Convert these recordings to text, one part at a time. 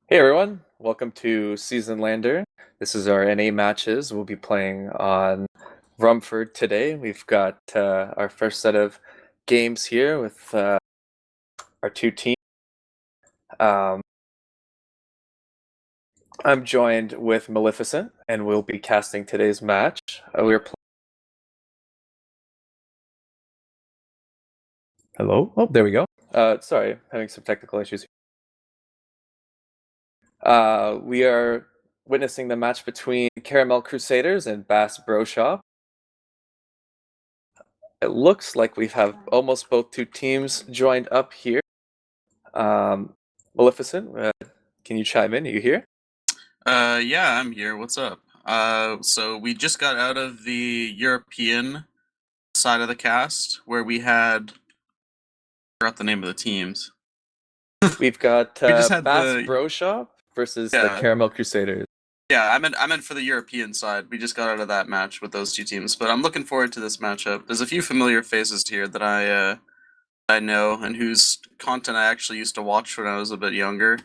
Hey everyone, welcome to Seasonalander. This is our NA matches. We'll be playing on Rumford today. We've got our first set of games here with our two teams. Um, I'm joined with Maleficent, and we'll be casting today's match. We're Hello? Oh, there we go. Sorry, having some technical issues. We are witnessing the match between Caramel Crusaders and Bass Bro Shop. It looks like we have almost both two teams joined up here. Maleficent, can you chime in? Are you here? Yeah, I'm here. What's up? So we just got out of the European side of the cast where we had I forgot the name of the teams. We've got We just had Bass the Bro Shop versus the yeah Caramel Crusaders. yeah. I meant for the European side. We just got out of that match with those two teams, but I'm looking forward to this matchup. There's a few familiar faces here that I know and whose content I actually used to watch when I was a bit younger.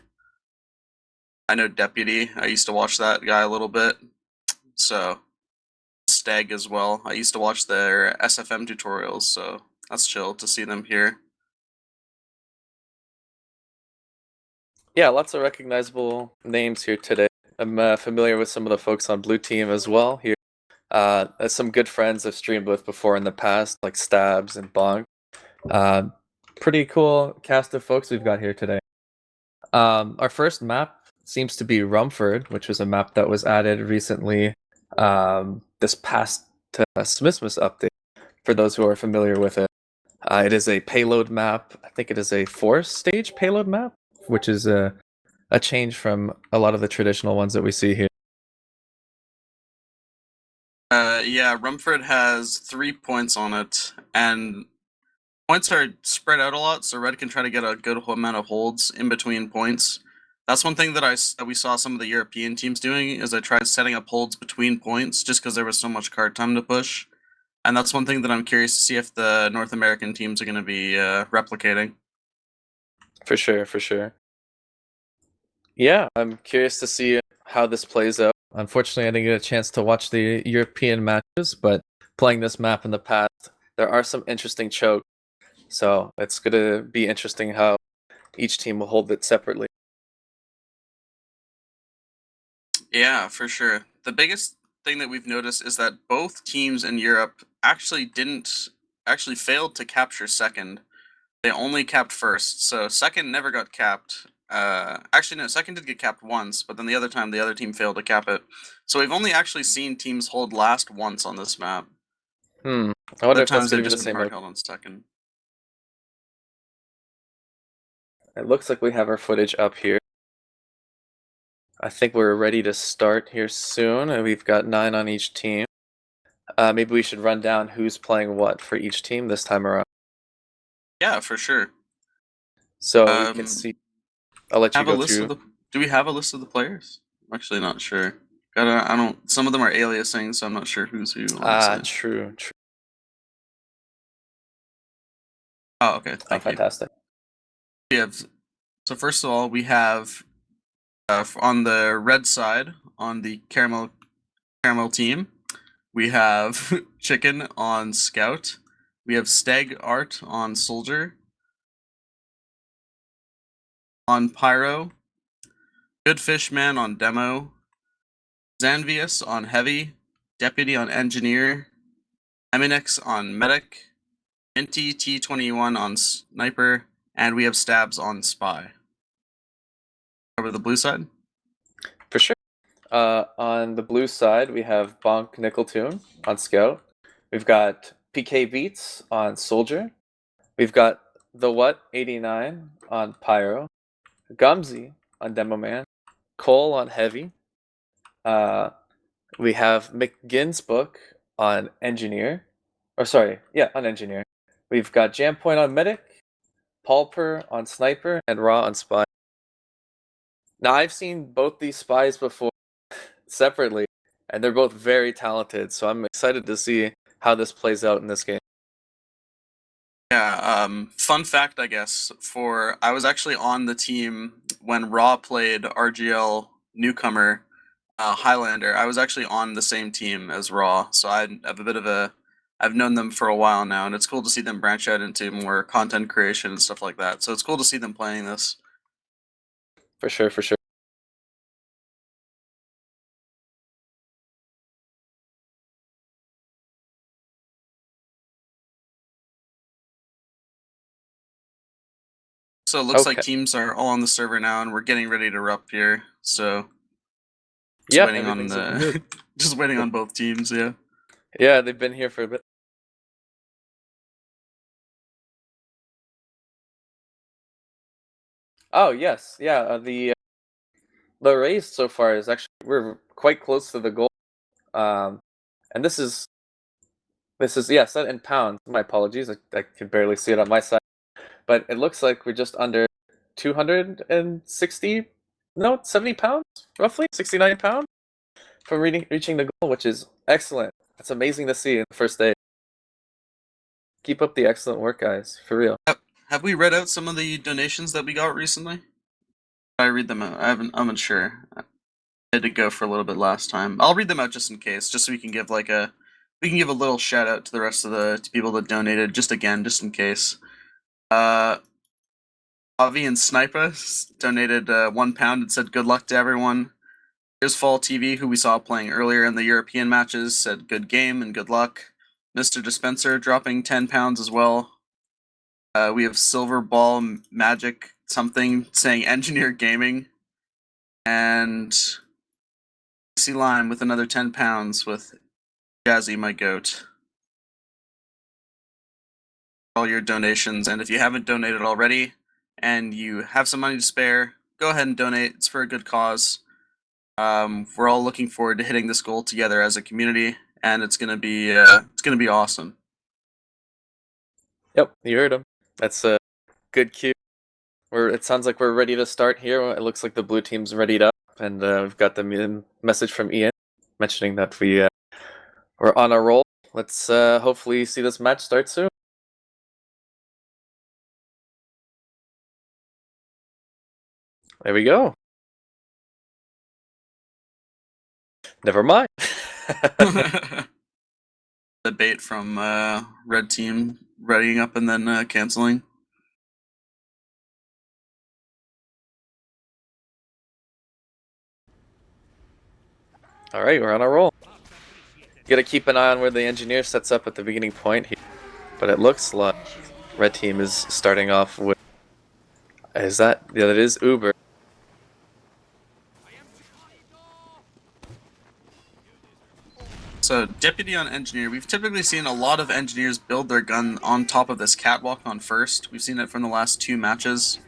I know Deputy. I used to watch that guy a little bit. So Stag as well. I used to watch their SFM tutorials, so that's chill to see them here. Yeah, lots of recognizable names here today. I'm familiar with some of the folks on Blue Team as well here. Some good friends I've streamed with before in the past, like Stabs and Bonk. Uh, Pretty cool cast of folks we've got here today. Our first map seems to be Rumford, which was a map that was added recently this past Smithmas update, for those who are familiar with it. It is a payload map. I think it is a 4-stage payload map, which is a change from a lot of the traditional ones that we see here. Yeah, Rumford has 3 points on it, and points are spread out a lot, so red can try to get a good amount of holds in between points. That's one thing that we saw some of the European teams doing is I tried setting up holds between points just because there was so much card time to push, and that's one thing that I'm curious to see if the North American teams are going to be replicating. For sure, for sure. Yeah, I'm curious to see how this plays out. Unfortunately, I didn't get a chance to watch the European matches, but playing this map in the past, there are some interesting chokes. So it's going to be interesting how each team will hold it separately. Yeah, for sure. The biggest thing that we've noticed is that both teams in Europe actually failed to capture second. They only capped first, so second never got capped. Actually, no, second did get capped once, but then the other time the other team failed to cap it. So we've only actually seen teams hold last once on this map. I wonder Other if that's times going they've to be the just been same. hard held on second. It looks like we have our footage up here. I think we're ready to start here soon, and we've got 9 on each team. Maybe we should run down who's playing what for each team this time around. Yeah, for sure. So we can Um, see. I'll let you have a go list of through. the. Do we have a list of the players? I'm actually not sure. I don't. Some of them are aliasing, so I'm not sure who's who. Honestly. True, true. Oh, okay. Oh, Thank you. fantastic. We have. So first of all, we have on the red side on the caramel team, we have Chicken on Scout. We have Steg Art on Soldier. On Pyro. Good Fishman on Demo. Zanvius on Heavy. Deputy on Engineer. Eminix on Medic. Minty T21 on Sniper. And we have Stabs on Spy. Over the blue side. For sure. On the blue side, we have Bonk Nickeltune on Scout. We've got PK Beats on Soldier. We've got The What 89 on Pyro. Gumsy on Demo Man. Cole on Heavy. We have McGinn's book on Engineer. Or sorry, yeah, on Engineer. We've got Jam Point on Medic, Palper on Sniper, and Raw on Spy. Now, I've seen both these spies before separately, and they're both very talented, so I'm excited to see how this plays out in this game. Yeah, fun fact, I guess, I was actually on the team when Raw played RGL newcomer Highlander. I was actually on the same team as Raw, so I have a bit of I've known them for a while now, and it's cool to see them branch out into more content creation and stuff like that. So it's cool to see them playing this. For sure, for sure. So it looks like Okay. teams are all on the server now, and we're getting ready to erupt here. So just Yeah, waiting on everything's looking good. just waiting on both teams. Yeah. Yeah, they've been here for a bit. Oh yes, yeah. The race so far is actually we're quite close to the goal. Um, and this is yeah set in pounds. My apologies, I can barely see it on my side, but it looks like we're just under 260, no, 70 pounds, roughly 69 pounds from reaching the goal, which is excellent. That's amazing to see in the first day. Keep up the excellent work, guys, for real. Have we read out some of the donations that we got recently? I read them out. I'm unsure. I had to go for a little bit last time. I'll read them out just in case, just so we can give a little shout out to the rest of the people that donated. Just in case. Avi and Sniper donated £1 and said good luck to everyone. Here's Fall TV, who we saw playing earlier in the European matches, said good game and good luck. Mr. Dispenser dropping £10 as well. We have Silver Ball Magic something saying Engineer Gaming. And C Lime with another £10 with Jazzy, my goat. All your donations, and if you haven't donated already and you have some money to spare, go ahead and donate. It's for a good cause. We're all looking forward to hitting this goal together as a community, and it's gonna be awesome. Yep, you heard him. That's a good cue. It sounds like we're ready to start here. It looks like the blue team's readied up, and we've got the message from Ian mentioning that we're on a roll. Let's hopefully see this match start soon. There we go. Never mind. The bait from red team readying up and then canceling. All right, we're on a roll. Got to keep an eye on where the engineer sets up at the beginning point here. But it looks like red team is starting off with. Is that? Yeah, that is Uber. So, Deputy on Engineer, we've typically seen a lot of engineers build their gun on top of this catwalk on first. We've seen it from the last 2 matches.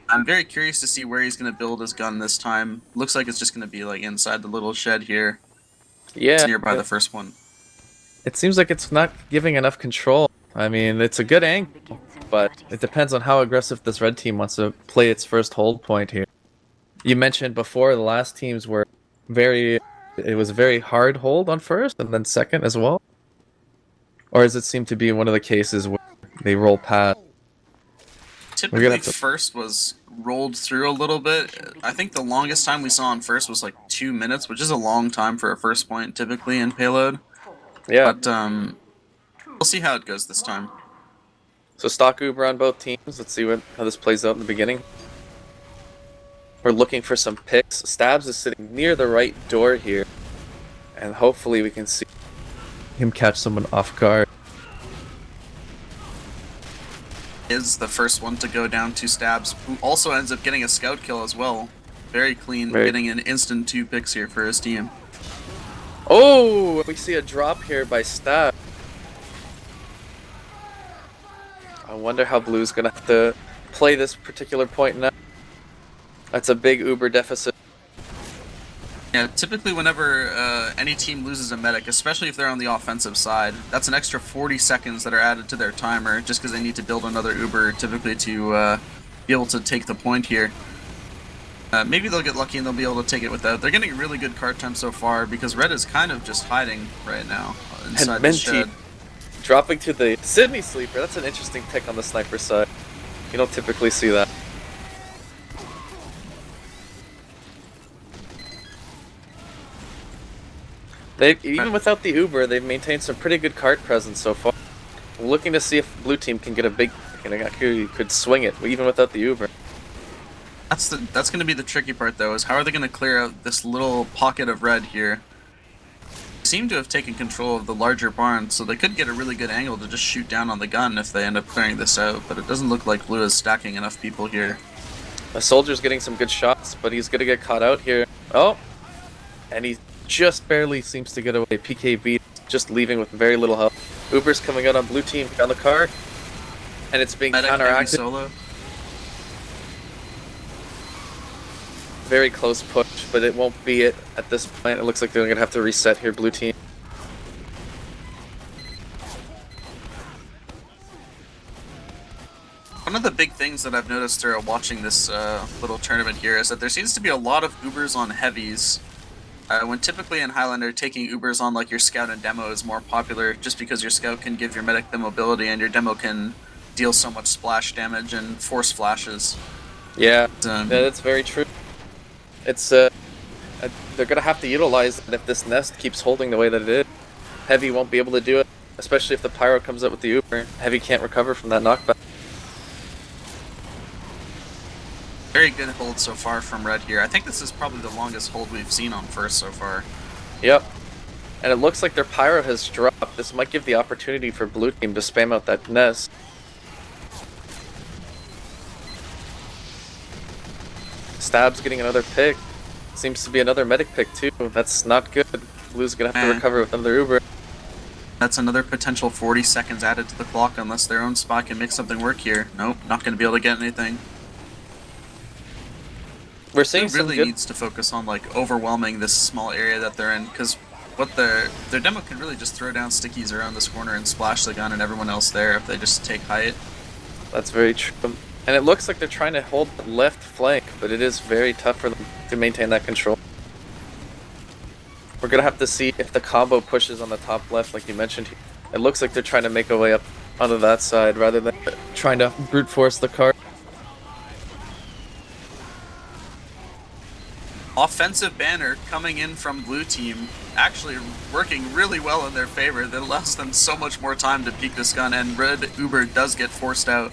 I'm very curious to see where he's going to build his gun this time. Looks like it's just going to be like inside the little shed here. Yeah. It's nearby the first one. It seems like it's not giving enough control. I mean, it's a good angle, but it depends on how aggressive this red team wants to play its first hold point here. You mentioned before the last teams were it was a very hard hold on first and then second as well? Or does it seem to be one of the cases where they roll past? Typically, first was rolled through a little bit. I think the longest time we saw on first was like 2 minutes, which is a long time for a first point typically in payload. Yeah. But we'll see how it goes this time. So stock Uber on both teams. Let's see how this plays out in the beginning. We're looking for some picks. Stabs is sitting near the right door here. And hopefully we can see him catch someone off guard. Is the first one to go down to Stabs, who also ends up getting a scout kill as well. Very clean, getting an instant 2 picks here for his team. Oh, we see a drop here by Stab. I wonder how Blue's gonna have to play this particular point now. That's a big Uber deficit. Yeah, typically whenever any team loses a medic, especially if they're on the offensive side, that's an extra 40 seconds that are added to their timer just because they need to build another Uber typically to be able to take the point here. Maybe they'll get lucky and they'll be able to take it without. They're getting really good cart time so far because Red is kind of just hiding right now inside the shed. Dropping to the Sydney Sleeper. That's an interesting pick on the sniper side. You don't typically see that. Even without the Uber, they've maintained some pretty good cart presence so far. We're looking to see if blue team can get a big and actually could swing it even without the Uber. That's going to be the tricky part though, is how are they going to clear out this little pocket of red here? They seem to have taken control of the larger barn, so they could get a really good angle to just shoot down on the gun if they end up clearing this out, but it doesn't look like blue is stacking enough people here. The soldier's getting some good shots, but he's gonna get caught out here. Oh! And he just barely seems to get away. PKB just leaving with very little help. Uber's coming out on blue team on the car, and it's being counteracted. Solo. Very close push, but it won't be it at this point. It looks like they're gonna have to reset here, blue team. One of the big things that I've noticed throughout watching this little tournament here is that there seems to be a lot of Ubers on heavies. When typically in Highlander, taking Ubers on like your Scout and Demo is more popular, just because your Scout can give your Medic the mobility and your Demo can deal so much splash damage and force flashes. Yeah, that's very true. It's they're gonna have to utilize it if this nest keeps holding the way that it is. Heavy won't be able to do it, especially if the Pyro comes up with the Uber. Heavy can't recover from that knockback. Very good hold so far from Red here. I think this is probably the longest hold we've seen on first so far. Yep. And it looks like their Pyro has dropped. This might give the opportunity for blue team to spam out that nest. Stab's getting another pick. Seems to be another medic pick too. That's not good. Blue's gonna have to recover with another Uber. That's another potential 40 seconds added to the clock unless their own spot can make something work here. Nope, not gonna be able to get anything. We're seeing it really needs to focus on like overwhelming this small area that they're in, because what their Demo can really just throw down stickies around this corner and splash the gun and everyone else there if they just take height. That's very true. And it looks like they're trying to hold the left flank, but it is very tough for them to maintain that control. We're gonna have to see if the combo pushes on the top left, like you mentioned. It looks like they're trying to make a way up onto that side rather than trying to brute force the cart. Offensive banner coming in from blue team, actually working really well in their favor. That allows them so much more time to peek this gun, and red Uber does get forced out.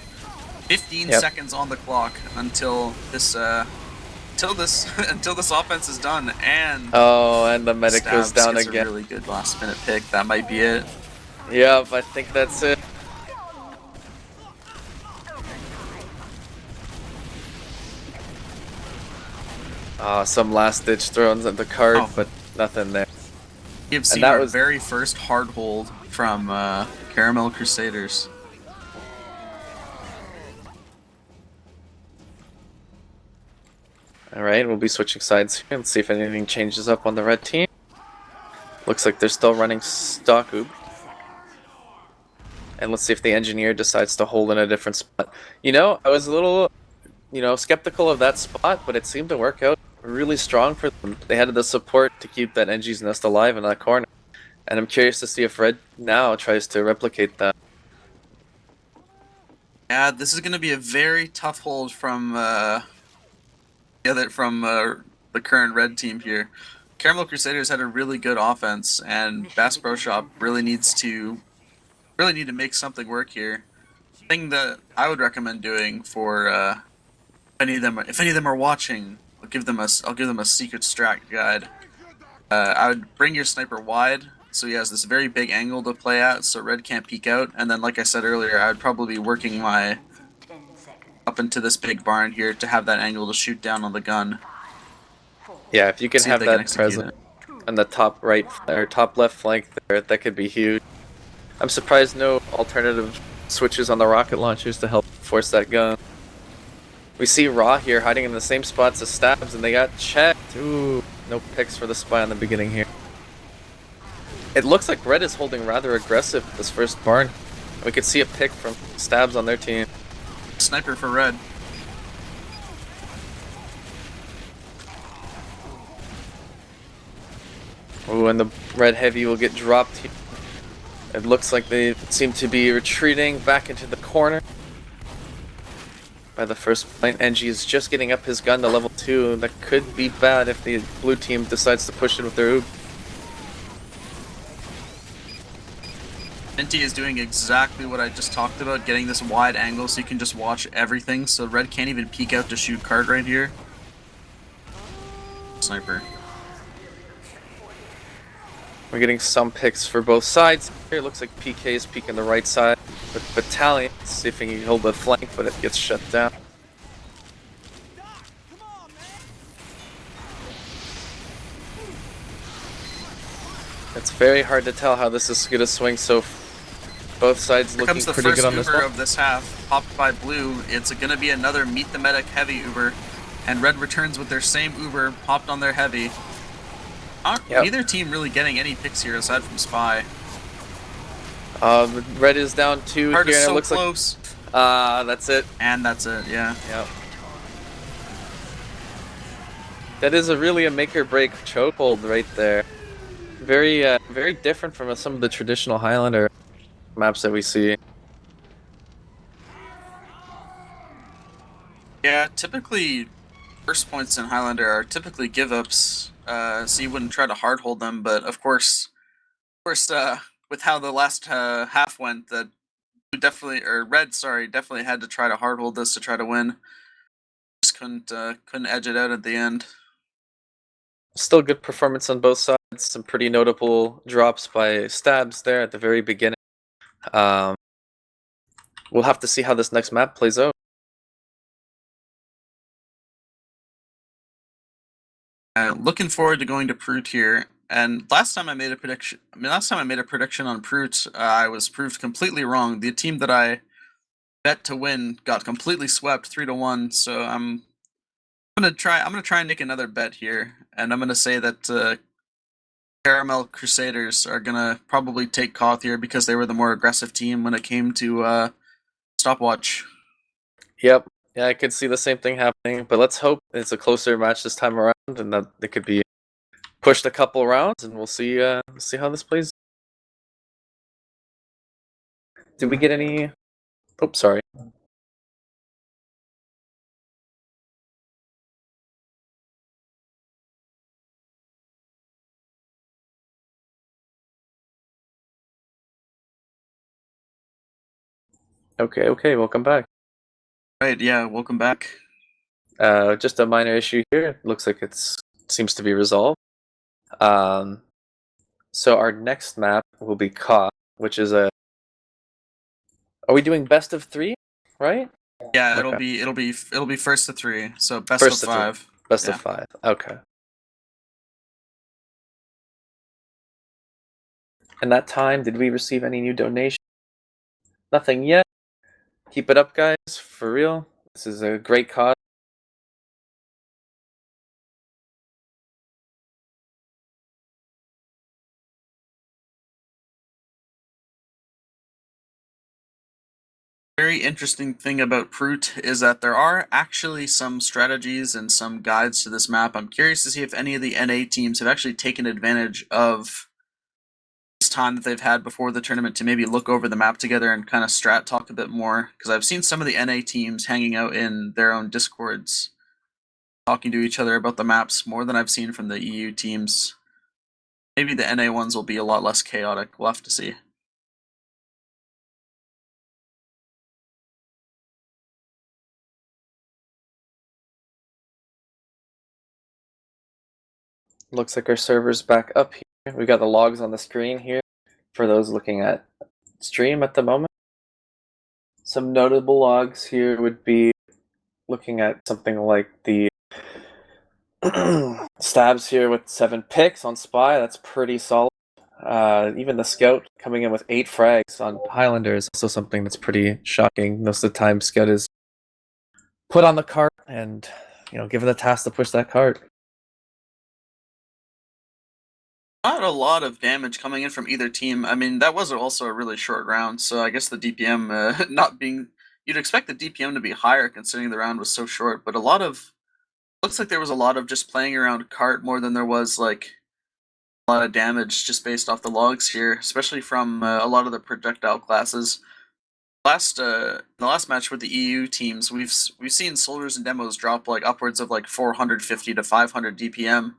15 seconds on the clock until this until this offense is done, and and the medic goes down gets again. A really good last minute pick. That might be it. Yep, I think that's it. Some last ditch throws at the cart, but nothing there. You've seen our very first hard hold from Caramel Crusaders. Alright, we'll be switching sides here. Let's see if anything changes up on the red team. Looks like they're still running stock Oob. And let's see if the engineer decides to hold in a different spot. You know, I was a little, skeptical of that spot, but it seemed to work out really strong for them. They had the support to keep that NG's nest alive in that corner. And I'm curious to see if red now tries to replicate that. Yeah, this is going to be a very tough hold from the current red team here. Caramel Crusaders had a really good offense, and Bass Pro Shop really need to make something work here. Thing that I would recommend doing for if any of them are watching, I'll give them a secret strat guide. I would bring your sniper wide, so he has this very big angle to play at, so red can't peek out. And then, like I said earlier, I would probably be working my up into this big barn here to have that angle to shoot down on the gun. Yeah, if you can have that present on the top right or top left flank there, that could be huge. I'm surprised no alternative switches on the rocket launchers to help force that gun. We see Raw here hiding in the same spots as Stabs, and they got checked. Ooh, no picks for the spy on the beginning here. It looks like red is holding rather aggressive this first barn. We could see a pick from Stabs on their team. Sniper for red. Ooh, and the red heavy will get dropped here. It looks like they seem to be retreating back into the corner by the first point. NG is just getting up his gun to level 2. That could be bad if the blue team decides to push it with their Uber. NT is doing exactly what I just talked about, getting this wide angle so you can just watch everything, so red can't even peek out to shoot card right here. Sniper. We're getting some picks for both sides. Here it looks like PK is peeking the right side with Battalion, see if he can hold the flank, but it gets shut down. It's very hard to tell how this is going to swing, so both sides Here looking comes the pretty first good on this Uber one. of this half, popped by blue. It's going to be another Meet the Medic heavy Uber, and red returns with their same Uber, popped on their heavy. Neither team really getting any picks here aside from Spy. Red is down 2 Card here, is and so it looks close. like that's it. And that's it, yeah. Yep. That is really a make or break chokehold right there. Very different from some of the traditional Highlander maps that we see. Yeah, typically first points in Highlander are typically give ups, so you wouldn't try to hard hold them. But of course, with how the last half went, that red, definitely had to try to hard hold this to try to win. Just couldn't edge it out at the end. Still good performance on both sides. Some pretty notable drops by stabs there at the very beginning. We'll have to see how this next map plays out. Looking forward to going to Proot here. And last time I made a prediction on Proot, I was proved completely wrong. The team that I bet to win got completely swept 3-1. So I'm gonna try and make another bet here, and I'm gonna say that Caramel Crusaders are gonna probably take Koth here because they were the more aggressive team when it came to stopwatch. Yep. Yeah, I could see the same thing happening, but let's hope it's a closer match this time around and that it could be pushed a couple rounds, and we'll see how this plays. Did we get any? Oops, sorry. Okay, welcome back. Right, yeah, welcome back. Just a minor issue here. Looks like it seems to be resolved. So our next map will be Koth, which is a. Are we doing best of 3? Right? Yeah, Okay. it'll be first to 3, so best First of of 3. 5. Best Yeah. of 5. Okay. And that time, did we receive any new donations? Nothing yet. Keep it up, guys. For real. This is a great cause. Very interesting thing about Proot is that there are actually some strategies and some guides to this map. I'm curious to see if any of the NA teams have actually taken advantage of this time that they've had before the tournament to maybe look over the map together and kind of strat talk a bit more. Because I've seen some of the NA teams hanging out in their own discords, talking to each other about the maps more than I've seen from the EU teams. Maybe the NA ones will be a lot less chaotic. We'll have to see. Looks like our server's back up here. We got the logs on the screen here for those looking at stream at the moment. Some notable logs here would be looking at something like the stabs here with 7 picks on Spy. That's pretty solid. Even the Scout coming in with 8 frags on Highlander is also something that's pretty shocking. Most of the time, Scout is put on the cart and given the task to push that cart. Not a lot of damage coming in from either team. I mean, that was also a really short round, so I guess the DPM not being. You'd expect the DPM to be higher considering the round was so short, but looks like there was a lot of just playing around cart more than there was like a lot of damage just based off the logs here, especially from a lot of the projectile classes. In the last match with the EU teams, we've seen soldiers and demos drop like upwards of like 450 to 500 DPM.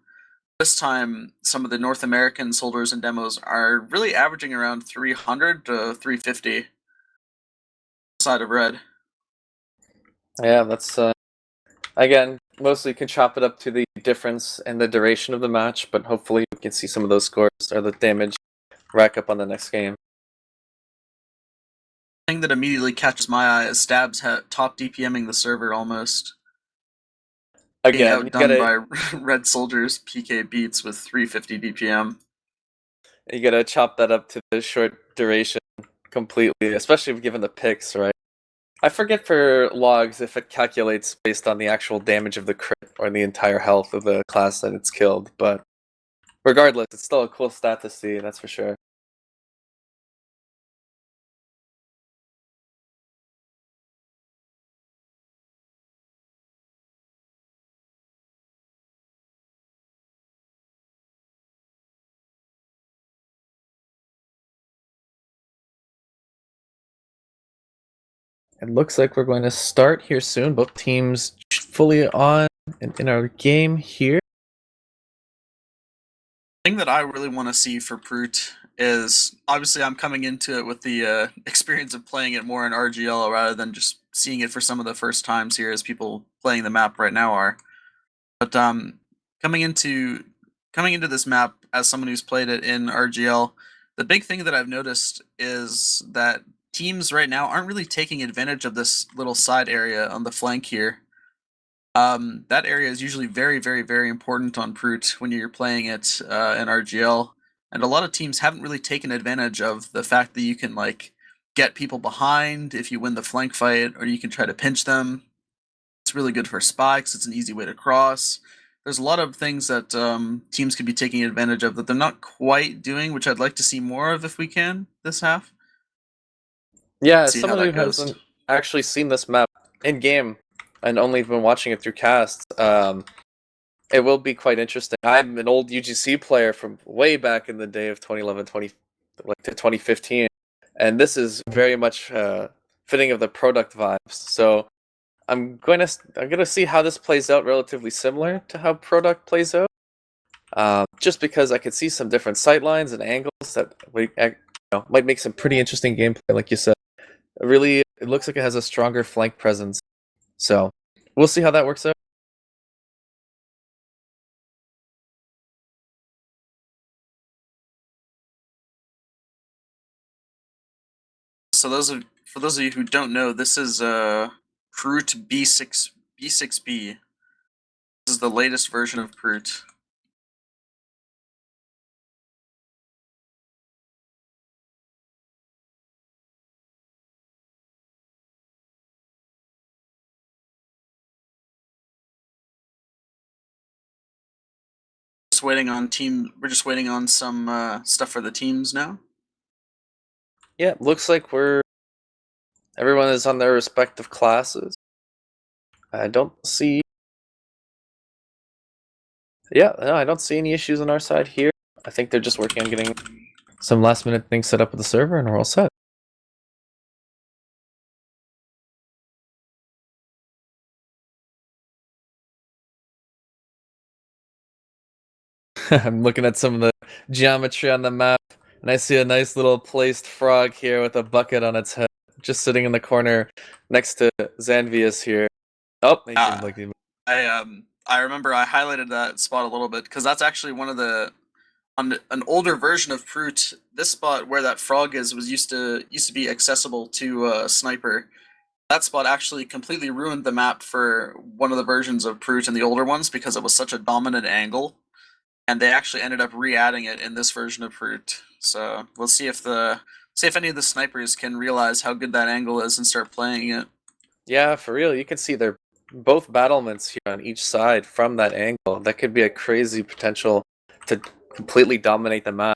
This time, some of the North American soldiers and demos are really averaging around 300 to 350 side of red. Yeah, that's again, mostly can chop it up to the difference and the duration of the match, but hopefully we can see some of those scores or the damage rack up on the next game. The thing that immediately catches my eye is Stabs top DPMing the server almost. Being Again, outdone by red soldiers PK beats with 350 DPM. you gotta chop that up to the short duration completely, especially given the picks, right? I forget for logs if it calculates based on the actual damage of the crit or the entire health of the class that it's killed, but regardless, it's still a cool stat to see, that's for sure. It looks like we're going to start here soon. Both teams fully on in our game here. The thing that I really want to see for Brute is obviously I'm coming into it with the experience of playing it more in RGL rather than just seeing it for some of the first times here as people playing the map right now are. But coming into this map as someone who's played it in RGL, the big thing that I've noticed is that teams right now aren't really taking advantage of this little side area on the flank here. That area is usually very, very, very important on Brute when you're playing it in RGL, and a lot of teams haven't really taken advantage of the fact that you can like get people behind if you win the flank fight, or you can try to pinch them. It's really good for spikes. It's an easy way to cross. There's a lot of things that teams could be taking advantage of that they're not quite doing, which I'd like to see more of if we can this half. Yeah, as See how someone who that goes. hasn't actually seen this map in game and only been watching it through casts, it will be quite interesting. I'm an old UGC player from way back in the day of 2011, to 2015, and this is very much fitting of the product vibes. So I'm gonna see how this plays out, relatively similar to how product plays out. Just because I could see some different sight lines and angles that might make some pretty interesting gameplay, like you said. Really, it looks like it has a stronger flank presence. So we'll see how that works out. So for those of you who don't know, this is Brute B6B. This is the latest version of Brute. Just waiting on team. We're just waiting on some stuff for the teams now. Yeah, looks like everyone is on their respective classes. I don't see. Yeah, no, I don't see any issues on our side here. I think they're just working on getting some last minute things set up with the server, and we're all set. I'm looking at some of the geometry on the map, and I see a nice little placed frog here with a bucket on its head, just sitting in the corner next to Xanvius here. Oh, he seems like he. I remember I highlighted that spot a little bit because that's actually one of the on an older version of Brute. This spot where that frog is was used to be accessible to a sniper. That spot actually completely ruined the map for one of the versions of Brute and the older ones because it was such a dominant angle, and they actually ended up re-adding it in this version of Brute. So we'll see if any of the snipers can realize how good that angle is and start playing it. Yeah, for real. You can see they're both battlements here on each side from that angle. That could be a crazy potential to completely dominate the map.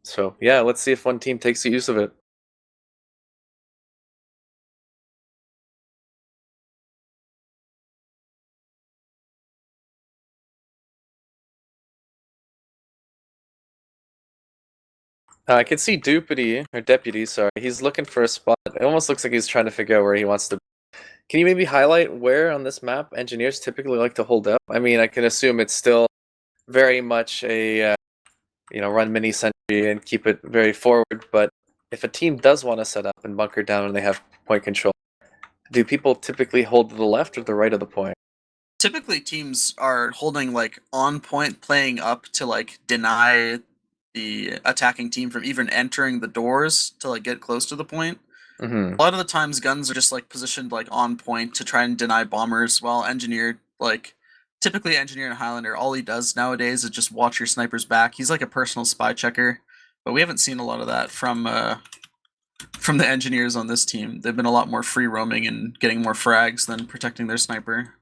So yeah, let's see if one team takes the use of it. I can see Deputy, sorry. He's looking for a spot. It almost looks like he's trying to figure out where he wants to. Can you maybe highlight where on this map engineers typically like to hold up? I mean, I can assume it's still very much a, run mini sentry and keep it very forward, but if a team does want to set up and bunker down and they have point control, do people typically hold to the left or the right of the point? Typically, teams are holding like on point, playing up to like deny the attacking team from even entering the doors to like get close to the point. Mm-hmm. A lot of the times, guns are just like positioned like on point to try and deny bombers, while engineer like typically engineer and Highlander, all he does nowadays is just watch your sniper's back. He's like a personal spy checker, but we haven't seen a lot of that from the engineers on this team. They've been a lot more free roaming and getting more frags than protecting their sniper.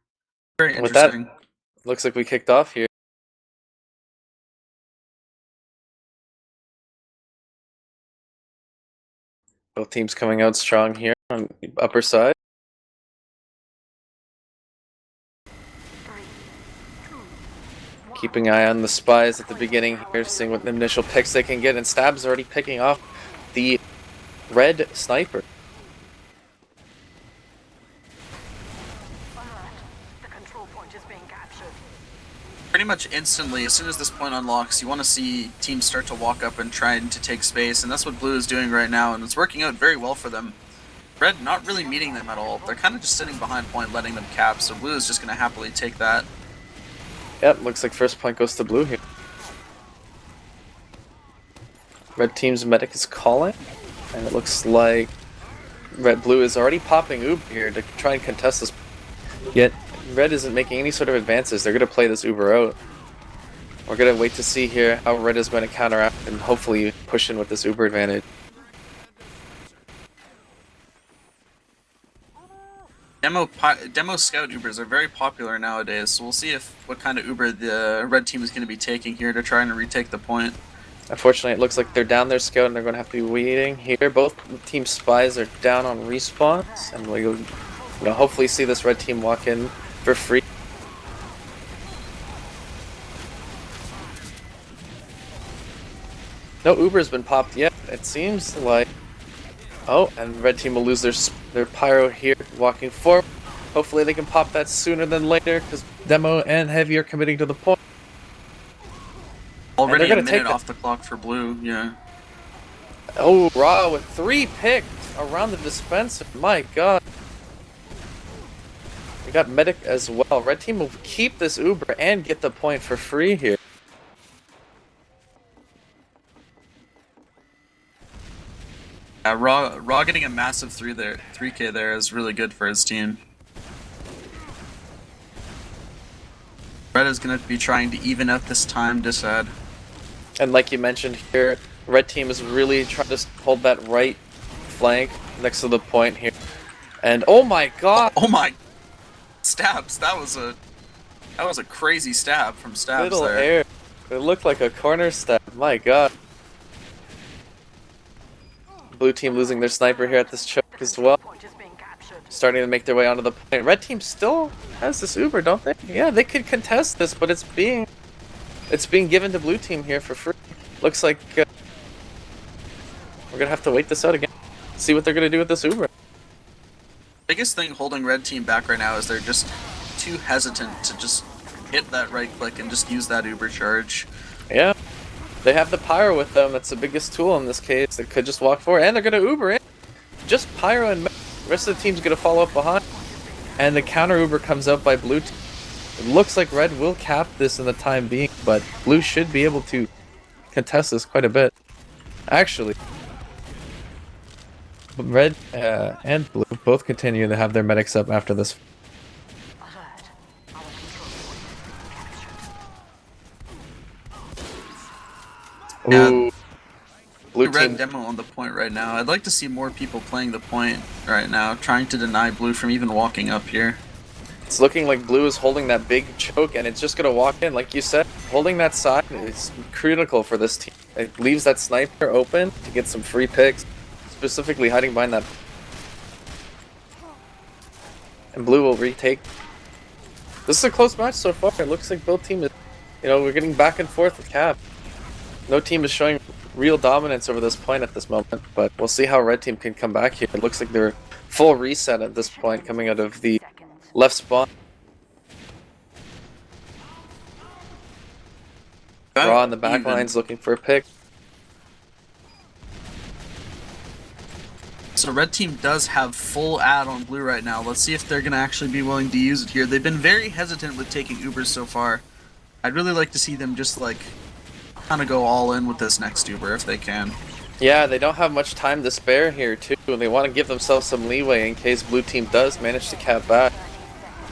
Very interesting. With that, looks like we kicked off here. Both teams coming out strong here on the upper side. Keeping an eye on the spies at the beginning here, seeing what initial picks they can get, and Stab's already picking off the red sniper. Pretty much instantly, as soon as this point unlocks, you want to see teams start to walk up and try to take space, and that's what Blue is doing right now, and it's working out very well for them. Red not really meeting them at all. They're kind of just sitting behind point, letting them cap, so Blue is just going to happily take that. Yep, looks like first point goes to Blue here. Red team's medic is calling, and it looks like Blue is already popping Uber here to try and contest this. Yet Red isn't making any sort of advances. They're going to play this Uber out. We're going to wait to see here how Red is going to counteract and hopefully push in with this Uber advantage. Demo scout Ubers are very popular nowadays, so we'll see what kind of Uber the red team is going to be taking here to try and retake the point. Unfortunately, it looks like they're down their scout and they're going to have to be waiting here. Both team spies are down on respawns, and we'll hopefully see this red team walk in for free. No Uber's been popped yet. It seems like... Oh, and red team will lose their pyro here, walking forward. Hopefully they can pop that sooner than later, because Demo and Heavy are committing to the point. Already a minute off the clock for Blue, yeah. Oh, Raw with 3 picks around the dispenser. My god. We got medic as well. Red team will keep this Uber and get the point for free here. Raw getting a massive 3K there is really good for his team. Red is going to be trying to even out this time, Disad. And like you mentioned here, red team is really trying to hold that right flank next to the point here. And oh my god! Oh my! Stabs, that was a crazy stab from Stabs Little there. air. It looked like a corner stab. My god. Blue team losing their sniper here at this choke as well. Starting to make their way onto the point. Red team still has this Uber, don't they? Yeah, they could contest this, but it's being given to blue team here for free. Looks like we're gonna have to wait this out again. See what they're gonna do with this Uber. Biggest thing holding red team back right now is they're just too hesitant to just hit that right click and just use that Uber charge. Yeah. They have the pyro with them. That's the biggest tool in this case. They could just walk forward, and they're gonna Uber in. Just pyro, and the rest of the team's gonna follow up behind. And the counter Uber comes out by blue team. It looks like red will cap this in the time being, but blue should be able to contest this quite a bit. Actually, red and blue both continue to have their medics up after this. Ooh. Blue Red team. Demo on the point right now. I'd like to see more people playing the point right now, trying to deny blue from even walking up here. It's looking like blue is holding that big choke, and it's just gonna walk in. Like you said, holding that side is critical for this team. It leaves that sniper open to get some free picks, specifically hiding behind that. And blue will retake. This is a close match so far. It looks like both teams, we're getting back and forth with cap. No team is showing real dominance over this point at this moment, but we'll see how red team can come back here. It looks like they're full reset at this point coming out of the left spawn. Raw in the back lines looking for a pick. So red team does have full ad on blue right now. Let's see if they're going to actually be willing to use it here. They've been very hesitant with taking Ubers so far. I'd really like to see them just like kind of go all in with this next Uber if they can. Yeah, they don't have much time to spare here too, and they want to give themselves some leeway in case blue team does manage to cap back.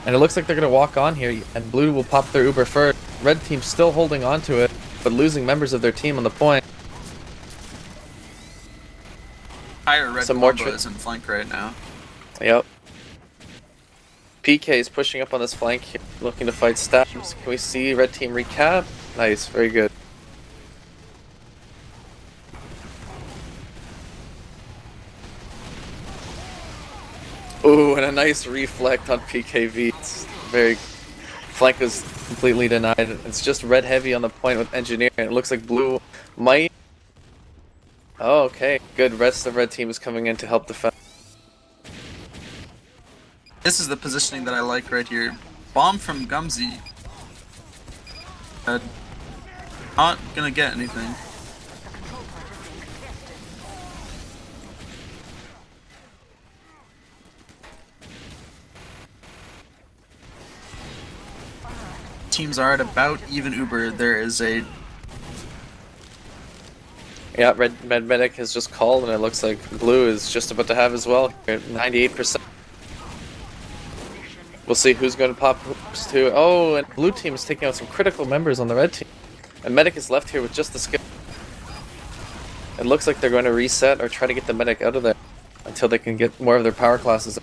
And it looks like they're going to walk on here, and blue will pop their Uber first. Red team's still holding on to it, but losing members of their team on the point. Higher red combo is in flank right now. Yep. PK is pushing up on this flank here, looking to fight stabs. Can we see red team recap? Nice, very good. Ooh, and a nice reflect on PKV. It's very... Flank was completely denied. It's just red heavy on the point with engineer, and it looks like blue might... Oh, okay. Good. Rest of red team is coming in to help defend. This is the positioning that I like right here. Bomb from Gumsy. Not gonna get anything. Teams are at about even Uber. There is a... Yeah, red medic has just called, and it looks like blue is just about to have as well. 98%. We'll see who's going to pop hoops too. Oh, and blue team is taking out some critical members on the red team. And medic is left here with just the skill. It looks like they're going to reset or try to get the medic out of there until they can get more of their power classes.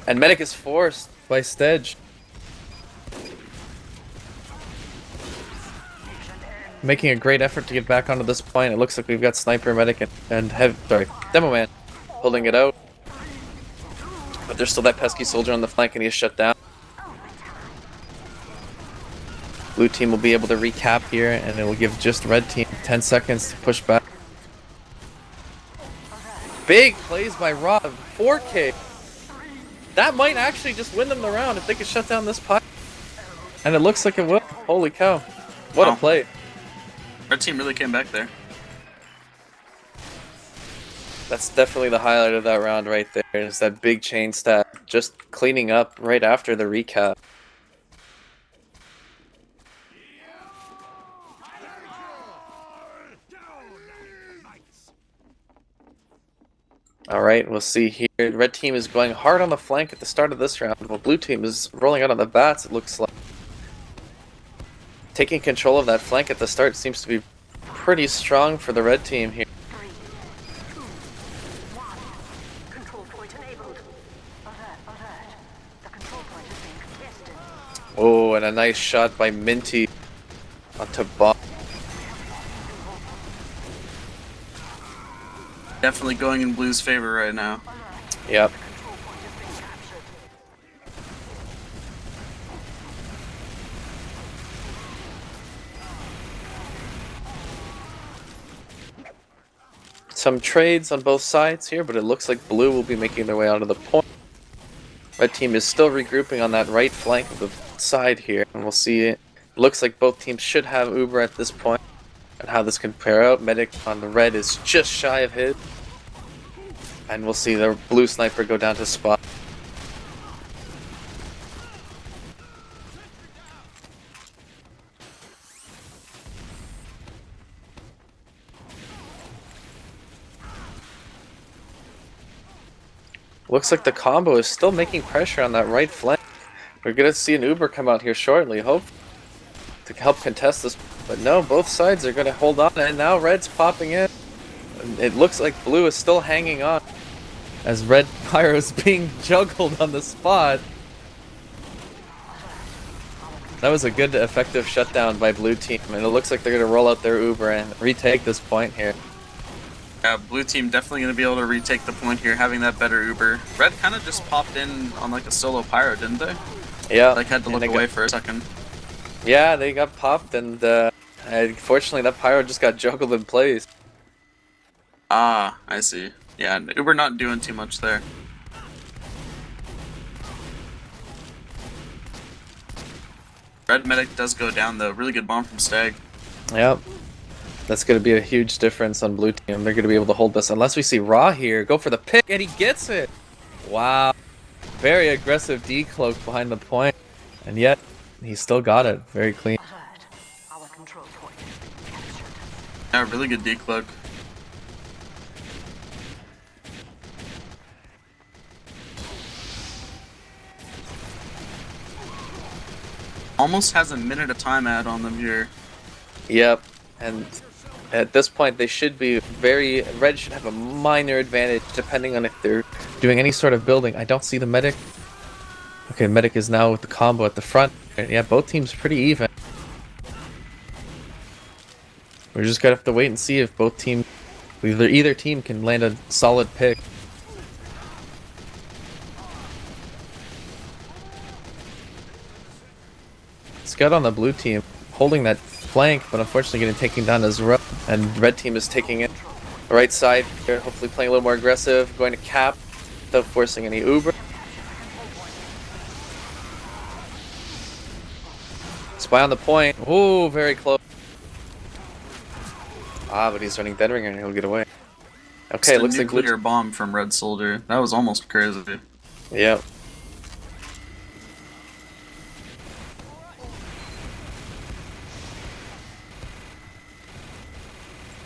And medic is forced by Stedge. Making a great effort to get back onto this point. It looks like we've got sniper, medic, and demo man holding it out. But there's still that pesky soldier on the flank, and he's shut down. Blue team will be able to recap here, and it will give just red team 10 seconds to push back. Big plays by Rob, 4K. That might actually just win them the round if they could shut down this pipe. And it looks like it will. Holy cow. What a play. Red team really came back there. That's definitely the highlight of that round right there, is that big chain stat, just cleaning up right after the recap. Alright, we'll see here. Red team is going hard on the flank at the start of this round, while blue team is rolling out on the bats, it looks like. Taking control of that flank at the start seems to be pretty strong for the red team here. Oh, and a nice shot by Minty onto Bob. Definitely going in blue's favor right now. Yep. Some trades on both sides here, but it looks like blue will be making their way onto the point. Red team is still regrouping on that right flank of the side here, and we'll see it. Looks like both teams should have Uber at this point, and how this can pair out. Medic on the red is just shy of his, and we'll see the blue sniper go down to spot. Looks like the combo is still making pressure on that right flank. We're gonna see an Uber come out here shortly, hope to help contest this. But no, both sides are gonna hold on, and now red's popping in. It looks like blue is still hanging on as red pyro is being juggled on the spot. That was a good, effective shutdown by blue team, and it looks like they're gonna roll out their Uber and retake this point here. Yeah, blue team definitely going to be able to retake the point here, having that better Uber. Red kind of just popped in on like a solo pyro, didn't they? Yeah. Like had to look away for a second. Yeah, they got popped, and unfortunately that pyro just got juggled in place. Ah, I see. Yeah, we're not doing too much there. Red medic does go down though. Really good bomb from Stag. Yep. That's going to be a huge difference on blue team. They're going to be able to hold this unless we see Raw here. Go for the pick, and he gets it. Wow. Very aggressive decloak behind the point. And yet, he still got it. Very clean. Yeah, really good decloak. Almost has a minute of time add on them here. Yep. And at this point, they should be Red should have a minor advantage depending on if they're doing any sort of building. I don't see the medic. Okay, medic is now with the combo at the front. And yeah, both teams pretty even. We're just gonna have to wait and see if both teams, either team can land a solid pick. Scud on the blue team, holding that flank, but unfortunately getting taken down as well. And red team is taking it. The right side here, hopefully playing a little more aggressive, going to cap without forcing any Uber. Spy on the point. Ooh, very close. Ah, but he's running Deadringer and he'll get away. Okay, looks like nuclear bomb from Red Soldier. That was almost crazy. Yep.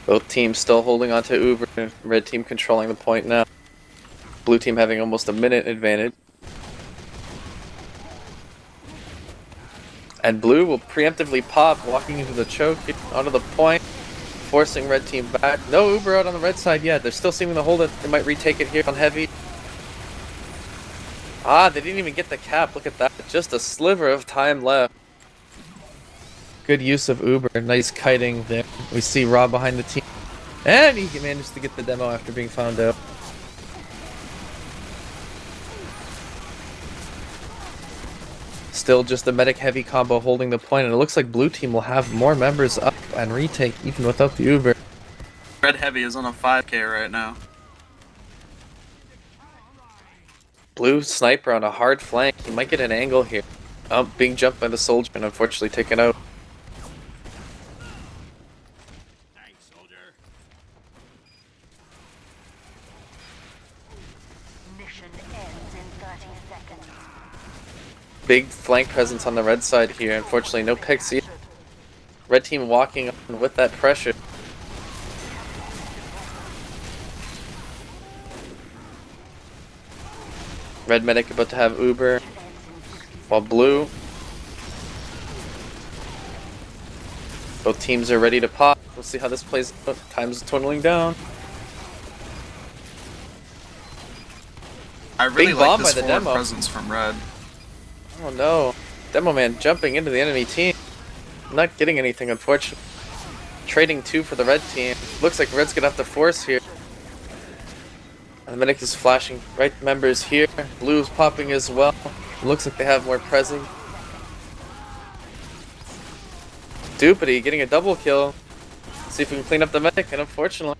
Both teams still holding on to Uber. Red team controlling the point now. Blue team having almost a minute advantage. And blue will preemptively pop, walking into the choke, onto the point, forcing red team back. No Uber out on the red side yet. They're still seeming to hold it. They might retake it here on heavy. Ah, they didn't even get the cap. Look at that. Just a sliver of time left. Good use of Uber. Nice kiting there. We see Rob behind the team. And he managed to get the demo after being found out. Still just a medic heavy combo holding the point, and it looks like blue team will have more members up and retake even without the Uber. Red heavy is on a 5k right now. Blue sniper on a hard flank. He might get an angle here. Oh, being jumped by the soldier and unfortunately taken out. Big flank presence on the red side here. Unfortunately, no picks either. Red team walking on with that pressure. Red medic about to have Uber, while blue. Both teams are ready to pop. We'll see how this plays out. Time's dwindling down. I really Big like bomb this by the forward demo. presence from Red. Oh no. Demo man jumping into the enemy team. Not getting anything, unfortunately. Trading 2 for the red team. Looks like red's gonna have to force here. And the medic is flashing right members here. Blue's popping as well. Looks like they have more presence. Dupity getting a double kill. See if we can clean up the medic, and unfortunately,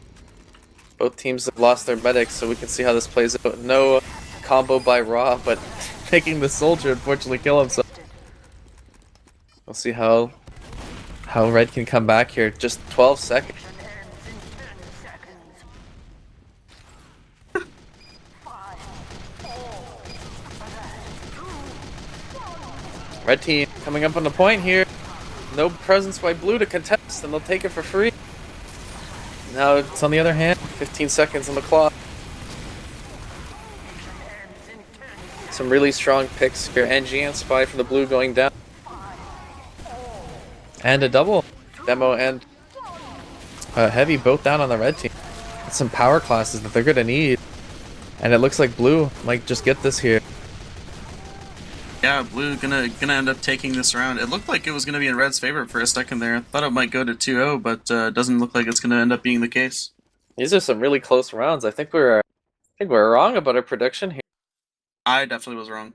both teams have lost their medics, so we can see how this plays out. No combo by Raw, but making the soldier unfortunately kill himself. We'll see how red can come back here. Just 12 seconds. Red team coming up on the point here. No presence by blue to contest, and they'll take it for free. Now it's on the other hand, 15 seconds on the clock. Some really strong picks here. NG and Spy for the blue going down. And a double. Demo and Heavy both down on the red team. That's some power classes that they're going to need. And it looks like blue might just get this here. Yeah, blue gonna end up taking this round. It looked like it was gonna be in red's favor for a second there. Thought it might go to 2-0, but doesn't look like it's gonna end up being the case. These are some really close rounds. I think we're wrong about our prediction here. I definitely was wrong.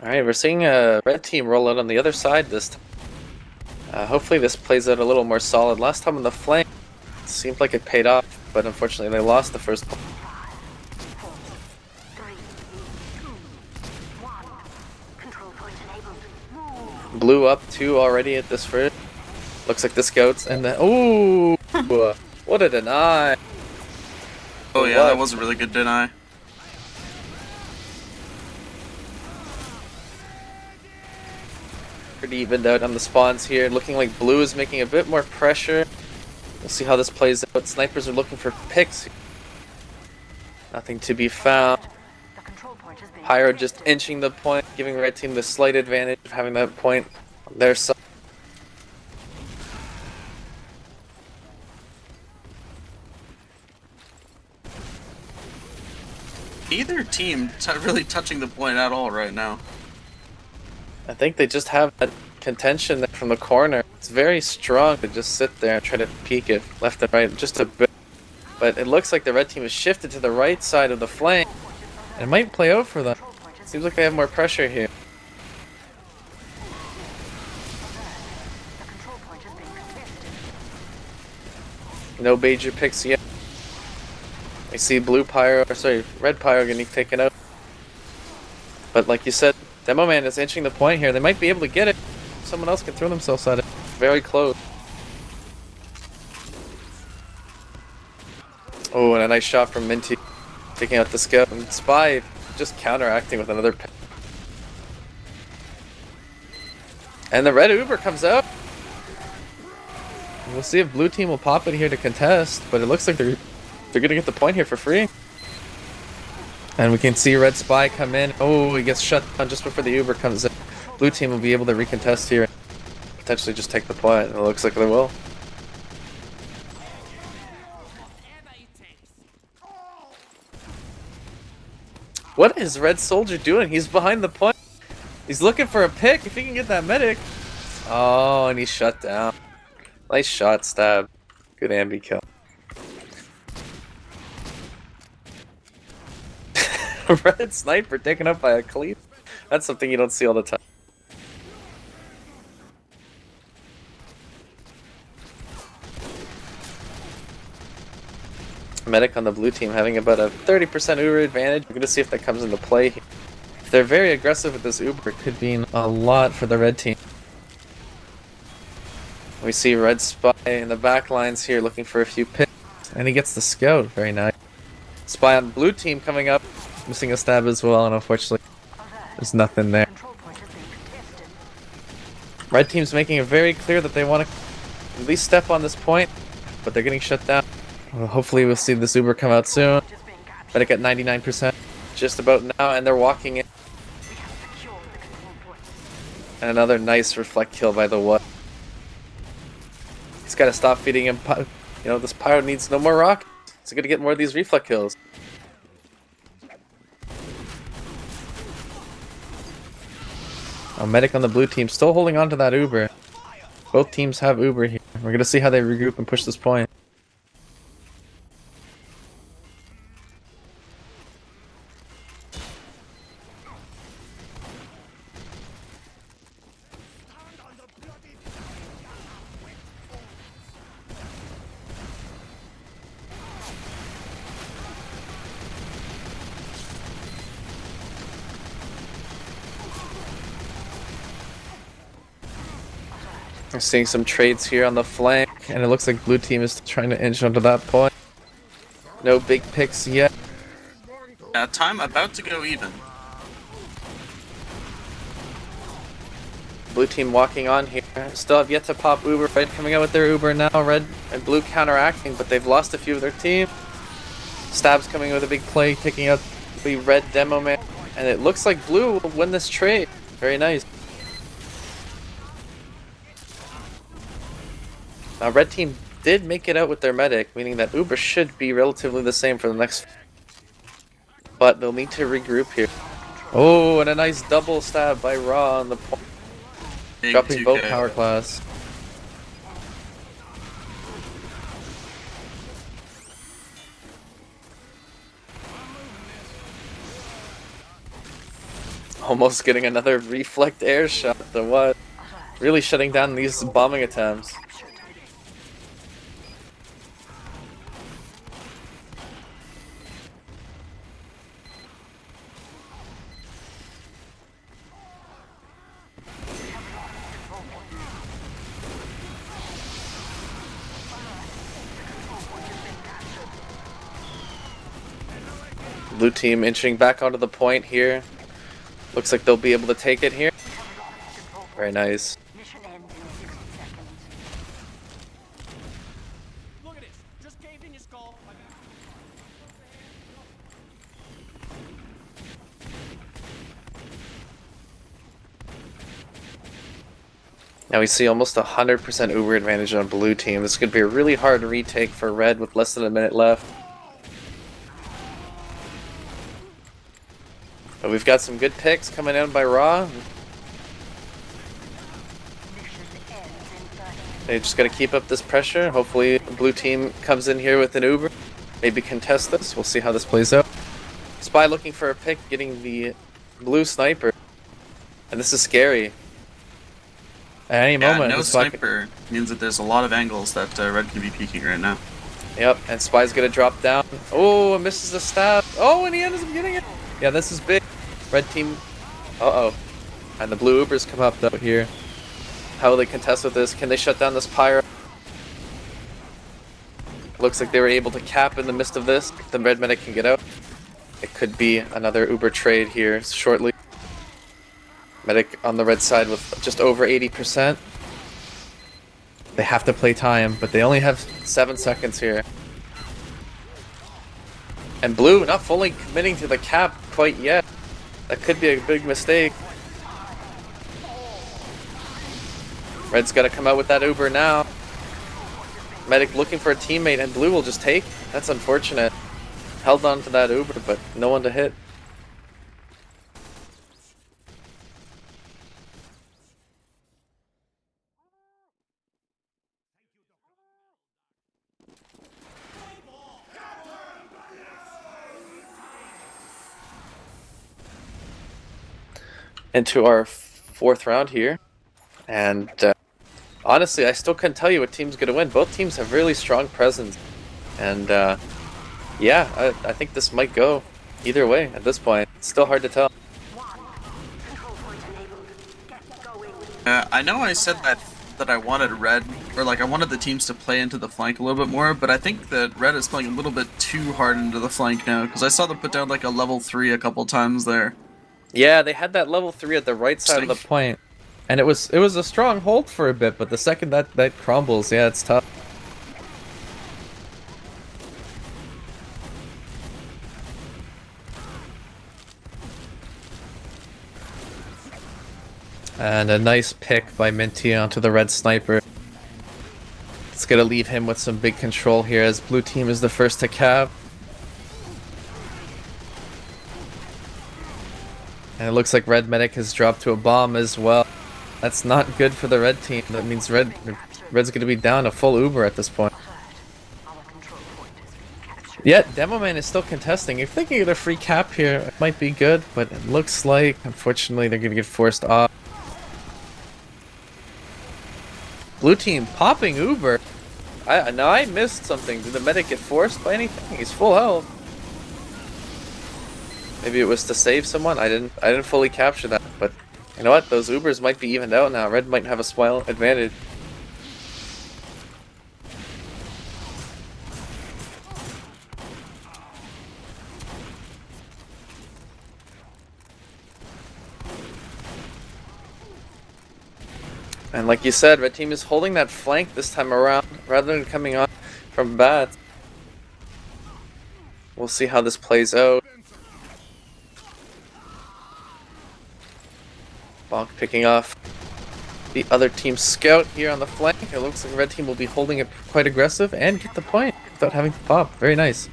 Alright, we're seeing a red team roll out on the other side this time. Hopefully this plays out a little more solid. Last time on the flank, it seemed like it paid off, but unfortunately they lost the first point. Blew up 2 already at this first. Looks like the scouts and the ooh, what a deny! Oh yeah, that was a really good deny. Pretty evened out on the spawns here. Looking like blue is making a bit more pressure. We'll see how this plays out. Snipers are looking for picks. Nothing to be found. Pyro just inching the point, giving red team the slight advantage of having that point on their side. Neither team really touching the point at all right now. I think they just have that contention from the corner. It's very strong to just sit there and try to peek it left and right just a bit. But it looks like the red team has shifted to the right side of the flank. And it might play out for them. Seems like they have more pressure here. No major picks yet. I see blue pyro, or sorry, red pyro getting taken out. But like you said, Demo Man is inching the point here. They might be able to get it. Someone else can throw themselves at it. Very close. Oh, and a nice shot from Minty. Taking out the scout. And Spy just counteracting with another pick. And the red Uber comes out. We'll see if blue team will pop it here to contest. But it looks like they're going to get the point here for free. And we can see red Spy come in. Oh, he gets shut down just before the Uber comes in. Blue team will be able to recontest here. Potentially just take the point. It looks like they will. What is Red Soldier doing? He's behind the point. He's looking for a pick. If he can get that medic. Oh, and he's shut down. Nice shot, Stab. Good ambi kill. Red Sniper taken up by a cleave. That's something you don't see all the time. Medic on the blue team having about a 30% Uber advantage. We're going to see if that comes into play. If they're very aggressive with this Uber, it could mean a lot for the red team. We see Red Spy in the back lines here looking for a few picks. And he gets the scout. Very nice. Spy on blue team coming up. Missing a stab as well, and unfortunately there's nothing there. Red team's making it very clear that they want to at least step on this point, but they're getting shut down. Well, hopefully we'll see this Uber come out soon. Better get 99% just about now, and they're walking in. And another nice reflect kill by the what. He's got to stop feeding him. You know, this Pyro needs no more rockets. He's going to get more of these reflect kills. A medic on the blue team still holding on to that Uber. Both teams have Uber here. We're going to see how they regroup and push this point. We're seeing some trades here on the flank, and it looks like blue team is trying to inch onto that point. No big picks yet. Time about to go even. Blue team walking on here. Still have yet to pop Uber. Red coming out with their Uber now. Red and blue counteracting, but they've lost a few of their team. Stab's coming with a big play, taking out the red Demo Man. And it looks like blue will win this trade. Very nice. Red team did make it out with their medic, meaning that Uber should be relatively the same for the next. But they'll need to regroup here. Oh, and a nice double stab by Raw on the point. Dropping both power class. Almost getting another reflect air shot. The what? Really shutting down these bombing attempts. Blue team inching back onto the point here. Looks like they'll be able to take it here. Very nice. Look at this. Just caved in your skull. Now we see almost 100% Uber advantage on blue team. This could be a really hard retake for red with less than a minute left. But we've got some good picks coming in by Raw. They just gotta keep up this pressure. Hopefully blue team comes in here with an Uber. Maybe contest this. We'll see how this plays out. Spy looking for a pick, getting the blue sniper. And this is scary. At any moment, no sniper means that there's a lot of angles that red can be peeking right now. Yep, and Spy's gonna drop down. Oh, and misses the stab. Oh, and he ends up getting it. Yeah, this is big. Red team. Uh-oh. And the blue Ubers come up though here. How will they contest with this? Can they shut down this pyro? Looks like they were able to cap in the midst of this. The red medic can get out. It could be another Uber trade here shortly. Medic on the red side with just over 80%. They have to play time, but they only have 7 seconds here. And blue not fully committing to the cap quite yet. That could be a big mistake. Red's got to come out with that Uber now. Medic looking for a teammate, and blue will just take. That's unfortunate. Held on to that Uber, but no one to hit. Into our 4th round here, and honestly, I still couldn't tell you what team's gonna win. Both teams have really strong presence, and yeah, I think this might go either way at this point. It's still hard to tell. I know I said that I wanted red, or like I wanted the teams to play into the flank a little bit more, but I think that red is playing a little bit too hard into the flank now, because I saw them put down like a level 3 a couple times there. Yeah, they had that level 3 at the right side of the point, and it was a strong hold for a bit, but the second that crumbles, yeah, it's tough. And a nice pick by Minty onto the red sniper. It's gonna leave him with some big control here as blue team is the first to cap. And it looks like red medic has dropped to a bomb as well. That's not good for the red team. That means red's gonna be down a full Uber at this point. Yeah, Demoman is still contesting. If they can get a free cap here, it might be good, but it looks like, unfortunately, they're gonna get forced off. Blue team popping Uber. I missed something. Did the medic get forced by anything? He's full health. Maybe it was to save someone. I didn't fully capture that, but you know what? Those Ubers might be evened out now. Red might have a small advantage. And like you said, red team is holding that flank this time around rather than coming on from bats. We'll see how this plays out. Bonk picking off the other team's scout here on the flank. It looks like red team will be holding it quite aggressive and get the point without having to pop. Very nice.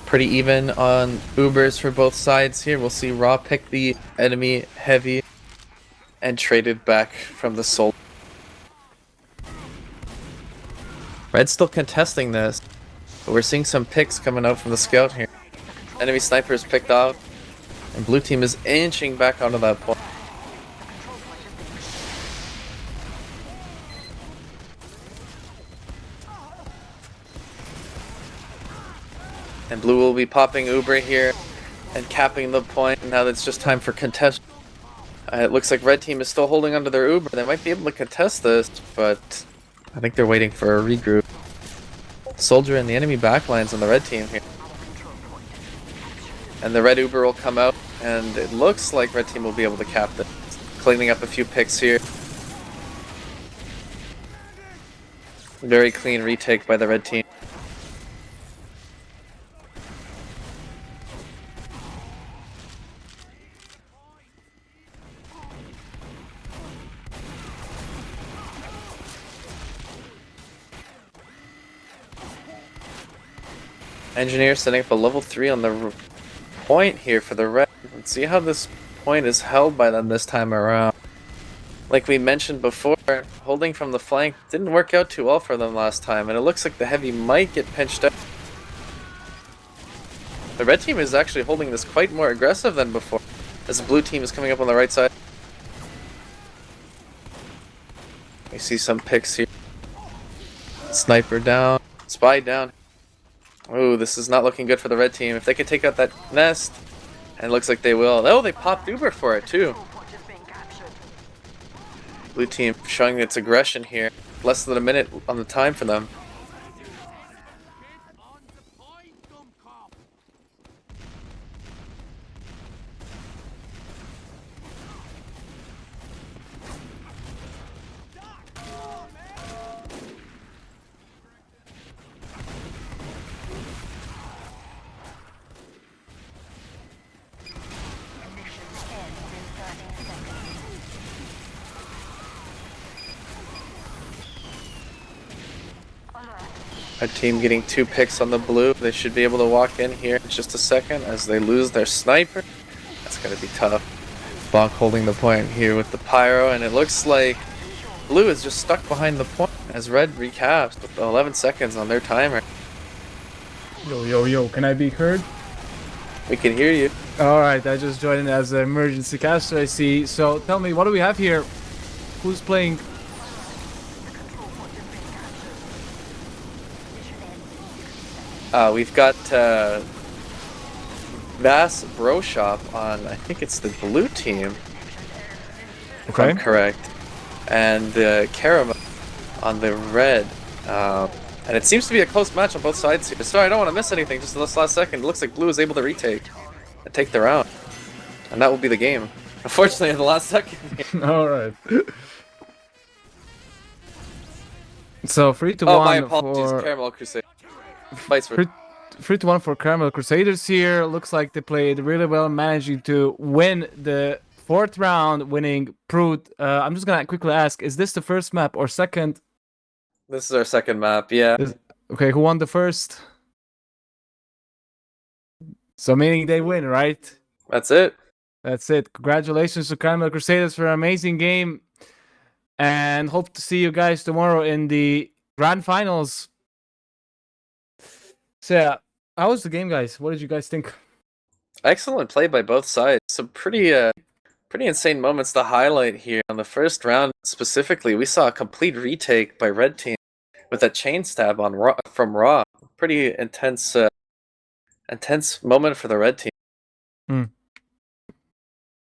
Pretty even on Ubers for both sides here. We'll see Raw pick the enemy heavy and traded back from the soul. Red's still contesting this. But we're seeing some picks coming out from the scout here. Enemy sniper is picked off, and blue team is inching back onto that point. And blue will be popping Uber here and capping the point. Now it's just time for contest. It looks like red team is still holding onto their Uber. They might be able to contest this, but I think they're waiting for a regroup. Soldier in the enemy backlines on the red team here. And the red Uber will come out, and it looks like red team will be able to cap this. Cleaning up a few picks here. Very clean retake by the red team. Engineer setting up a level 3 on the point here for the red. Let's see how this point is held by them this time around. Like we mentioned before, holding from the flank didn't work out too well for them last time, and it looks like the heavy might get pinched out. The red team is actually holding this quite more aggressive than before, as the blue team is coming up on the right side. We see some picks here. Sniper down, spy down. Ooh, this is not looking good for the red team. If they can take out that nest, and it looks like they will. Oh, they popped Uber for it too. Blue team showing its aggression here. Less than a minute on the time for them. Our team getting 2 picks on the blue. They should be able to walk in here in just a second as they lose their sniper. That's gonna be tough. Bonk holding the point here with the pyro, and it looks like blue is just stuck behind the point as red recaps with 11 seconds on their timer. Yo, can I be heard? We can hear you. Alright, I just joined in as an emergency caster, I see. So tell me, what do we have here? Who's playing? We've got Vass Bro Shop on, I think it's the blue team, if I'm correct, and Caramel on the red. And it seems to be a close match on both sides here. Sorry, I don't want to miss anything, just this last second. It looks like blue is able to retake and take the round. And that will be the game. Unfortunately, in the last second. Alright. So 3-1 oh, my apologies, for Caramel Crusade. Vice versa. 3-1 for Caramel Crusaders here. Looks like they played really well, managing to win the 4th round, winning Prude. I'm just gonna quickly ask, is this the first map or second? This is our second map, yeah. Okay, who won the first? So meaning they win, right? That's it. That's it. Congratulations to Caramel Crusaders for an amazing game. And hope to see you guys tomorrow in the grand finals. So yeah, how was the game, guys? What did you guys think? Excellent play by both sides. Some pretty insane moments to highlight here. On the first round specifically, we saw a complete retake by red team with a chain stab on from Raw. Pretty intense moment for the red team.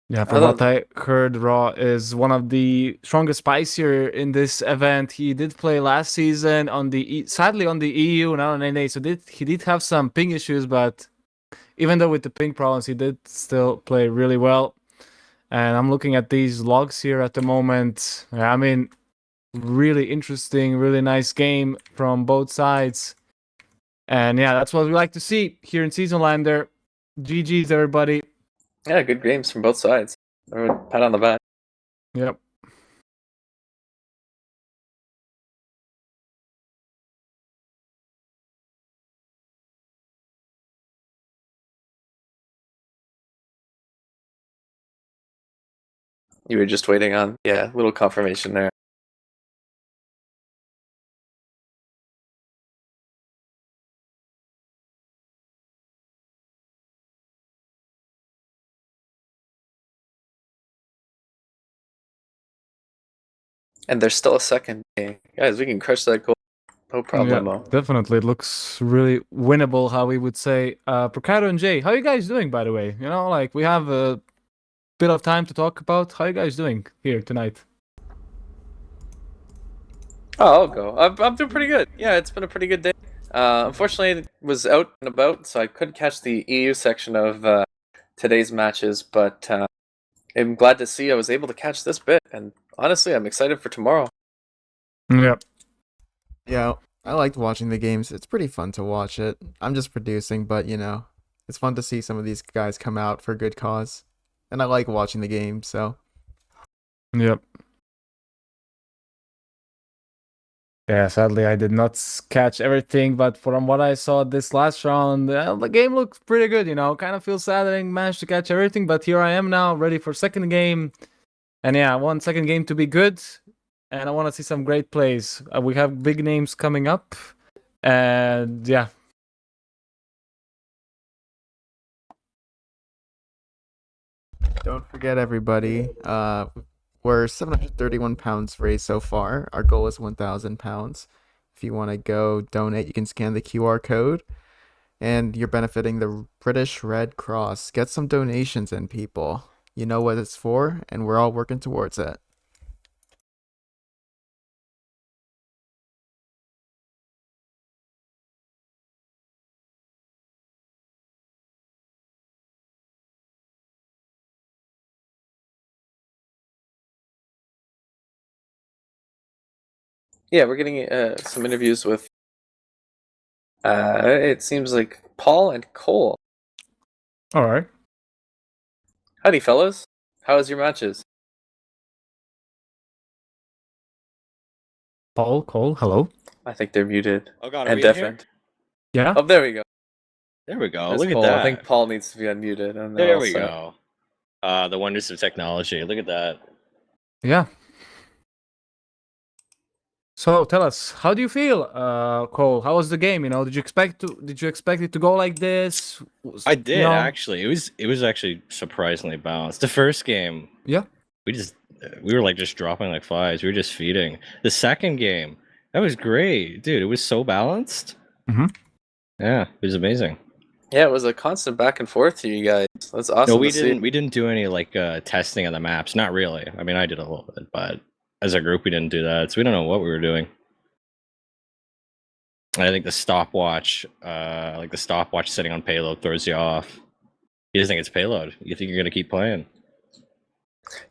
Yeah, from what I heard, Raw is one of the strongest spies here in this event. He did play last season on the sadly on the EU, not on NA, so he did have some ping issues, but even though with the ping problems, he did still play really well. And I'm looking at these logs here at the moment. I mean, really interesting, really nice game from both sides. And yeah, that's what we like to see here in Seasonalander. GG's, everybody. Yeah, good games from both sides. Pat on the back. Yep. You were just waiting on, yeah, little confirmation there. And there's still a second day. Guys, we can crush that goal. No problemo. Yeah, definitely. It looks really winnable, how we would say. Procado and Jay, how you guys doing, by the way? You know, like, we have a bit of time to talk about. How you guys doing here tonight? Oh, I'll go. I'm doing pretty good. Yeah, it's been a pretty good day. Unfortunately, I was out and about, so I couldn't catch the EU section of today's matches, but I'm glad to see I was able to catch this bit, and honestly, I'm excited for tomorrow. Yeah. Yeah, I liked watching the games. It's pretty fun to watch it. I'm just producing, but it's fun to see some of these guys come out for a good cause. And I like watching the game, so. Yep. Yeah, sadly I did not catch everything, but from what I saw this last round, the game looked pretty good, Kind of feel sad I didn't manage to catch everything, but here I am now, ready for second game. And yeah, I want second game to be good, and I want to see some great plays. We have big names coming up, and yeah. Don't forget, everybody, we're 731 pounds raised so far. Our goal is 1,000 pounds. If you want to go donate, you can scan the QR code. And you're benefiting the British Red Cross. Get some donations in, people. You know what it's for, and we're all working towards it. Yeah, we're getting some interviews with. It seems like Paul and Cole. All right. Howdy, fellas. How was your matches? Paul, Cole, hello. I think they're muted. Oh god, are and we in here? deafened. Yeah. Oh, there we go. There we go. There's Look Paul. at that. I think Paul needs to be unmuted. And There we go. The wonders of technology. Look at that. Yeah. So tell us, how do you feel, Cole? How was the game? Did you expect it to go like this? I did actually. It was actually surprisingly balanced. The first game, Yeah. we were like just dropping like flies. We were just feeding. The second game, that was great, dude. It was so balanced. Mhm. Yeah, it was amazing. Yeah, it was a constant back and forth to you guys. That's awesome. No, we to didn't. See. We didn't do any like testing of the maps. Not really. I mean, I did a little bit, but as a group, we didn't do that. So we don't know what we were doing. I think the stopwatch, setting on payload throws you off. You just think it's payload. You think you're gonna keep playing.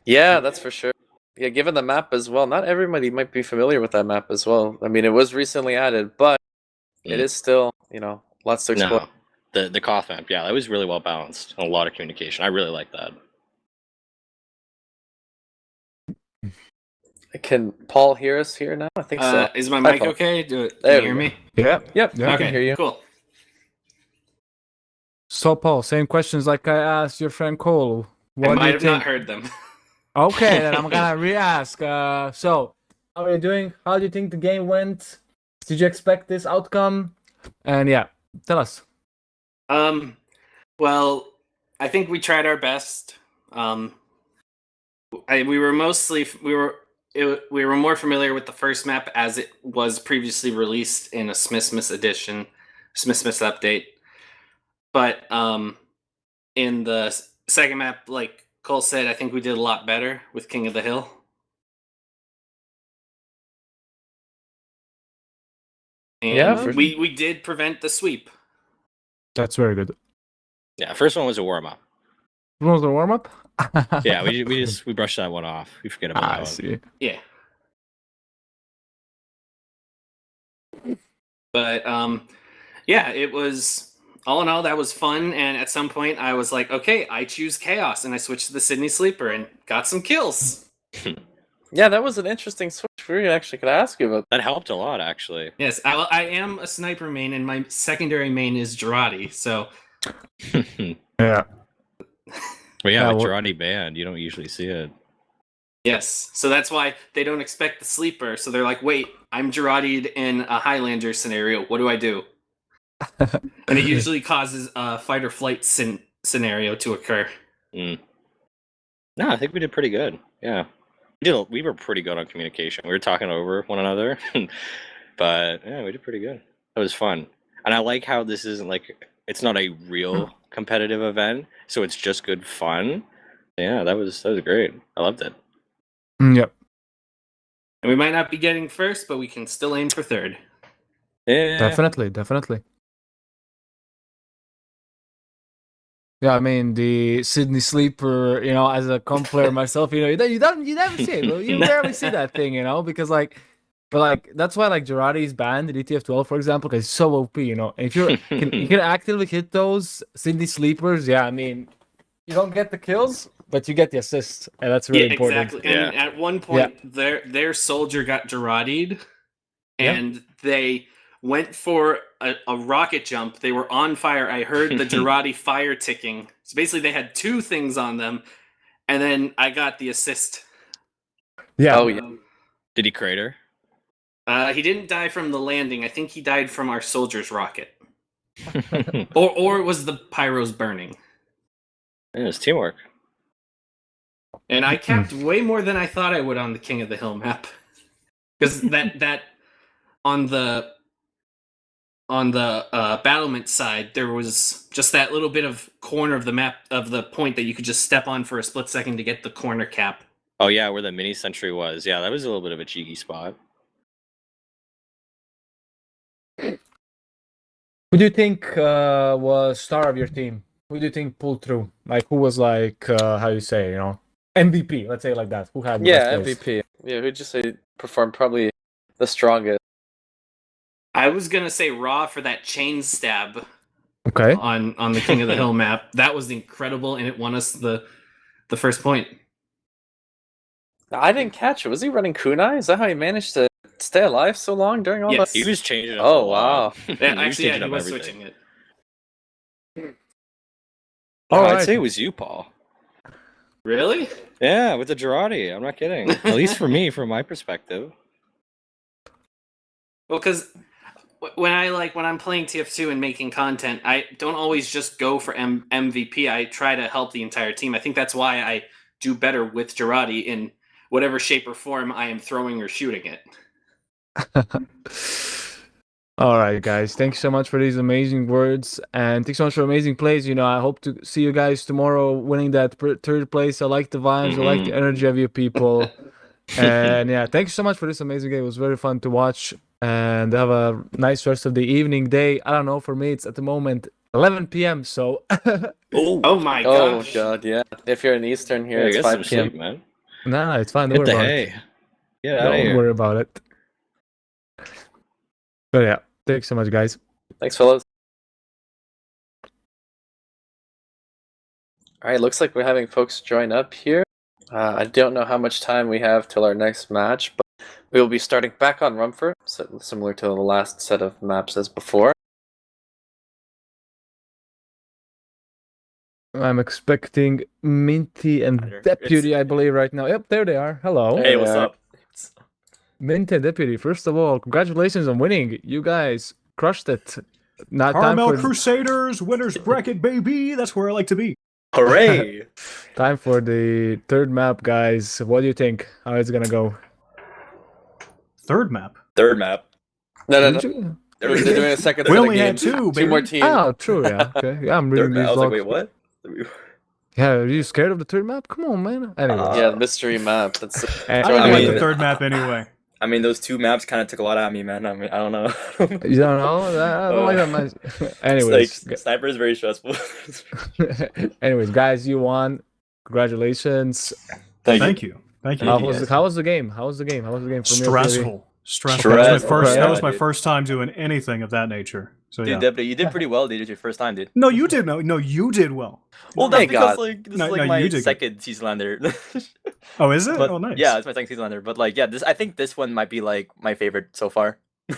Yeah, that's for sure. Yeah, given the map as well, not everybody might be familiar with that map as well. I mean, it was recently added, but it is still, lots to explore. No, the Koth map, yeah, that was really well balanced and a lot of communication. I really like that. Can Paul hear us here now? I think so. Is my Hi, mic Paul. okay? Can you There hear we me? Yeah. Yep, Yeah. I can hear you. Cool. So Paul, same questions like I asked your friend Cole. What I do might you have think? not heard them. Okay, then I'm gonna re-ask. So, how are you doing? How do you think the game went? Did you expect this outcome? And yeah, tell us. Well, I think we tried our best. We were more familiar with the first map as it was previously released in a Smithmas edition, Smithmas update. But in the second map, like Cole said, I think we did a lot better with King of the Hill. And Yeah, we did prevent the sweep. That's very good. Yeah, first one was a warm up. What was the warm up? Yeah, we brushed that one off. We forget about that I one. see. Yeah. But yeah, it was all in all that was fun. And at some point, I was like, okay, I choose chaos, and I switched to the Sydney Sleeper and got some kills. Yeah, that was an interesting switch. We actually could ask you about. That helped a lot, actually. Yes, I am a sniper main, and my secondary main is Girardi. So Yeah. Well, yeah, Yeah, with well- Girardi banned, you don't usually see it. yes, so that's why they don't expect the sleeper. So they're like, wait, I'm Girardi'd in a Highlander scenario. What do I do? And it usually causes a fight or flight scenario to occur. No, I think we did pretty good. Yeah. We were pretty good on communication. We were talking over one another, but yeah, we did pretty good. It was fun, and I like how this isn't like it's not a real competitive event, so it's just good fun. Yeah, that was great. I loved it. Yep. And we might not be getting first, but we can still aim for third. Yeah, Definitely. Yeah, I mean the Sydney sleeper, as a comp player myself, you never see it. You rarely see that thing, because that's why Girardi's banned in ETF 12, for example, because it's so OP, And if you can actively hit those Sydney sleepers, yeah, I mean, you don't get the kills, but you get the assists, and that's really important. Exactly. And at one point, their soldier got Girardi'd, and they went for a rocket jump. They were on fire. I heard the Girardi fire ticking. So basically, they had two things on them, and then I got the assist. Yeah. Oh, yeah. Did he crater? He didn't die from the landing. I think he died from our soldier's rocket. or it was the pyros burning. Yeah, it's teamwork. And I capped way more than I thought I would on the King of the Hill map. Because that on the battlement side, there was just that little bit of corner of the map of the point that you could just step on for a split second to get the corner cap. Oh yeah, where the mini sentry was. Yeah, that was a little bit of a cheeky spot. Who do you think was star of your team? Who do you think pulled through? Who was how you say, MVP? Let's say it like that. Who had the best place? MVP. Yeah, who'd you say performed probably the strongest? I was gonna say Raw for that chain stab. Okay. On the King of the Hill map, that was incredible, and it won us the first point. I didn't catch it. Was he running kunai? Is that how he managed to stay alive so long during all that? He was changing up. Oh wow! He was switching it. I'd say it was you, Paul. Really? Yeah, with the Girardi. I'm not kidding. At least for me, from my perspective. Well, because when I'm playing TF2 and making content, I don't always just go for MVP. I try to help the entire team. I think that's why I do better with Girardi in whatever shape or form I am throwing or shooting it. All right, guys. Thank you so much for these amazing words, and thanks so much for amazing plays. I hope to see you guys tomorrow winning that third place. I like the vibes. I like the energy of you people. And yeah, thank you so much for this amazing game. It was very fun to watch, and have a nice rest of the evening, day. I don't know. For me, it's at the moment 11 p.m. So. Oh my gosh. Oh god, yeah. If you're in Eastern here, it's 5 p.m. Sleep, man. Nah, it's fine. Hit Don't the worry hay. about it. Get out of here. Don't worry about it. But yeah, thanks so much, guys. Thanks, fellas. All right, looks like we're having folks join up here. I don't know how much time we have till our next match, but we will be starting back on Rumford, similar to the last set of maps as before. I'm expecting Minty and Deputy, I believe, right now. Yep, there they are. Hello. Hey, what's up? Minty and Deputy, first of all, congratulations on winning. You guys crushed it. Not Caramel time for Crusaders, winners bracket, baby. That's where I like to be. Hooray! time for the third map, guys. What do you think? How is it gonna go? Third map. Third map. No. Did you- They're doing a second We set only of had games. two, Two more teams. Oh, true, yeah. Okay. Yeah, I'm reading Third map. these I was like, logs. wait, what? Yeah, are you scared of the third map? Come on, man. Anyway. Yeah, the mystery map. That's I I like mean- the third map anyway. I mean, those two maps kind of took a lot out of me, man. I mean, I don't know. You don't know? I don't like that much. It's Anyways. like, sniper is very stressful. Anyways, guys, you won. Congratulations. Thank you. Thank you. How was the game? How was the game from your POV? Stressful. Stressful. That was my Dude. first time doing anything of that nature. So Dude, yeah. Deputy, you did pretty well, dude. It's your first time, dude. No, you did. No, you did well. Well, that's Thank because, God. like, this No, is, like, no, my you did good. second Seasonalander. Oh, is it? But, Oh, nice. Yeah, it's my second Seasonalander. But, like, yeah, I think this one might be, like, my favorite so far. Like,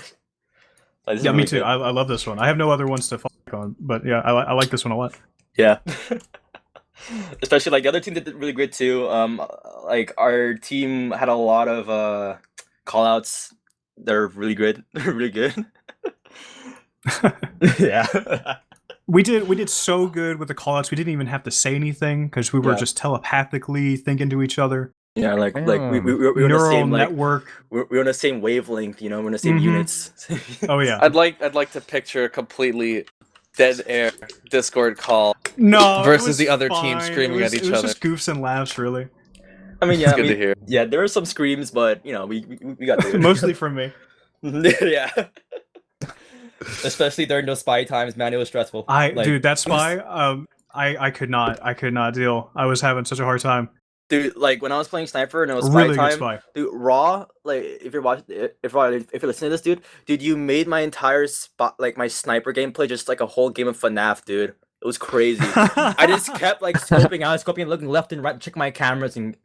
this is Yeah, me really too. good. I love this one. I have no other ones to fall back on, but yeah, I like this one a lot. Yeah. Especially like the other team did really great too. Like our team had a lot of call outs. They're really good. They're really good. Yeah. We did so good with the callouts. We didn't even have to say anything because we were Yeah. just telepathically thinking to each other. Yeah, like Damn. we're on the Neural same like network. we're on the same wavelength, you know, we're in the same Mhm. units. Oh yeah. I'd like to picture a completely dead air Discord call. No, it versus was the other team fine. screaming at each It was other. just goofs and laughs, really. I mean, It's good to hear. yeah, there were some screams, but you know, we got through it. Mostly from me. Yeah. Especially during those spy times, man, it was stressful. Dude, that spy, I could not deal. I was having such a hard time. Dude, like when I was playing sniper and it was spy Really good time, spy. dude, raw. Like if you're watching, if you're listening to this, dude, you made my entire spot, like my sniper gameplay, just like a whole game of FNAF, dude. It was crazy. I just kept like scoping, looking left and right, checking my cameras and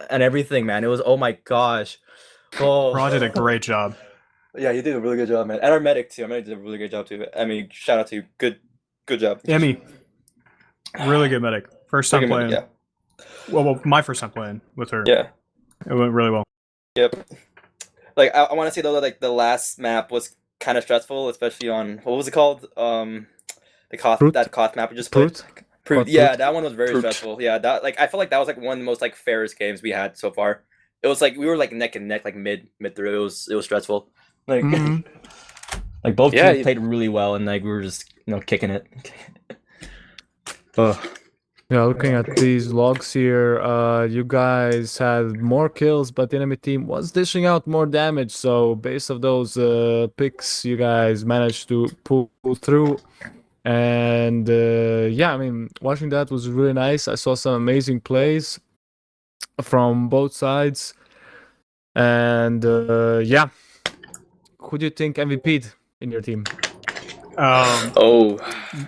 everything, man. It was, oh my gosh. Oh, Raw did a great job. yeah, you did a really good job, man. And our medic too. Our medic did a really good job too. I mean, shout out to you. Good job. Emmy, really good medic. First time Really good playing. medic, Well, my first time playing with her. yeah. It went really well. Yep. Like I want to say though that like the last map was kind of stressful, especially on what was it called? The Koth Brute? that Koth map we just played. Brute? Yeah, that one was very Brute. stressful. Yeah, that like I felt like that was like one of the most like fairest games we had so far. It was like we were like neck and neck, like mid through. It was stressful. Like Mhm. like both Yeah, teams played really well, and like we were just kicking it. Ugh. Yeah, looking at these logs here, you guys had more kills, but the enemy team was dishing out more damage. So based of those picks, you guys managed to pull through. And yeah, I mean, watching that was really nice. I saw some amazing plays from both sides. And yeah, who do you think MVP'd in your team? Oh,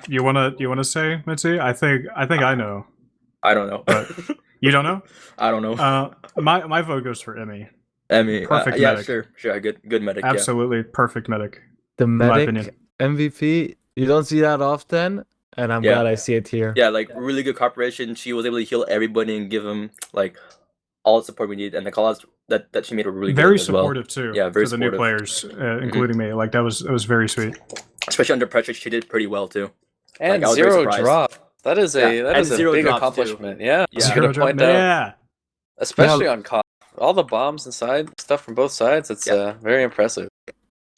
You wanna say, Mitzi? I think I know. I don't know. But you don't know? I don't know. My vote goes for Emmy. I mean, perfect yeah, medic. sure, good medic. Absolutely perfect medic. The my medic opinion. MVP. You don't see that often, and I'm Yeah. glad I see it here. Yeah, like really good cooperation. She was able to heal everybody and give them like all the support we need, and the callouts that she made were really Very good as well. supportive too. Yeah, very to the new supportive. players, including me. Like that was very sweet. Especially under pressure, she did pretty well too. And I was very zero surprised. drop. That is a Yeah, that and is a zero big drops, too. accomplishment. Yeah, Yeah. just gonna point out, Yeah. especially on COD, all the bombs inside, stuff from both sides. It's Yeah. very impressive.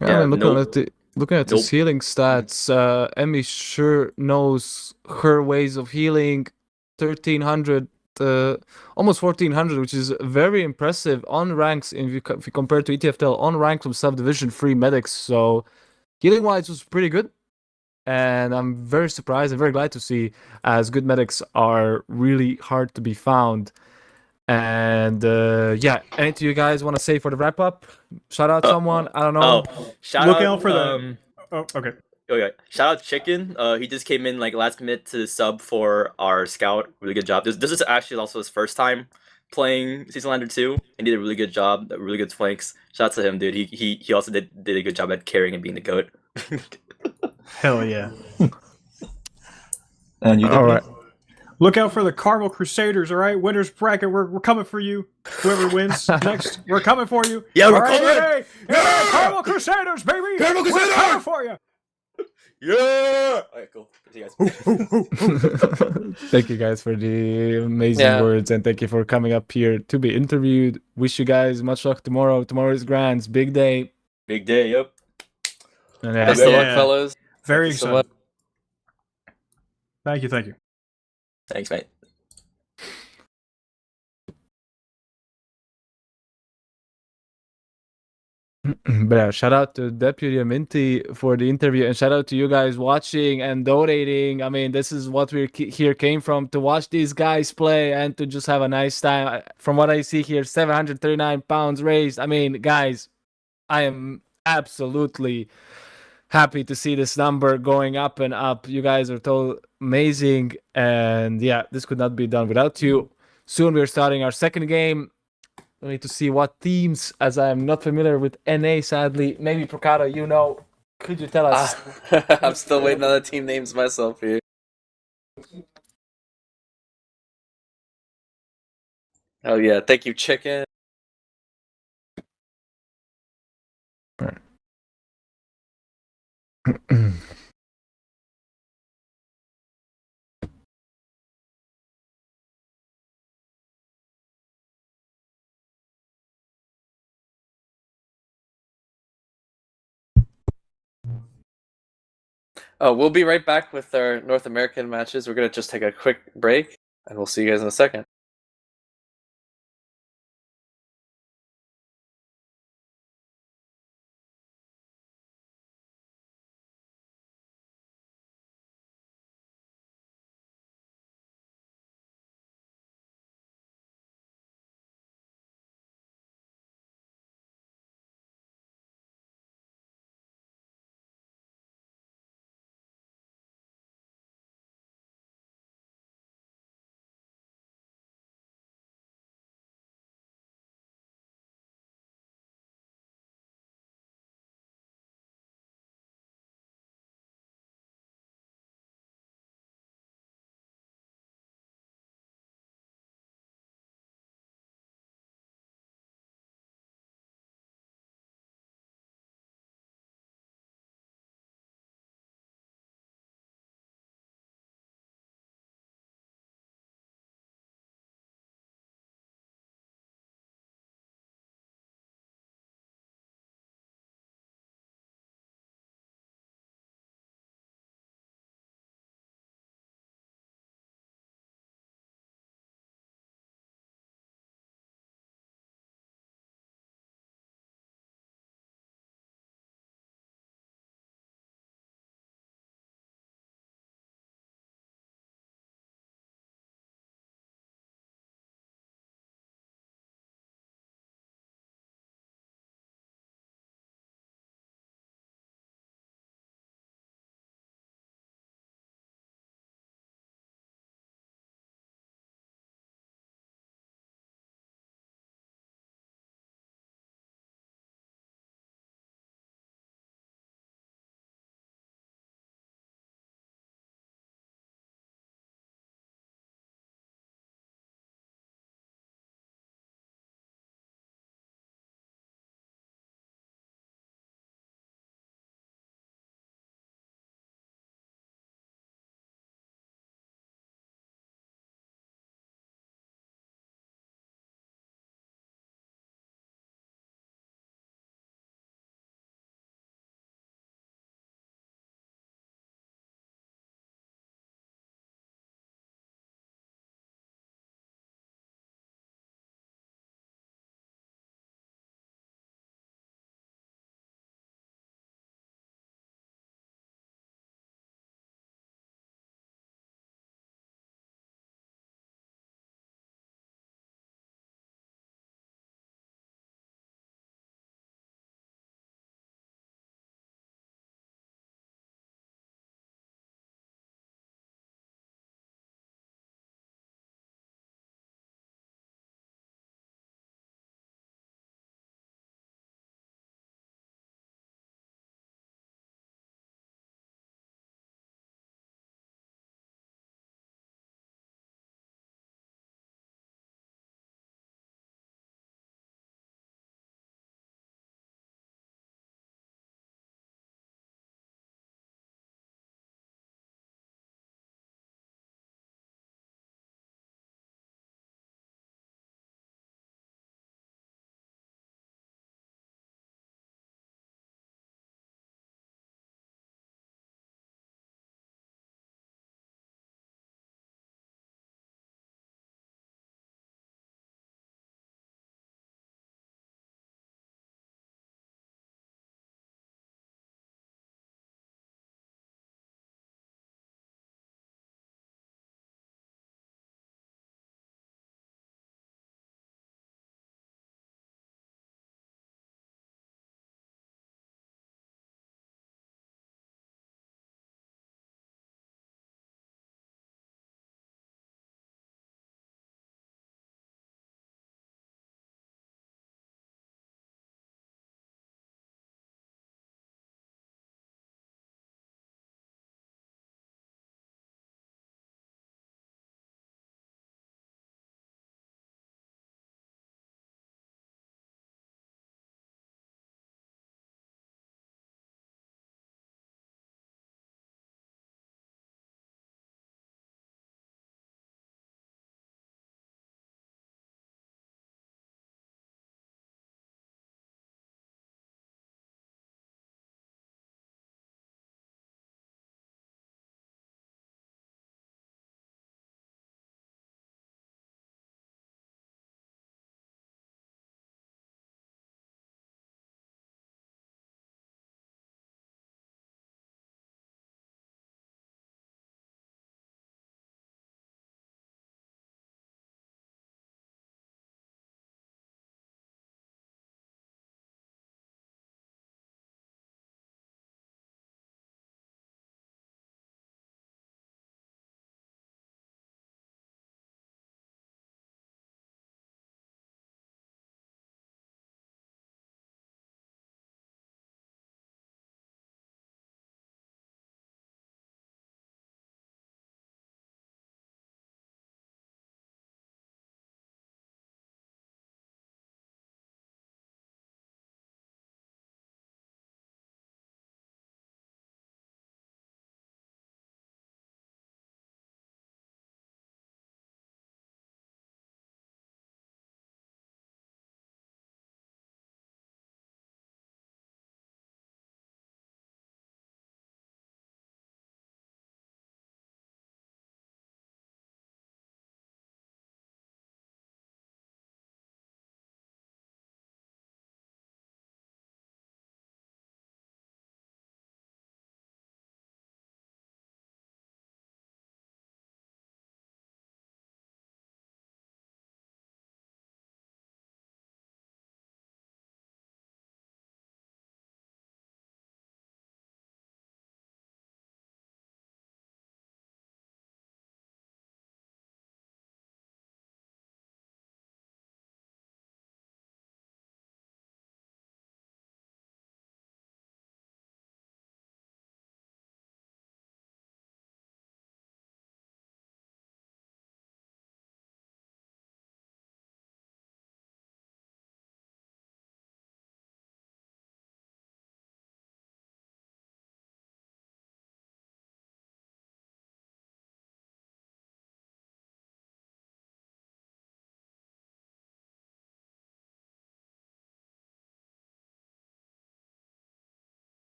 Yeah, Yeah, I mean, nope. looking at the Nope. healing stats, Emmy sure knows her ways of healing. 1300, almost 1400, which is very impressive on ranks. If you compare to ETFL on ranks from subdivision 3 medics, so healing wise was pretty good. And I'm very surprised and very glad to see, as good medics are really hard to be found. And yeah, anything you guys want to say for the wrap up? Shout out someone, I don't know. Shout Look out out for the- Oh, okay. Okay. Shout out Chicken. He just came in like last minute to sub for our scout. Really good job. This is actually also his first time playing Seasonalander 2, and he did a really good job. Really good flanks. Shout out to him, dude. He also did a good job at carrying and being the goat. Hell yeah. And you did All right. Look out for the Carmel Crusaders, all right? Winners bracket, we're coming for you. Whoever wins next, we're coming for you. Yeah, we're All right, coming! yeah, Carmel Crusaders, baby! Carmel We're Crusaders! coming for you! Yeah. Alright, cool. See you guys. Thank you guys for the amazing Yeah. words, and thank you for coming up here to be interviewed. Wish you guys much luck tomorrow. Tomorrow is Grand's big day. Big day. Yep. And Best Yeah. of luck, fellas. Very Thank you so excited. Thank you. Thanks, mate. But yeah, shout out to Deputy Minty for the interview, and shout out to you guys watching and donating. I mean, this is what we here came from, to watch these guys play and to just have a nice time. From what I see here, 739 pounds raised. I mean, guys, I am absolutely happy to see this number going up and up. You guys are totally amazing, and yeah, this could not be done without you. Soon we're starting our second game. We need to see what teams, as I am not familiar with NA, sadly. Maybe Procado, you know. Could you tell us? I'm still waiting on the team names myself here. Oh yeah, thank you, Chicken. We'll be right back with our North American matches. We're gonna just take a quick break, and we'll see you guys in a second.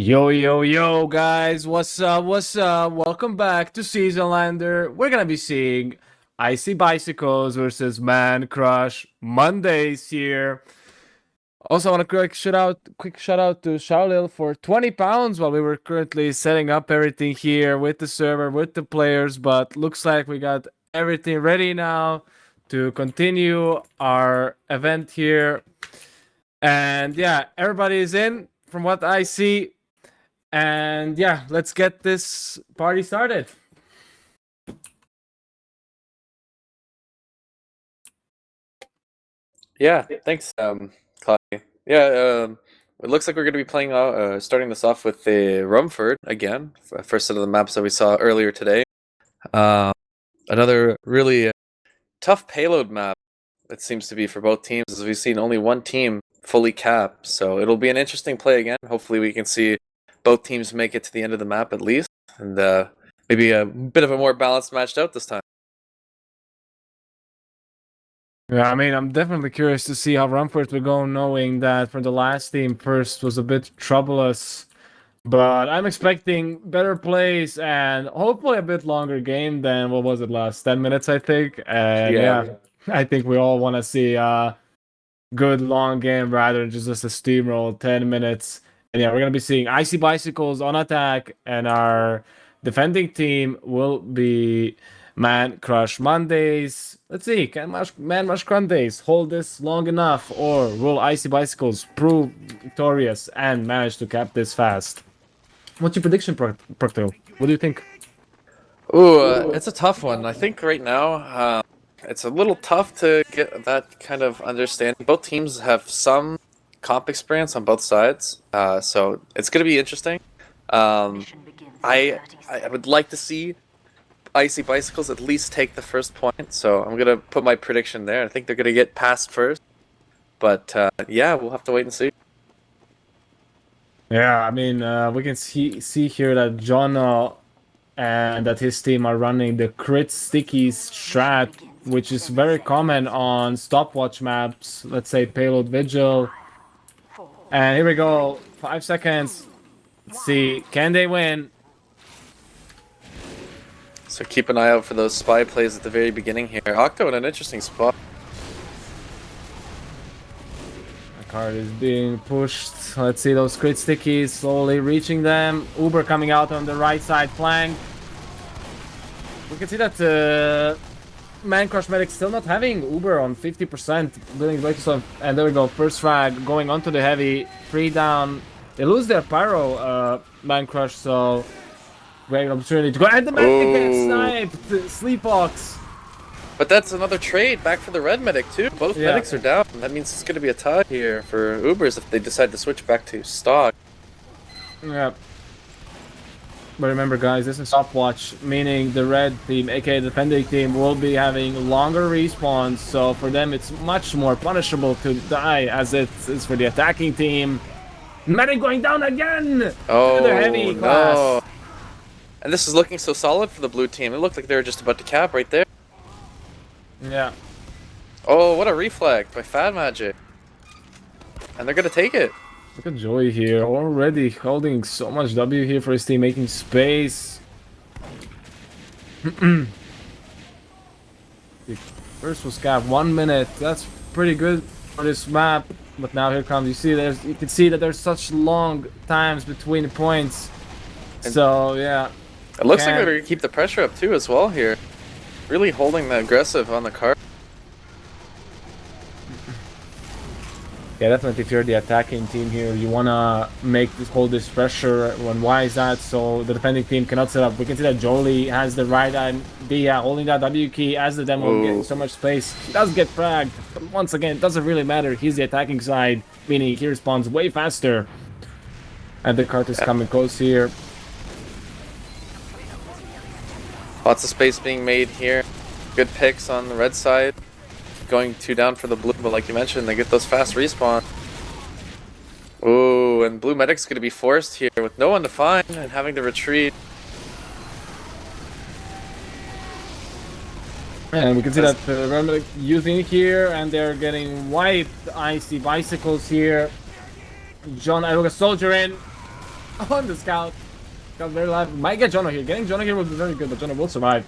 Yo, yo, yo, guys, what's up, what's up? Welcome back to Seasonalander. We're gonna be seeing Icy Bicycles versus Man Crush Mondays here. Also, I want to quick shout out to Shaolil for 20 pounds while we were currently setting up everything here with the server, with the players, but looks like we got everything ready now to continue our event here. And yeah, everybody is in from what I see. And yeah, let's get this party started. Yeah, thanks, Claudia. Yeah, it looks like we're going to be playing starting this off with the Rumford again, first set of the maps that we saw earlier today. Another really tough payload map, it seems to be, for both teams, as we've seen only one team fully cap. So it'll be an interesting play again. Hopefully we can see both teams make it to the end of the map at least, and maybe a bit of a more balanced matched out this time. Yeah, I mean, I'm definitely curious to see how Rumford will go, knowing that for the last team, first was a bit troublous. But I'm expecting better plays and hopefully a bit longer game than, what was it, last 10 minutes, I think. And yeah, I think we all want to see a good long game rather than just a steamroll 10 minutes. And yeah, we're going to be seeing Icy Bicycles on attack, and our defending team will be Man Crush Mondays. Let's see, can Man Crush Mondays hold this long enough, or will Icy Bicycles prove victorious and manage to cap this fast? What's your prediction, Procto? What do you think? Ooh, it's a tough one. I think right now, it's a little tough to get that kind of understanding. Both teams have some comp experience on both sides, so it's going to be interesting. I would like to see Icy Bicycles at least take the first point, so I'm going to put my prediction there. I think they're going to get past first, but yeah, we'll have to wait and see. Yeah, I mean, we can see here that John and that his team are running the crit sticky strat, which is very common on stopwatch maps, let's say Payload Vigil. And here we go, 5 seconds. Let's see, can they win? So keep an eye out for those spy plays at the very beginning here. Octo in an interesting spot. The card is being pushed. Let's see those crit stickies slowly reaching them. Uber coming out on the right side flank. We can see that Man Crush Medic still not having Uber on 50%. Building breakers, and there we go. First frag going onto the heavy. 3 down. They lose their pyro, Man Crush, so great opportunity to go. And the medic gets sniped. Sleepwalks. But that's another trade back for the red medic too. Both medics are down. That means it's going to be a tie here for Ubers if they decide to switch back to stock. Yeah. But remember, guys, this is stopwatch, meaning the red team, aka the defending team, will be having longer respawns. So for them, it's much more punishable to die as it is for the attacking team. Medic going down again! Oh, the heavy class. No. And this is looking so solid for the blue team. It looked like they were just about to cap right there. Yeah. Oh, what a reflect by Fad Magic. And they're going to take it. Look at Joey here, already holding so much W here for his team, making space. First was cap 1 minute. That's pretty good for this map. But now here comes, you can see that there's such long times between the points. So yeah. It looks like they're going to keep the pressure up too as well here. Really holding the aggressive on the card. Yeah, definitely if you're the attacking team here, you want to hold this pressure. And why is that? So the defending team cannot set up. We can see that Jolie has the right idea, holding that W key as the demo, getting so much space. He does get fragged, but once again, it doesn't really matter. He's the attacking side, meaning he responds way faster. And the cart is coming close here. Lots of space being made here. Good picks on the red side. Going 2 down for the blue, but like you mentioned, they get those fast respawn. Ooh, and blue medic's going to be forced here with no one to find and having to retreat. And we can see that Remedic using here, and they're getting wiped. Icy Bicycles here. John, I look a soldier in. on the scout. Got very live. Might get Jono here. Getting Jono here will be very good, but Jono will survive.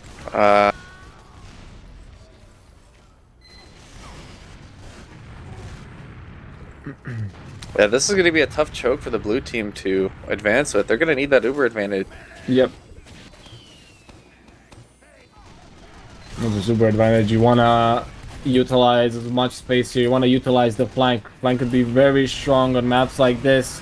Yeah, this is going to be a tough choke for the blue team to advance with. They're going to need that Uber advantage. Yep. There's a super advantage. You want to utilize as much space here. You want to utilize the flank. Flank could be very strong on maps like this.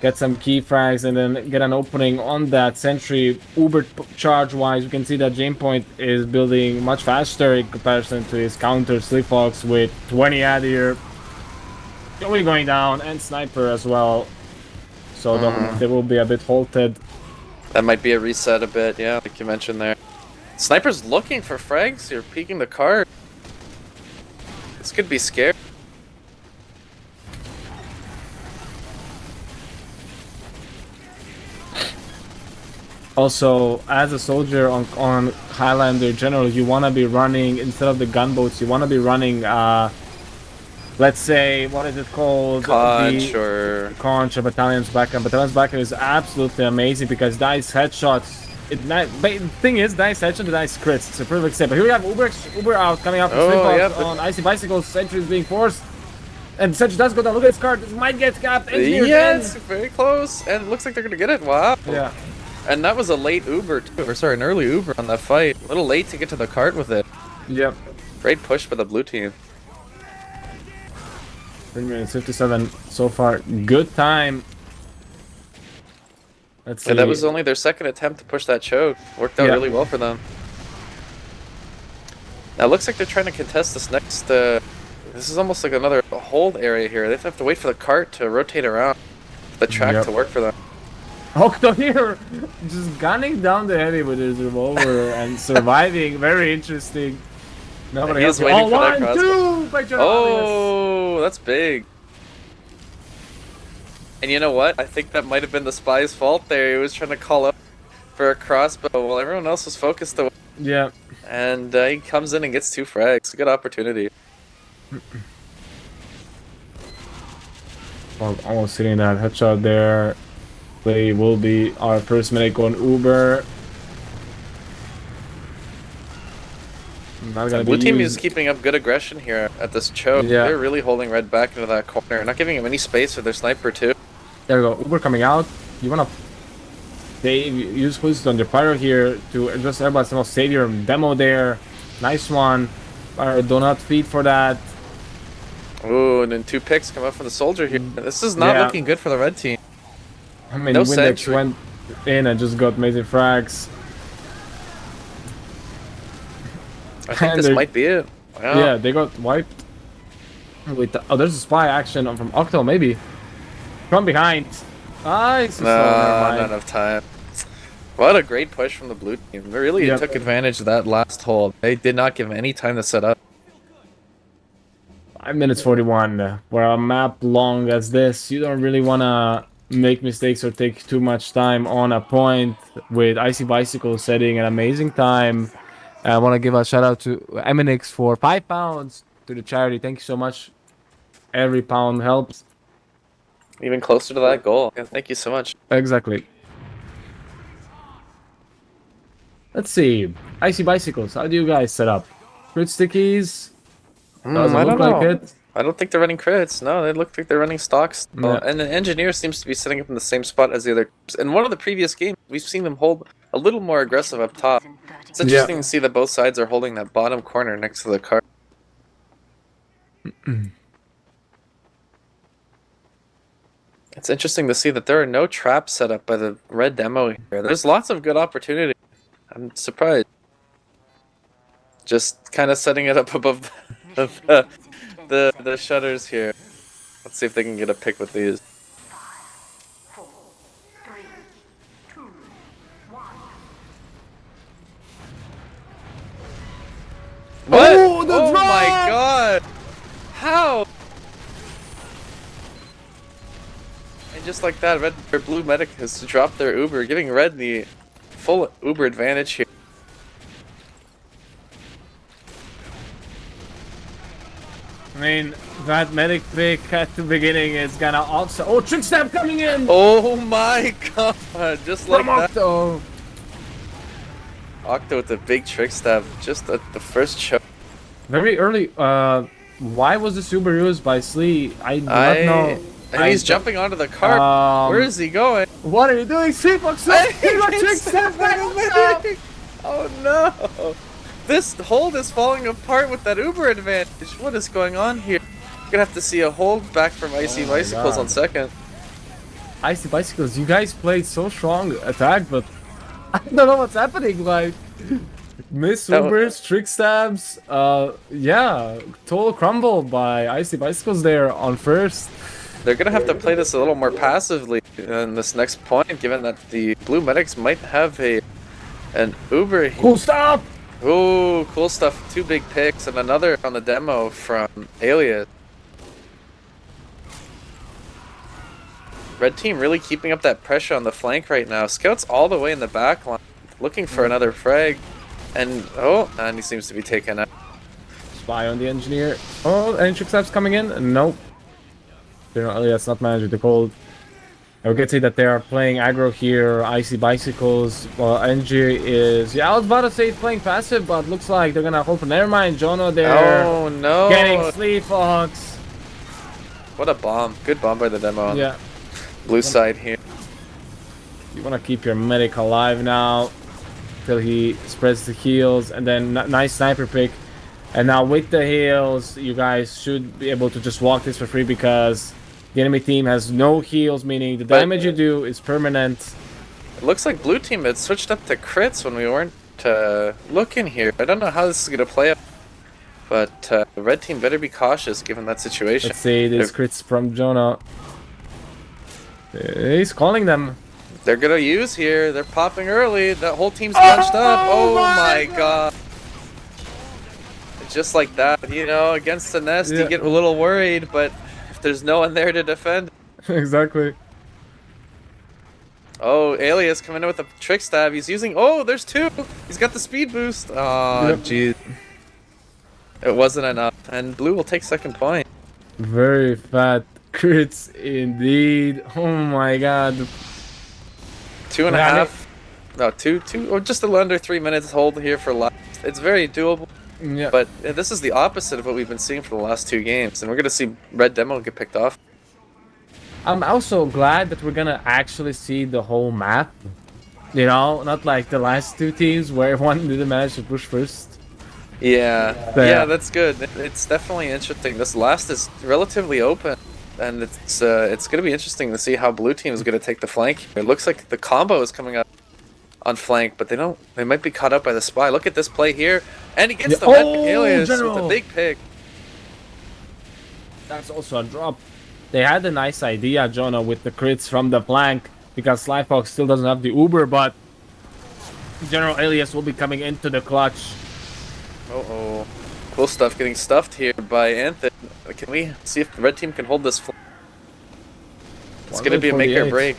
Get some key frags and then get an opening on that sentry. Uber charge wise, we can see that Jane Point is building much faster in comparison to his counter Sleep Fox with 20 ad here. Joey going down and Sniper as well. So they will be a bit halted. That might be a reset a bit, yeah, like you mentioned there. Sniper's looking for frags here, peeking the card. This could be scary. Also, as a soldier on Highlander General, you want to be running, instead of the gunboats, you want to be running, let's say, what is it called? Conch or Battalion's Backup. Battalion's Backup is absolutely amazing because dice headshots. The thing is, dice headshot and dice crits. It's a perfect step. But here we have Uber out coming up on Icy Bicycles. Sentry is being forced. And Sentry does go down. Look at his card. This might get capped. Yes, very close. And it looks like they're going to get it. Wow. Yeah. And that was a late Uber, too. Or sorry, an early Uber on that fight. A little late to get to the cart with it. Yep. Great push by the blue team. 3 minutes 57 so far. Good time. Let's see. Yeah, that was only their second attempt to push that choke. Worked out really well for them. Now it looks like they're trying to contest this next. This is almost like another hold area here. They have to wait for the cart to rotate around for the track to work for them. Octo here, just gunning down the heavy with his revolver and surviving. Very interesting. Nobody else waiting for that crossbow. Oh, that's big. And you know what? I think that might have been the spy's fault there. He was trying to call up for a crossbow while everyone else was focused away. Yeah. And he comes in and gets 2 frags. A good opportunity. Well, almost hitting that headshot there. They will be our first medic on Uber. Blue team is keeping up good aggression here at this choke. Yeah. They're really holding red back into that corner. Not giving him any space for their sniper too. There we go. Uber coming out. You want to use Hoist on the pyro here to address everybody's most savior demo there. Nice one. Do not feed for that. Ooh, and then 2 picks come up from the soldier here. This is not looking good for the red team. I mean, no Windex went in and just got amazing frags. I think this might be it. Wow. Yeah, they got wiped. Wait, there's a spy action from Octo, maybe. From behind. Nice. Not enough time. What a great push from the blue team. They really took advantage of that last hold. They did not give him any time to set up. 5 minutes 41. For a map long as this, you don't really want to make mistakes or take too much time on a point. With Icy Bicycle setting an amazing time. I want to give a shout out to Eminix for £5 to the charity. Thank you so much. Every pound helps. Even closer to that goal. Yeah, thank you so much. Exactly. Let's see. Icy Bicycles. How do you guys set up? Crit stickies? Doesn't look like it. I don't think they're running crits. No, they look like they're running stocks. Yeah. And the engineer seems to be setting up in the same spot as the other. In one of the previous games, we've seen them hold a little more aggressive up top. It's interesting to see that both sides are holding that bottom corner next to the car. It's interesting to see that there are no traps set up by the red demo here. There's lots of good opportunity. I'm surprised. Just kind of setting it up above the shutters here. Let's see if they can get a pick with these. What? Oh my god! How? And just like that, red or blue medic has dropped their Uber, giving red the full Uber advantage here. I mean, that medic pick at the beginning is gonna also. Oh, trick stab coming in! Oh my god, just like From that. Octo! Octo with the big trick stab, just at the first choke. Very early. Why was the super used by Slee? I do not know. And he's jumping onto the cart. Where is he going? What are you doing, Sleepox? Trick stab back! Oh no! This hold is falling apart with that Uber advantage. What is going on here? We're gonna have to see a hold back from Icy Bicycles on second. Icy Bicycles, you guys played so strong attack, but I don't know what's happening. Like, miss Ubers, trick stabs. Yeah, total crumble by Icy Bicycles there on first. They're gonna have to play this a little more passively in this next point, given that the blue medics might have an Uber. Cool stop! Ooh, cool stuff. 2 big picks and another on the demo from Alias. Red team really keeping up that pressure on the flank right now. Scouts all the way in the back line, looking for another frag. And he seems to be taken out. Spy on the engineer. Oh, any trick stabs coming in? Nope. That's not managing the cold. We can see that they are playing aggro here. Icy Bicycles. Well, NG is. Yeah, I was about to say it's playing passive, but looks like they're gonna hold for. Never mind, Jono there. Oh no! Getting Sleep Fox. What a bomb! Good bomb by the demo. On yeah. Blue side here. You wanna keep your medic alive now till he spreads the heals, and then nice sniper pick. And now with the heals, you guys should be able to just walk this for free because the enemy team has no heals, meaning the damage you do is permanent. It looks like blue team had switched up to crits when we weren't looking here. I don't know how this is going to play out, but red team better be cautious given that situation. Let's see these crits from Jonah. He's calling them. They're going to use here. They're popping early. That whole team's bunched up. Oh my god. Just like that, you know, against the nest, you get a little worried, but if there's no one there to defend. Exactly. Oh, Alias coming in with a trick stab. He's using. Oh, there's 2. He's got the speed boost. Oh, jeez. It wasn't enough. And blue will take second point. Very fat crits indeed. Oh my god. 2.5. No, 2, or just a little under 3 minutes hold here for last. It's very doable. Yeah. But this is the opposite of what we've been seeing for the last 2 games, and we're gonna see red demo get picked off. I'm also glad that we're gonna actually see the whole map. You know, not like the last 2 teams where everyone didn't manage to push first. Yeah, yeah, that's good. It's definitely interesting. This last is relatively open, and it's gonna be interesting to see how blue team is gonna take the flank. It looks like the combo is coming up on flank, but they might be caught up by the spy. Look at this play here, and he gets the Alias with a big pick. That's also a drop. They had a nice idea, Jonah, with the crits from the flank, because Slyfox still doesn't have the Uber, but General Alias will be coming into the clutch. Uh-oh. Cool stuff getting stuffed here by Anthony. Can we see if the red team can hold this flank? It's going to be a make or break.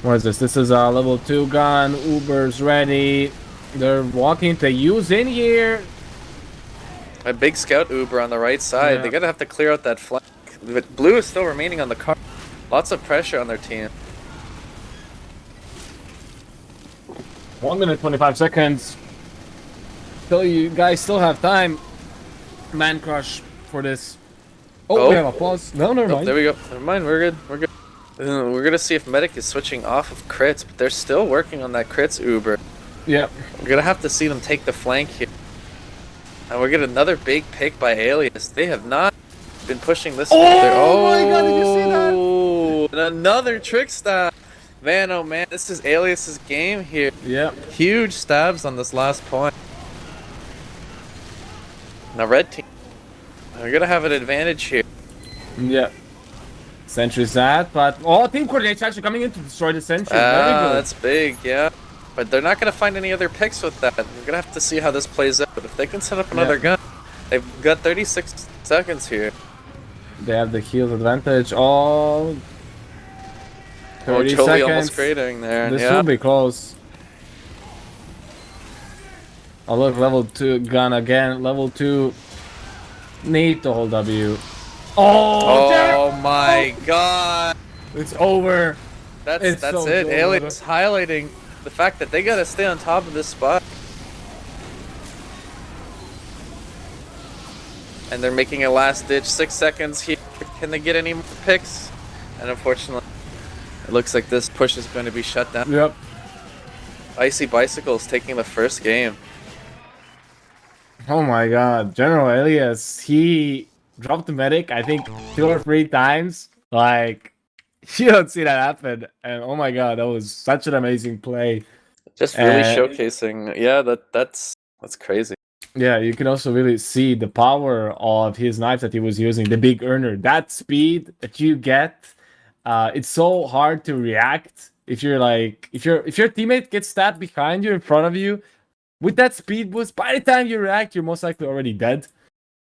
What is this? This is a level 2 gun. Uber's ready. They're walking to use in here. A big scout Uber on the right side. Yeah. They're going to have to clear out that flank. But blue is still remaining on the car. Lots of pressure on their team. 1 minute 25 seconds. Still, you guys still have time. Man crush for this. Oh, we have a pause. No, never mind. There we go. Never mind. We're good. We're good. We're gonna see if Medic is switching off of crits, but they're still working on that crits Uber. Yeah. We're gonna have to see them take the flank here. And we're getting another big pick by Alias. They have not been pushing this. Oh my god, did you see that? And another trick stab. Man, oh man, this is Alias's game here. Yeah. Huge stabs on this last point. Now red team, they're gonna have an advantage here. Yeah. Sentry's that, but team coordinate's actually coming in to destroy the sentry. Very good. That's big, yeah. But they're not gonna find any other picks with that. We're gonna have to see how this plays out. But if they can set up another gun, they've got 36 seconds here. They have the heals advantage. 30 Jolie seconds. almost grading there. This will be close. Oh look, level 2 gun again. Level 2. Need the whole W. Oh, Oh my god. it's over. That's It's that's so it. good. Aliens highlighting the fact that they gotta stay on top of this spot. And they're making a last ditch. 6 seconds here. Can they get any more picks? And unfortunately, it looks like this push is going to be shut down. Yep. Icy Bicycles taking the first game. Oh my god. General Elias, he dropped the medic, I think 2 or 3 times. Like, you don't see that happen. And oh my god, that was such an amazing play. Just really showcasing. Yeah, that's crazy. Yeah, you can also really see the power of his knife that he was using, the big earner. That speed that you get, it's so hard to react if you're like if your teammate gets stabbed behind you in front of you with that speed boost. By the time you react, you're most likely already dead,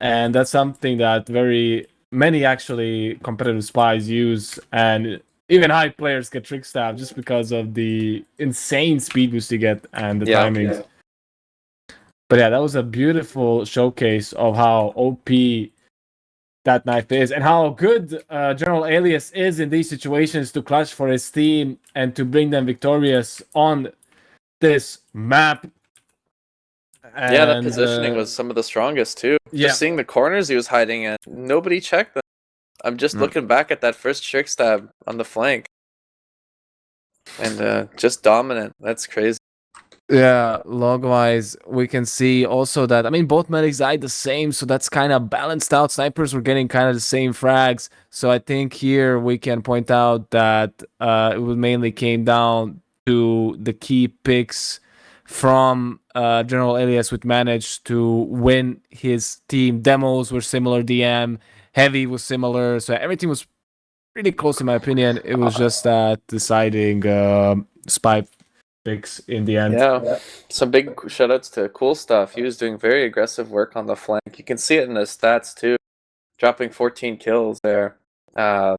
and that's something that very many actually competitive spies use, and even high players get trick stabbed just because of the insane speed boost you get and the timings. Yeah. But yeah, that was a beautiful showcase of how OP that knife is and how good General Alias is in these situations to clutch for his team and to bring them victorious on this map. And, yeah, that positioning was some of the strongest too. Yeah. Just seeing the corners he was hiding in, nobody checked them. I'm just looking back at that first trick stab on the flank. And just dominant. That's crazy. Yeah, log-wise, we can see also that, I mean, both medics died the same, so that's kind of balanced out. Snipers were getting kind of the same frags. So I think here we can point out that it mainly came down to the key picks from General Elias, which managed to win his team. Demos were similar, DM, Heavy was similar, so everything was pretty close in my opinion. It was just that deciding spy picks in the end. Yeah, some big shoutouts to Cool Stuff. He was doing very aggressive work on the flank. You can see it in his stats too, dropping 14 kills there. That's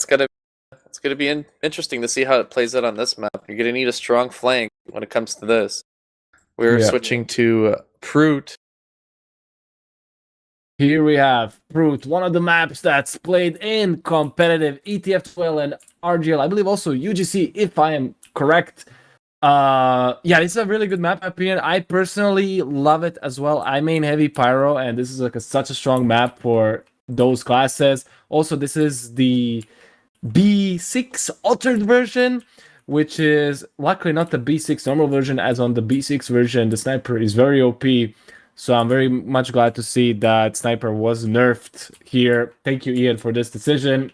gonna be interesting to see how it plays out on this map. You're gonna need a strong flank when it comes to this. We're switching to Proot. Here we have Proot, one of the maps that's played in competitive ETF12 and RGL. I believe also UGC, if I am correct. Yeah, this is a really good map opinion. I personally love it as well. I main heavy pyro, and this is like such a strong map for those classes. Also, this is the B6 altered version, which is luckily not the B6 normal version, as on the B6 version, the sniper is very OP. So I'm very much glad to see that sniper was nerfed here. Thank you, Ian, for this decision.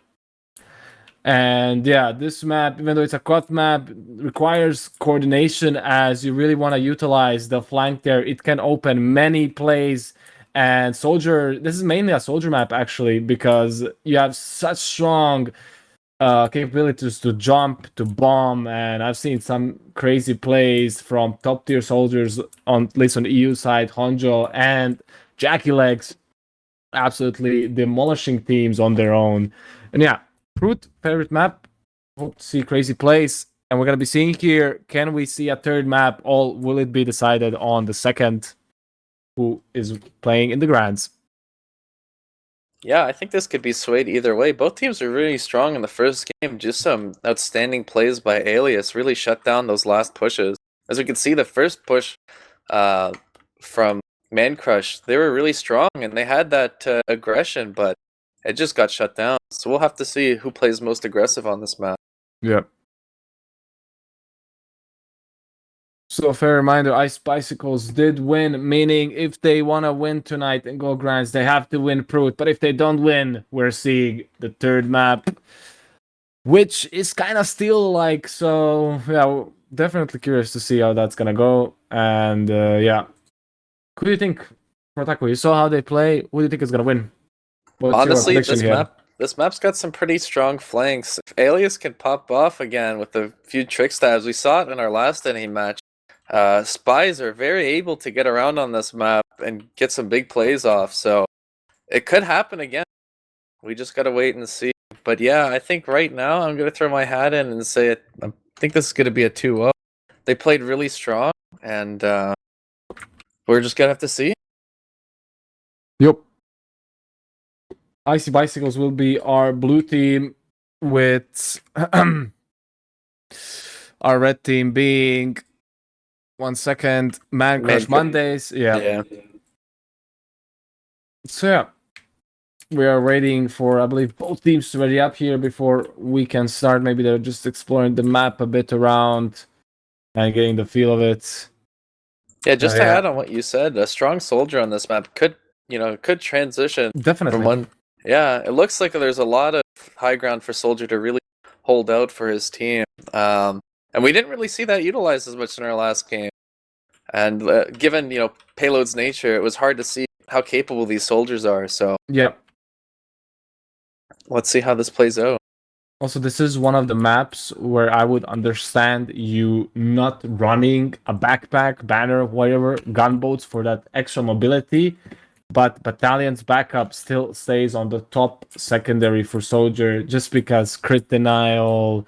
And yeah, this map, even though it's a cut map, requires coordination as you really want to utilize the flank there. It can open many plays. And soldier, this is mainly a soldier map actually, because you have such strong capabilities to jump, to bomb, and I've seen some crazy plays from top tier soldiers on at least on the EU side, Honjo and Jackie Legs, absolutely demolishing teams on their own. And yeah, Proot, favorite map. Hope to see crazy plays. And we're gonna be seeing here, can we see a third map, or will it be decided on the second who is playing in the grands? Yeah, I think this could be swayed either way. Both teams are really strong in the first game. Just some outstanding plays by Alias really shut down those last pushes. As we can see, the first push from Man Crush, they were really strong and they had that aggression, but it just got shut down. So we'll have to see who plays most aggressive on this map. Yep. So fair reminder, Ice Bicycles did win, meaning if they want to win tonight and go grands, they have to win Proot. But if they don't win, we're seeing the third map, which is kind of still like, so yeah, definitely curious to see how that's gonna go. And yeah, who do you think, Protako, you saw how they play, who do you think is gonna win? What's Honestly, your prediction this map's got some pretty strong flanks. If Alias can pop off again with a few trick stabs, we saw it in our last NA match. Spies are very able to get around on this map and get some big plays off, so it could happen again. We just gotta wait and see. But yeah, I think right now I'm gonna throw my hat in and say I think this is gonna be a 2-0. They played really strong, and we're just gonna have to see. Yep. Icy Bicycles will be our blue team with our red team being 1 second Man Crush Mondays. Yeah. So yeah. We are waiting for, I believe, both teams to ready up here before we can start. Maybe they're just exploring the map a bit around and getting the feel of it. Yeah, just to add on what you said, a strong soldier on this map could transition Definitely. from one. Yeah, it looks like there's a lot of high ground for soldier to really hold out for his team. And we didn't really see that utilized as much in our last game. And given payload's nature, it was hard to see how capable these soldiers are. So yeah. Let's see how this plays out. Also, this is one of the maps where I would understand you not running a backpack, banner, whatever, gunboats for that extra mobility, but Battalion's backup still stays on the top secondary for soldier just because crit denial,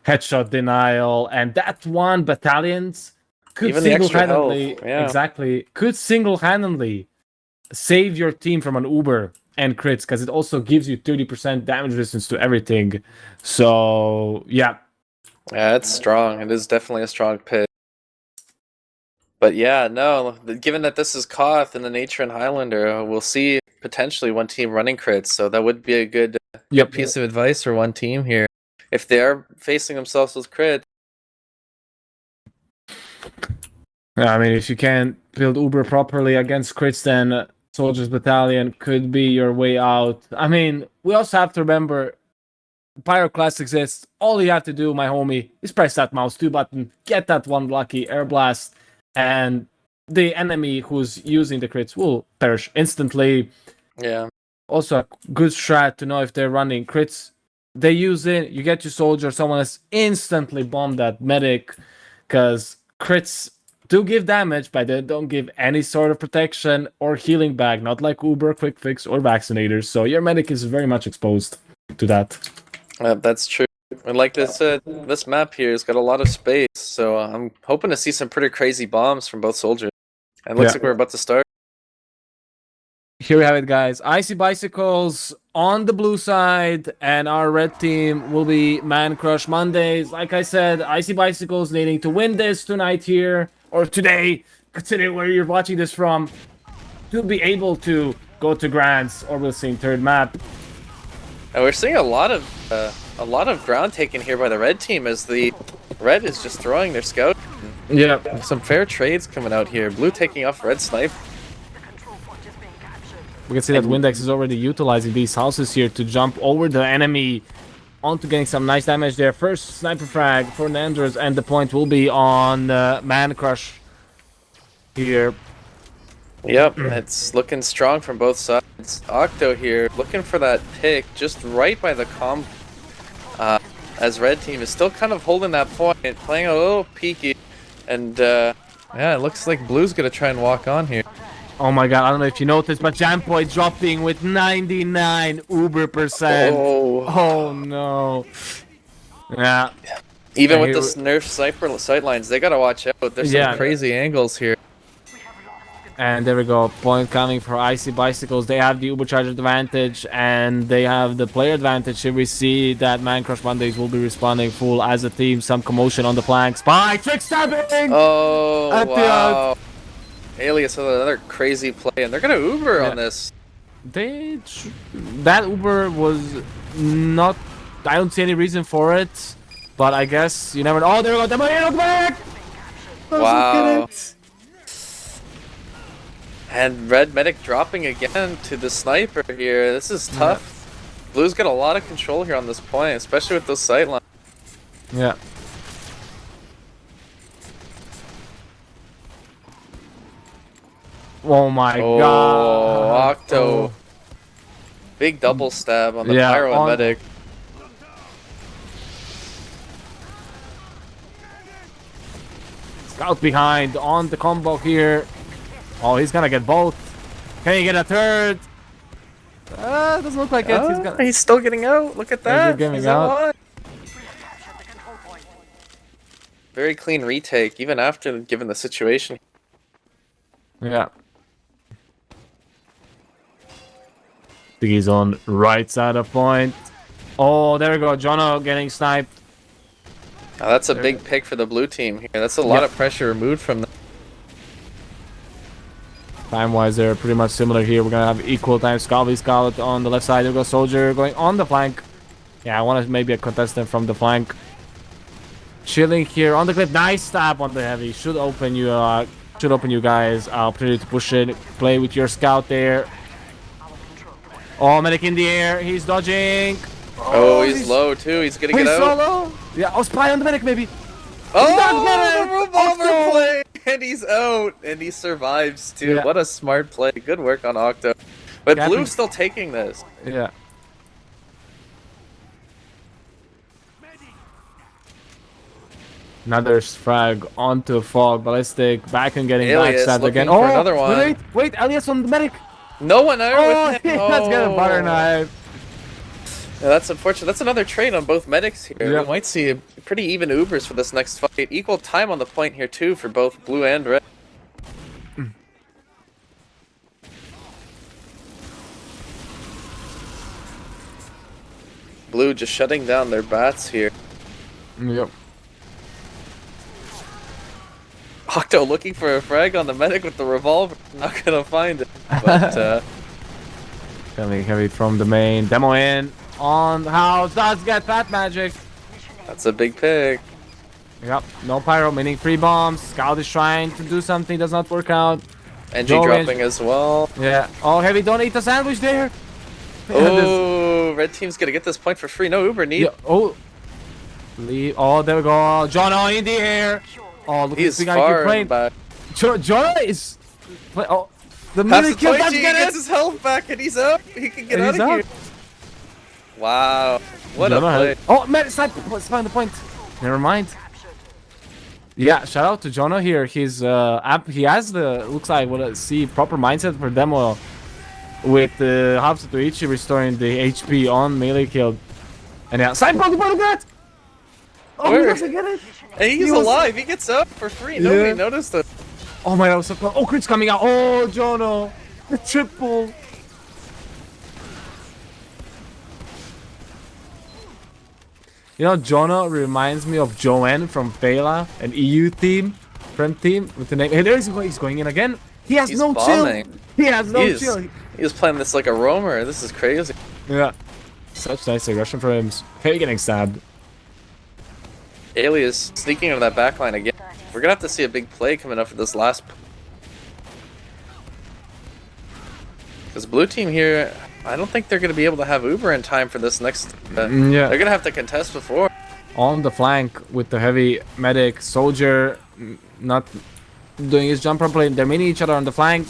headshot denial, and that one Battalions could Even the extra health, exactly, could single-handedly save your team from an Uber and crits, because it also gives you 30% damage resistance to everything. So yeah, it's strong. It is definitely a strong pick. But yeah, no, given that this is Koth and the Nature and Highlander, we'll see potentially one team running crits. So that would be a good piece of advice for one team here. If they are facing themselves with crit. Yeah, I mean, if you can't build Uber properly against crits, then Soldiers Battalion could be your way out. I mean, we also have to remember Pyroclast exists. All you have to do, my homie, is press that mouse 2 button, get that one lucky air blast, and the enemy who's using the crits will perish instantly. Yeah. Also, a good strat to know if they're running crits. They use it, you get your soldier, someone has instantly bombed that medic, because crits do give damage, but they don't give any sort of protection or healing back, not like Uber, Quick Fix, or Vaccinators. So your medic is very much exposed to that. That's true. And like I said, this map here has got a lot of space, so I'm hoping to see some pretty crazy bombs from both soldiers. And it looks like we're about to start. Here we have it, guys. Icy Bicycles on the blue side, and our red team will be Man Crush Mondays. Like I said, Icy Bicycles needing to win this tonight here, or today, considering where you're watching this from, to be able to go to Grands, or we'll see in third map. And we're seeing a lot of ground taken here by the red team as the red is just throwing their scout. Yeah. Some fair trades coming out here. Blue taking off red snipe. We can see that Windex is already utilizing these houses here to jump over the enemy onto getting some nice damage there. First sniper frag for Nandros, and the point will be on Man Crush here. Yep, it's looking strong from both sides. Octo here looking for that pick just right by the comp. As red team is still kind of holding that point, playing a little peeky. And yeah, it looks like blue's gonna try and walk on here. Oh my god, I don't know if you noticed, but Jampoy dropping with 99 Uber percent. Oh no. Yeah. Even with this nerf sniper sightlines, they gotta watch out. There's some crazy angles here. And there we go, point coming for Icy Bicycles. They have the Uber charge advantage, and they have the player advantage. Here we see that Man Crush Mondays will be responding full as a team. Some commotion on the flanks. Spy trick stabbing! Oh, at wow. Alias with another crazy play, and they're gonna Uber on this. That Uber was not... I don't see any reason for it, but I guess you never know. Oh, there we go. Look back! Wow. And red medic dropping again to the sniper here. This is tough. Blue's got a lot of control here on this point, especially with those sightlines. Yeah. Oh my god. Octo. Oh. Big double stab on the pyro and medic. Scout behind on the combo here. Oh, he's gonna get both. Can he get a third? Doesn't look like it. He's still getting out. Look at that. He's out. Very clean retake, even after given the situation. Yeah. He's on right side of point. Oh, there we go. Jono getting sniped. Oh, that's a big pick for the blue team here. That's a lot of pressure removed from them. Time-wise, they're pretty much similar here. We're gonna have equal time. Scout on the left side. There we go. Soldier going on the flank. Yeah, I want maybe a contestant from the flank. Chilling here on the cliff. Nice stab on the heavy. Should open you guys opportunity to push it. Play with your scout there. Oh, medic in the air. He's dodging. Oh, he's low too. He's gonna get out. Solo. Yeah, oh, spy on the medic maybe. Oh, the revolver play, and he's out, and he survives too. Yeah. What a smart play. Good work on Octo. But Captain- Blue's still taking this. Yeah. Another frag onto Fog. Ballistic. Back and getting Alias backstabbed looking again. for Oh, another one. Wait, Elias on the medic. No one there Oh, with him. let's get a butter knife. Yeah, that's unfortunate. That's another trade on both medics here. Yeah. We might see pretty even Ubers for this next fight. Equal time on the point here too for both blue and red. Blue just shutting down their bats here. Yep. Octo looking for a frag on the medic with the revolver. Not gonna find it. But Coming heavy from the main. Demo in on the house. Does get that magic. that's a big pick. Yep. No pyro, meaning free bombs. Scout is trying to do something. Does not work out. NG Joe dropping as well. Yeah. Oh, heavy. Don't eat the sandwich there. Oh, red team's gonna get this point for free. No Uber need. Yeah. Oh. Oh, there we go. Jono in the air. Oh, look at He's this guy far playing. back. Jono is. Oh, the Pass minute the kill point, does he get gets it. his health back and he's up. He can get And out he's of here. out. Wow, what Jono a play. has- Oh, man, snipe the point. Never mind. Yeah, shout out to Jono here. He's he has the looks like proper mindset for demo with Hubs to Ichi restoring the HP on melee kill. And yeah, snipe on the that. Oh, Where? he doesn't get it. Hey, he's He was- alive. He gets up for free. Nobody Yeah. noticed it. Oh my god, I was so close. Oh, crit's coming out. Oh, Jono, the triple. You know, Jono reminds me of Joanne from Fela, an EU team, friend team with the name. Hey, there he's going in again. He has He's no bombing. chill. He has no He's- chill. He was playing this like a roamer. This is crazy. Yeah. Such nice aggression for him. Hey, getting stabbed. Alias sneaking into that backline again. We're gonna have to see a big play coming up for this last. Because blue team here, I don't think they're gonna be able to have Uber in time for this next. Yeah. They're gonna have to contest before. On the flank with the heavy medic soldier, not doing his jump properly. They're meeting each other on the flank.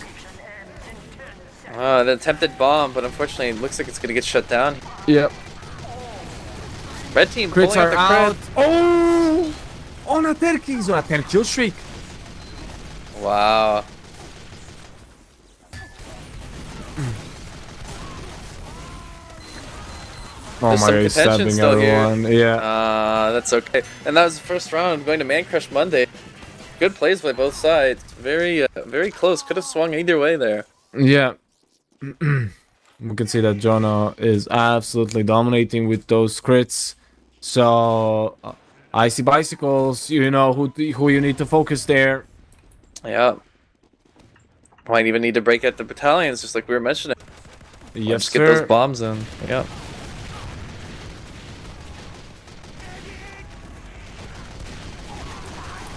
The attempted bomb, but unfortunately, it looks like it's gonna get shut down. Yep. Red team Crits pulling out are the out. crit. Oh! On a 10 kills, on a 10 kill streak. Wow. Oh There's my some god, he's contention stabbing still here. everyone. Yeah. That's okay. And that was the first round going to Man Crush Monday. Good plays by both sides. Very, very close. Could have swung either way there. Yeah. We can see that Jono is absolutely dominating with those crits. So, Icy Bicycles, you know who you need to focus there. Yeah. Might even need to break out the battalions, just like we were mentioning. Yes, Just get those bombs in. Yeah.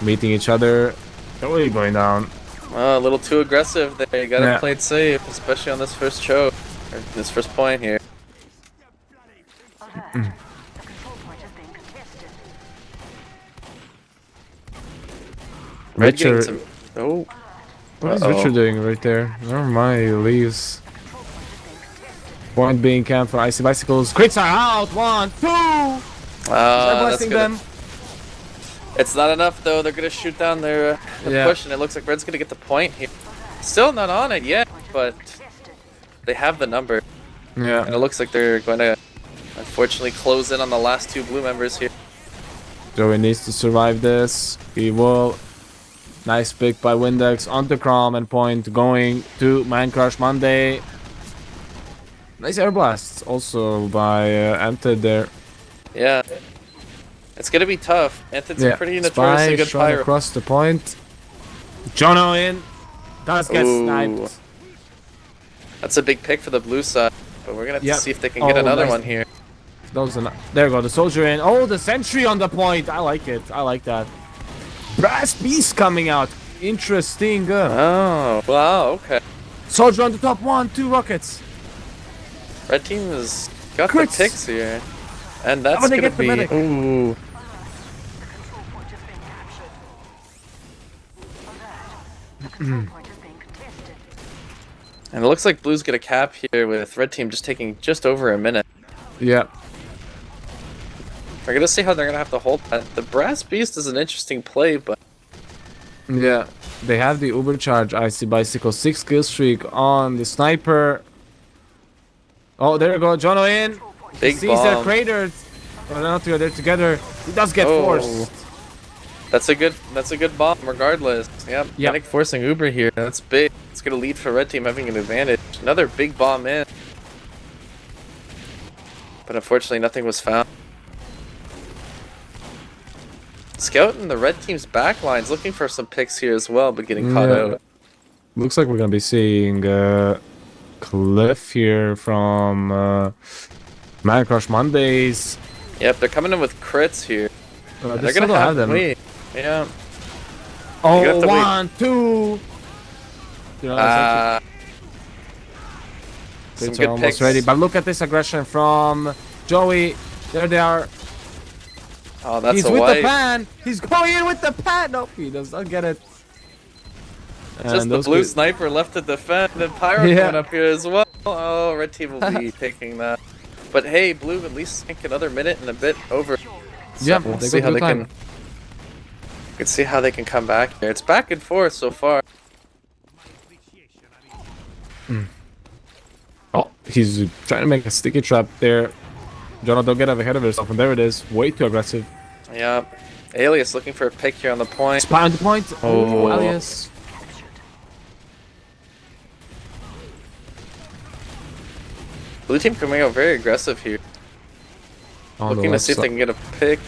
Meeting each other. Totally going down. A little too aggressive there. You gotta Yeah. play it safe, especially on this first choke. Or this first point here. Red getting Richard. some. Oh. What is Uh-oh. Richard doing right there? Never mind, he leaves. Point being camped for Icy Bicycles. Crits are out! 1, 2! That's Blessing gonna, them. It's not enough though. They're gonna shoot down their Yeah. push, and it looks like Red's gonna get the point here. Still not on it yet, but they have the number, Yeah. and it looks like they're going to unfortunately close in on the last two blue members here. Joey needs to survive this. He will. Nice pick by Windex onto Crom and point going to Man Crush Monday. Nice air blasts also by Anted there. Yeah. It's gonna be tough. Anthony's a pretty notoriously good shot pyro. across the point. Jono in. Does get Ooh. sniped. That's a big pick for the blue side. But we're gonna have Yep. to see if they can get another nice. one here. There we go, the soldier in. Oh, the sentry on the point. I like it. I like that. Brass Beast coming out. Interesting. Oh, wow, okay. Soldier on the top. 1, 2 rockets. Red team has got Crits. the picks here. And that's How they gonna get the be... medic? Ooh. And it looks like blue's gonna cap here with red team just taking just over a minute. Yeah. We're gonna see how they're gonna have to hold that. The Brass Beast is an interesting play, but Yeah. They have the Ubercharge Icy Bicycle 6 kill streak on the sniper. Oh, there we go. Jono in. big Sees their bomb. crater. Oh, they're together. He does get Oh. forced. That's a good bomb regardless. Yep. Medic forcing Uber here. That's big. It's gonna lead for red team having an advantage. Another big bomb in. But unfortunately nothing was found. Scout in the red team's backlines looking for some picks here as well, but getting caught out. Looks like we're gonna be seeing Cliff here from Man Crush Mondays. Yep, they're coming in with crits here. They're gonna have them. Wait, yeah. Oh, have to 1, 2. You know, Some it's good almost picks. ready. But look at this aggression from Joey. There they are. Oh, that's He's a with wipe. the pan. He's going in with the pan. No, he does not get it. Just the blue sniper left to defend, and Pyro Yeah. coming up here as well. Oh, red team will be taking that. But hey, blue at least think another minute and a bit over. So Yeah, we'll they see got how good they time. can. We can see how they can come back here. It's back and forth so far. Oh, he's trying to make a sticky trap there. Jonah, don't get ahead of yourself. And there it is. Way too aggressive. Yeah, Alias looking for a pick here on the point. Spy on the point. Oh, Oh. Alias. Blue team coming out very aggressive here. On the Looking to left see if they side. can get a pick.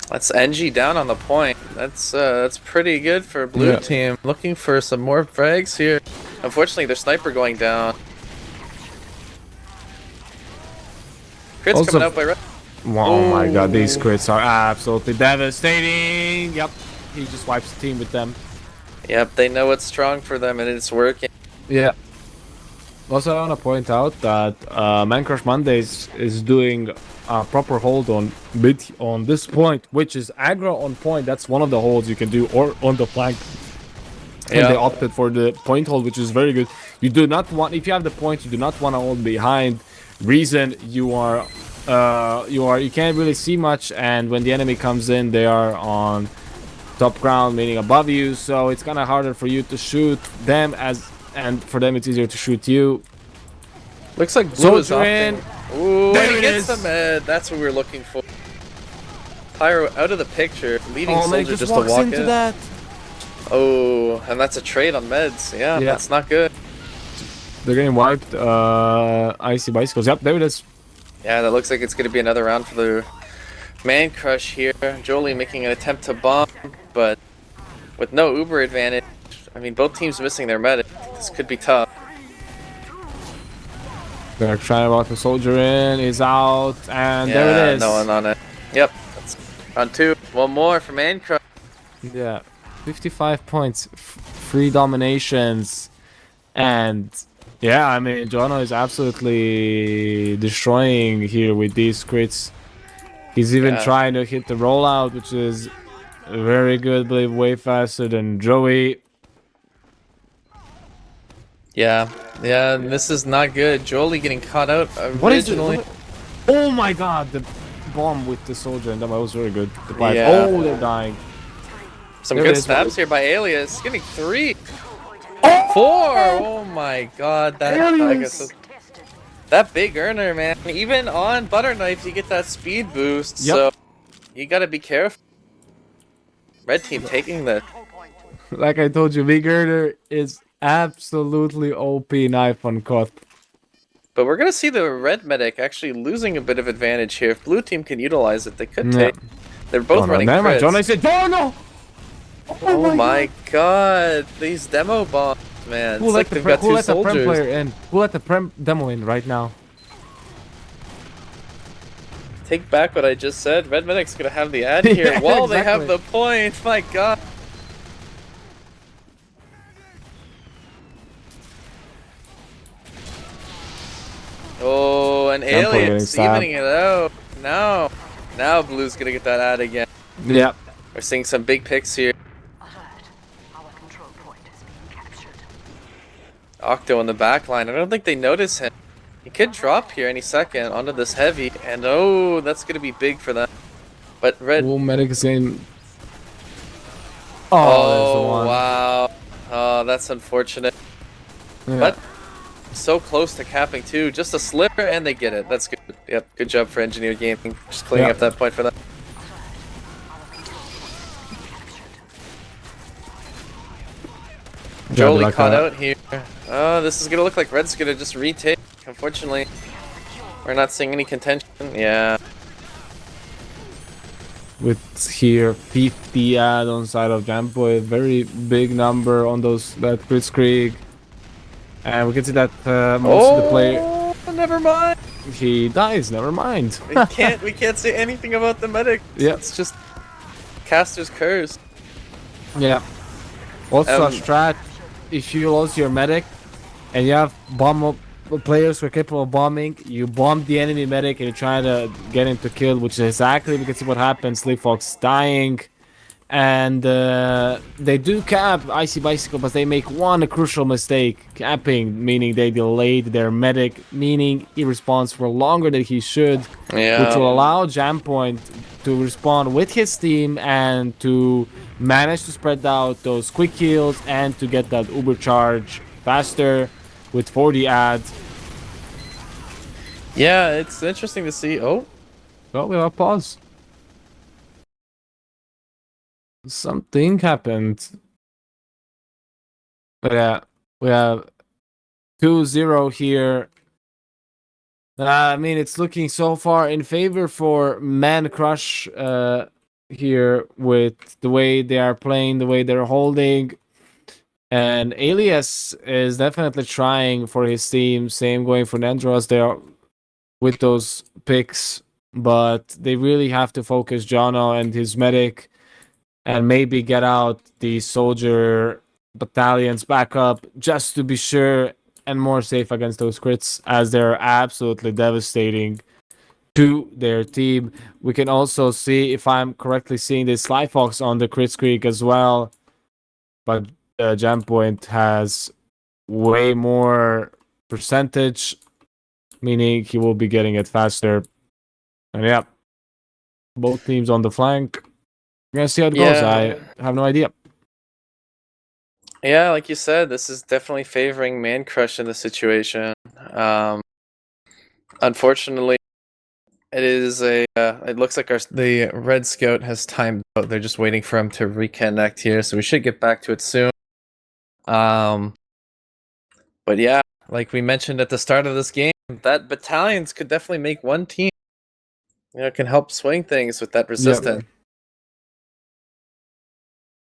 That's NG down on the point. That's pretty good for blue Yeah. team. Looking for some more frags here. Unfortunately, their sniper going down. Crits Also- coming out by red. Oh my god, these Ooh. crits are absolutely devastating. Yep, he just wipes the team with them. Yep, they know what's strong for them and it's working. Yeah. Also, I want to point out that Man Crush Mondays is doing a proper hold on this point, which is aggro on point. That's one of the holds you can do, or on the flank. And they opted for the point hold, which is very good. You do not want, if you have the point, you do not want to hold behind. Reason you can't really see much, and when the enemy comes in, they are on top ground, meaning above you. So it's kind of harder for you to shoot them and for them it's easier to shoot you. Looks like blue is Soldier in. opting. Ooh, There and he it gets is. the med. That's what we were looking for. Pyro out of the picture, leaving Oh, man, soldier just just to walks walk into in. that. Oh, and that's a trade on meds. Yeah, Yeah. that's not good. They're getting wiped. Icy bicycles. Yep, there it is. Yeah, that looks like it's going to be another round for the Man Crush here. Jolie making an attempt to bomb, but with no Uber advantage. I mean, both teams missing their medic. This could be tough. They're trying to walk the soldier in. He's out, and there it is. No one on it. Yep, that's round 2. One more for Man Crush. Yeah, 55 points, 3 dominations, and yeah, I mean, Jono is absolutely destroying here with these crits. He's even Yeah. trying to hit the rollout, which is very good, I believe, way faster than Joey. Yeah, and this is not good. Jolie getting caught out What is originally. it? Oh my god, the bomb with the soldier, and that was very good. The pipe. Yeah. Oh, they're dying. Some There it good is. stabs here by Alias. Getting 3. 4! Oh my god, that I Alias. guess that big earner, man. Even on Butter Knife, you get that speed boost, Yep. so you gotta be careful. Red team taking the Like I told you, Big Earner is absolutely OP knife on Koth. But we're gonna see the red medic actually losing a bit of advantage here. If blue team can utilize it, they could take. They're both running Never mind. crits. Jono said, "Jono!" Oh my god, these demo bombs, man. It's like they've got Who two let the Prem soldiers. player in? Who let the Prem demo in right now? Take back what I just said. Red medic's gonna have the ad here Yeah, while they have exactly. the point. My god. Oh, an Tempo getting alien's stabbed. evening it out. No. Now blue's gonna get that ad again. Yeah. We're seeing some big picks here. Our control point is being captured. Octo in the back line. I don't think they notice him. He could drop here any second onto this heavy, and oh, that's gonna be big for them. But red. Ooh, medic is in. Oh, there's the one. Wow. Oh, that's unfortunate. Yeah. But so close to capping too. Just a slipper, and they get it. That's good. Yep, good job for Engineer Gaming. Just cleaning Yep. up that point for them. Jolie like caught that. out here. Oh, this is gonna look like Red's gonna just retake. Unfortunately, we're not seeing any contention. Yeah. With here 50 ad on side of Jampo, a very big number on that Blitzkrieg. And we can see that most of the player Oh, never mind. he dies. Never mind. We can't say anything about the medic. Yeah. It's just caster's curse. Yeah. Also, Um, strat, if you lose your medic and you have players who are capable of bombing, you bomb the enemy medic and you try to get him to kill, which is exactly, we can see what happens. Sleep Fox dying. And they do cap Icy Bicycle, but they make one crucial mistake. Capping, meaning they delayed their medic, meaning he responds for longer than he should. Yeah. Which will allow Jampoint to respond with his team and to manage to spread out those quick heals and to get that Uber charge faster with 40 ads. Yeah, it's interesting to see. Oh, Oh, we have a pause. Something happened. But yeah, we have 2-0 here. I mean, it's looking so far in favor for Man Crush here with the way they are playing, the way they're holding. And Alias is definitely trying for his team. Same going for Nendros there with those picks. But they really have to focus Jono and his medic and maybe get out the soldier battalions back up just to be sure and more safe against those crits, as they're absolutely devastating to their team. We can also see, if I'm correctly seeing this, Sly Fox on the crit streak as well, but Jam Point has way more percentage, meaning he will be getting it faster. And yeah, both teams on the flank. We're gonna see how it goes. I have no idea. yeah, like you said, this is definitely favoring Man Crush in this situation. Unfortunately, it is a. It looks like the Red Scout has timed out. They're just waiting for him to reconnect here, so we should get back to it soon. But yeah, like we mentioned at the start of this game, that battalions could definitely make one team. You know, it can help swing things with that resistance.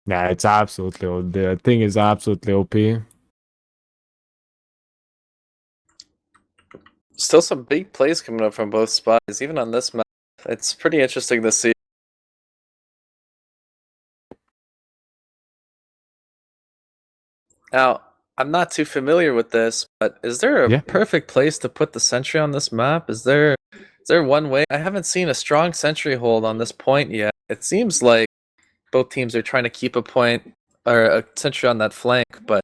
Yeah, it's absolutely, the thing is absolutely OP. Still some big plays coming up from both spots, even on this map. It's pretty interesting to see. Now, I'm not too familiar with this, but is there a perfect place to put the sentry on this map? Is there one way? I haven't seen a strong sentry hold on this point yet. It seems like both teams are trying to keep a point or a sentry on that flank, but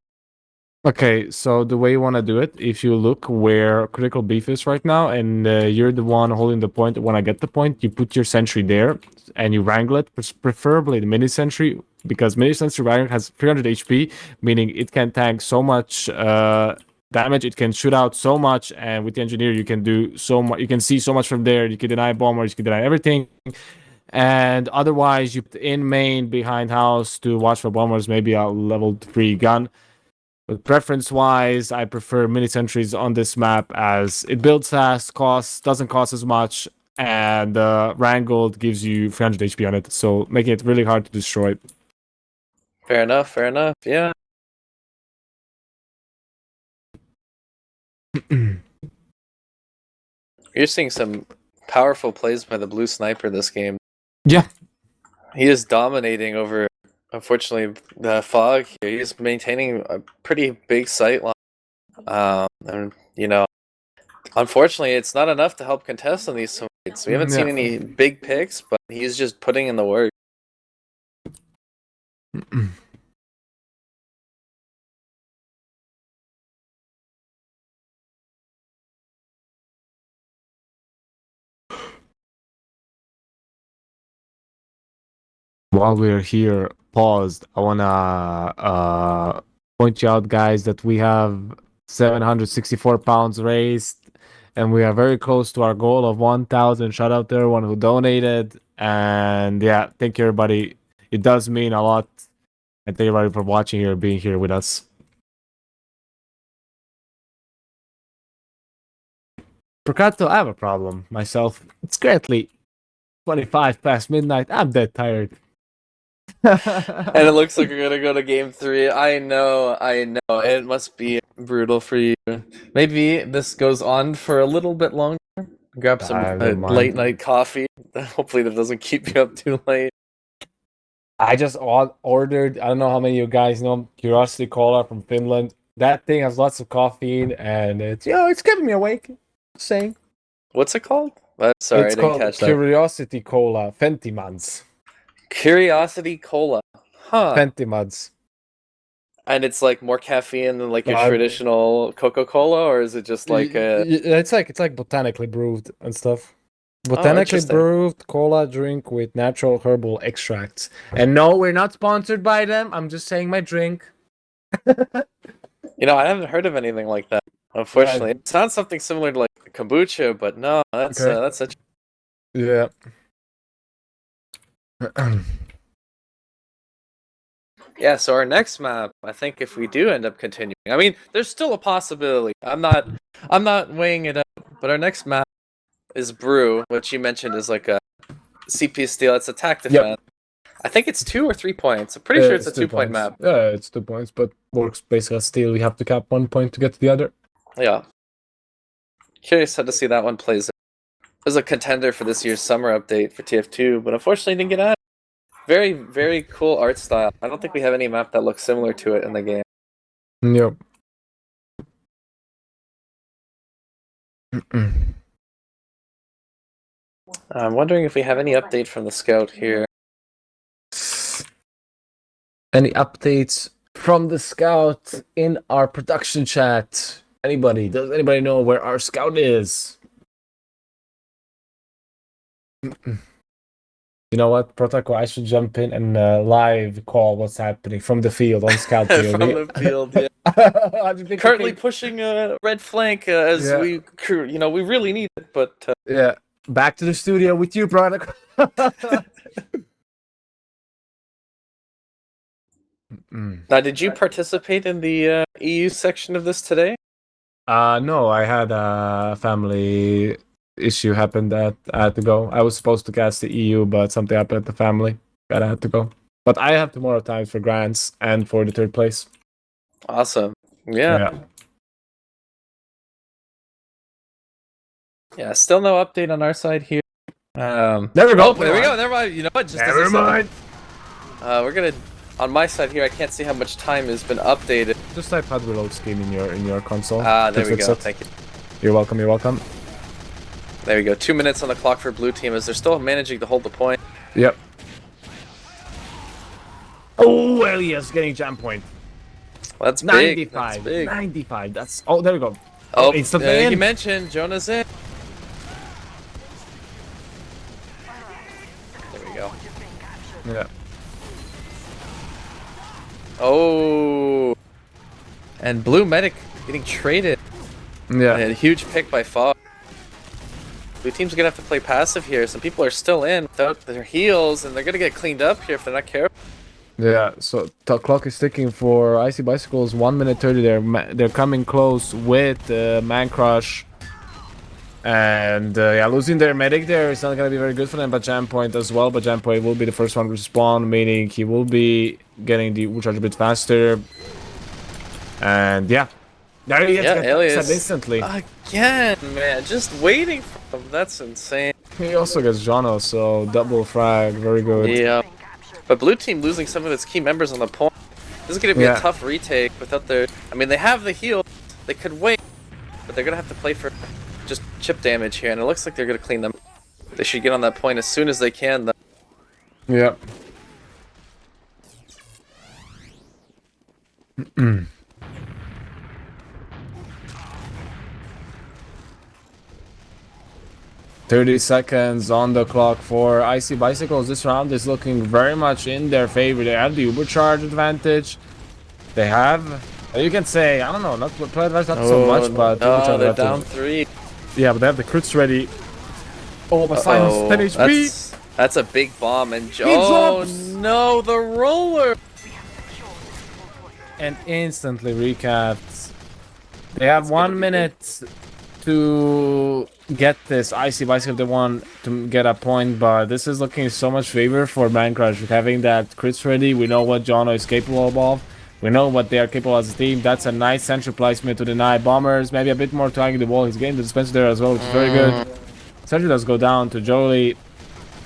Okay, so the way you want to do it, if you look where critical beef is right now, and you're the one holding the point, when I get the point, you put your sentry there, and you wrangle it, preferably the mini sentry, because mini sentry wrangler has 300 HP, meaning it can tank so much damage, it can shoot out so much, and with the engineer you can do so much, you can see so much from there, you can deny bombers, you can deny everything. And otherwise, you put in main behind house to watch for bombers, maybe a level 3 gun. But preference-wise, I prefer mini sentries on this map as it builds fast, doesn't cost as much, and Wrangled gives you 300 HP on it, so making it really hard to destroy. Fair enough. Fair enough. Yeah. You're seeing some powerful plays by the blue sniper this game. Yeah. He is dominating over, unfortunately, the fog here. He's maintaining a pretty big sight line. And, you know, unfortunately, it's not enough to help contest on these fights. We haven't seen any big picks, but he's just putting in the work. While we're here, paused, I wanna point you out, guys, that we have 764 pounds raised, and we are very close to our goal of 1,000. Shout out to everyone who donated, and yeah, thank you everybody. It does mean a lot, and thank you everybody for watching here, being here with us. Procato, I have a problem myself. It's currently 25 past midnight. I'm dead tired. And it looks like we're gonna go to game 3. I know. It must be brutal for you. Maybe this goes on for a little bit longer. Grab some late night coffee. Hopefully that doesn't keep you up too late. I just ordered, I don't know how many of you guys know, Curiosity Cola from Finland. That thing has lots of caffeine, and it's keeping me awake. Just saying. What's it called? Sorry, It's I didn't called catch that. Curiosity Cola Fentimans. Curiosity Cola. Huh. Fentimans. And it's like more caffeine than like your traditional Coca-Cola, or is it just like it's like botanically brewed and stuff. Botanically brewed cola drink with natural herbal extracts. And no, we're not sponsored by them. I'm just saying my drink. You know, I haven't heard of anything like that. Unfortunately, it sounds something similar to like kombucha, but no, that's such. Yeah. Yeah, so our next map, I think if we do end up continuing, I mean, there's still a possibility. I'm not weighing it up, but our next map is Brew, which you mentioned is like a CP steal. It's attack defense. Yep. I think it's 2 or 3 points. I'm pretty sure it's a 2-point map. Yeah, it's 2 points, but works basically as steal. We have to cap 1 point to get to the other. Yeah. Curious how to see that one plays. It was a contender for this year's summer update for TF2, but unfortunately didn't get out. Very, very cool art style. I don't think we have any map that looks similar to it in the game. Yep. I'm wondering if we have any update from the scout here. Any updates from the scout in our production chat? Anybody? Does anybody know where our scout is? You know what, Protocol? I should jump in and live call what's happening from the field on Scout POV. From the field, yeah. Currently pushing a red flank as we really need it, but yeah. Back to the studio with you, Protocol. Now, did you participate in the EU section of this today? No, I had a family issue happened that I had to go. I was supposed to cast the EU, but something happened at the family that I had to go. But I have tomorrow times for grants and for the 3rd place. Awesome. Yeah. Still no update on our side here. There we go. There we go. Never mind. You know what? Never mind. We're gonna. On my side here, I can't see how much time has been updated. Just type HUD reload scheme in your console. There we go. Thank you. You're welcome. You're welcome. There we go. 2 minutes on the clock for blue team as they're still managing to hold the point. Yep. Oh, Elias getting jam point. Well, that's 95. big. That's big. 95. That's. Oh, there we go. Oh, you mentioned Jonah's in. There we go. Yeah. Oh. And blue medic getting traded. Yeah. And a huge pick by Fog. Blue team's gonna have to play passive here. Some people are still in without their heals, and they're gonna get cleaned up here if they're not careful. Yeah, so the clock is ticking for Icy Bicycles. 1 minute 30. They're coming close with Man Crush. And yeah, losing their medic there is not gonna be very good for them. But Jam Point as well. But Jam Point will be the first one to spawn, meaning he will be getting the recharge a bit faster. And yeah, there he gets Alias instantly. Again, man, just waiting for him. That's insane. He also gets Jono, so double frag, very good. Yeah. But blue team losing some of its key members on the point. This is going to be Yeah. a tough retake without their... I mean, they have the heal. They could wait. But they're going to have to play for just chip damage here. And it looks like they're going to clean them. They should get on that point as soon as they can, though. Yep. 30 seconds on the clock for Icy Bicycles. This round is looking very much in their favor. They have the Uber charge advantage. They have, you can say, I don't know, not play advantage, not so much, but no, they're advantage. down 3. Yeah, but they have the crits ready. Oh, but Silence 10 HP. That's a big bomb, and drops. No, the roller. And instantly recapped. They have 1 minute to get this Icy Bicycle if they want to get a point, but this is looking so much favor for Man Crush. Having that crits ready, we know what Jono is capable of. We know what they are capable as a team. That's a nice central placement to deny bombers. Maybe a bit more tagging the wall. He's getting the dispenser there as well, which is very good. Sentry does go down to Jolie.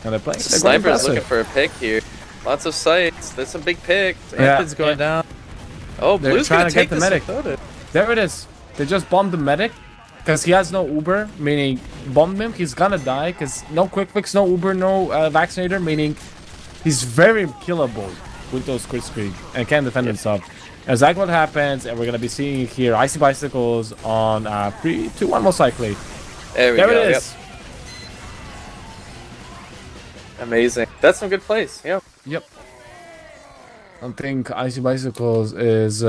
And they're playing. Sniper is looking for a pick here. Lots of sights. There's some big picks. Anthony's going down. Oh, They're Blue's trying gonna to get take the this medic. without it. There it is. They just bombed the medic. Because he has no Uber, meaning bomb him, he's gonna die. Because no quick fix, no Uber, no vaccinator, meaning he's very killable with those crit screen and can defend himself. Exactly what happens, and we're gonna be seeing here Icy Bicycles on 3, 2, 1 most likely. There we go. It is. Yep. Amazing. That's some good plays. Yep. Yep. I think Icy Bicycles is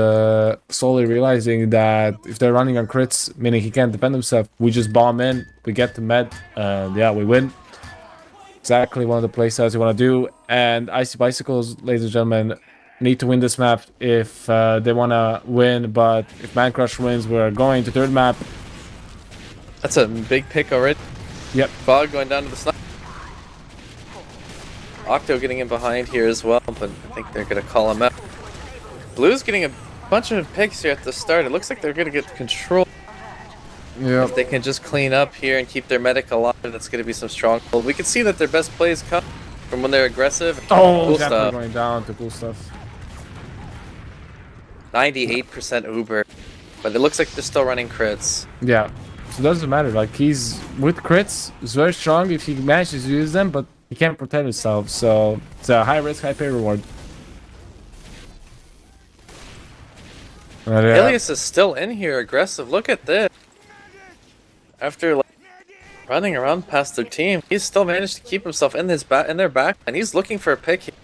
slowly realizing that if they're running on crits, meaning he can't defend himself, we just bomb in, we get the med, and yeah, we win. Exactly one of the playstyles you want to do. And Icy Bicycles, ladies and gentlemen, need to win this map if they want to win. But if Man Crush wins, we're going to third map. That's a big pick already. Yep. Fog going down to the sniper. Octo getting in behind here as well, but I think they're going to call him out. Blue's getting a bunch of picks here at the start. It looks like they're going to get control. Yep. If they can just clean up here and keep their medic alive, that's going to be some strong. Well, we can see that their best plays come from when they're aggressive. Oh, cool Zapper stuff. going down to cool stuff. 98% Uber, but it looks like they're still running crits. Yeah, so it doesn't matter. Like, he's with crits, he's very strong if he manages to use them, but he can't protect himself, so it's a high risk, high pay reward. Alias is still in here, aggressive. Look at this. After like, running around past their team, he's still managed to keep himself in their back, and he's looking for a pick here.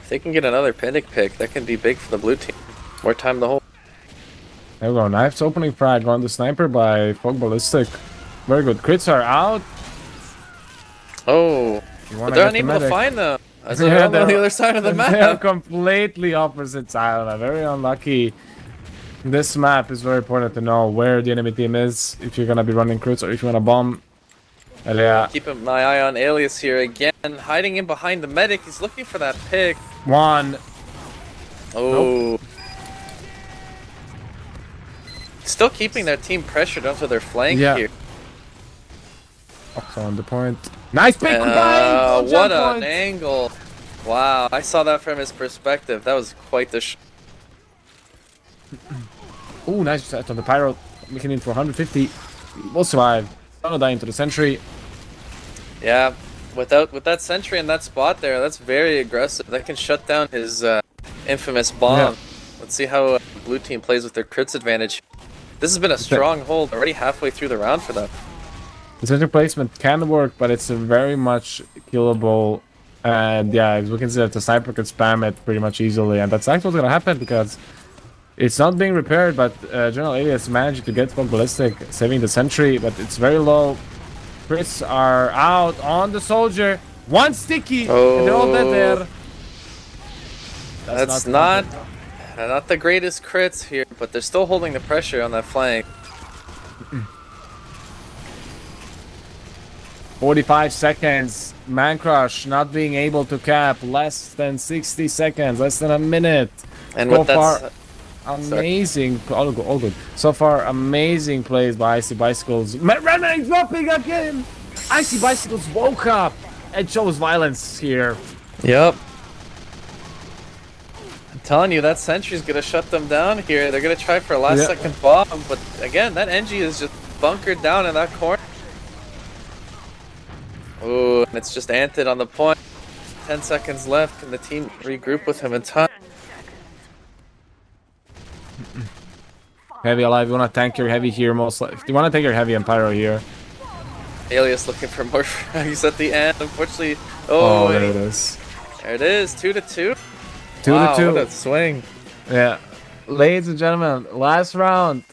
If they can get another Pinnick pick, that can be big for the blue team. More time to hold. There we go. Knife's opening frag on the sniper by Fog Ballistic. Very good. Crits are out. Oh, but they're unable to find them. As they're on the other side of the map. They're completely opposite side. Very unlucky. This map is very important to know where the enemy team is if you're gonna be running crits or if you wanna bomb. Yeah. Keeping my eye on Alias here again, hiding in behind the medic. He's looking for that pick. One. Oh. Nope. Still keeping their team pressured onto their flank here. Also on the point. Nice pick! What an angle! Wow, I saw that from his perspective. That was quite the Ooh, nice set on the pyro. Making it for 150. We'll survive. Gonna die into the sentry. Yeah, with that sentry in that spot there, that's very aggressive. That can shut down his infamous bomb. Yeah. Let's see how blue team plays with their crits advantage. This has been a strong hold already halfway through the round for them. The center placement can work, but it's very much killable. And yeah, as we can see that the sniper can spam it pretty much easily. And that's actually what's gonna happen because it's not being repaired, but General Alias managed to get Fog Ballistic, saving the sentry, but it's very low. Crits are out on the soldier. One sticky, and they're all dead there. That's not the greatest crits here, but they're still holding the pressure on that flank. 45 seconds. Man Crush not being able to cap. Less than 60 seconds. Less than a minute. And So with far, that, amazing. All good. So far, amazing plays by Icy Bicycles. Renang dropping again. Icy Bicycles woke up and shows violence here. yep. I'm telling you, that sentry's gonna shut them down here. They're gonna try for a last second bomb, but again, that NG is just bunkered down in that corner. Oh, and it's just Anted on the point. 10 seconds left. Can the team regroup with him in time? Heavy alive. You want to tank your heavy here most likely. You want to take your heavy and pyro here. Alias looking for more frags at the end. Unfortunately, Oh, there and it is. there it is. 2-2. 2-2. What a swing. Yeah. Ladies and gentlemen, last round.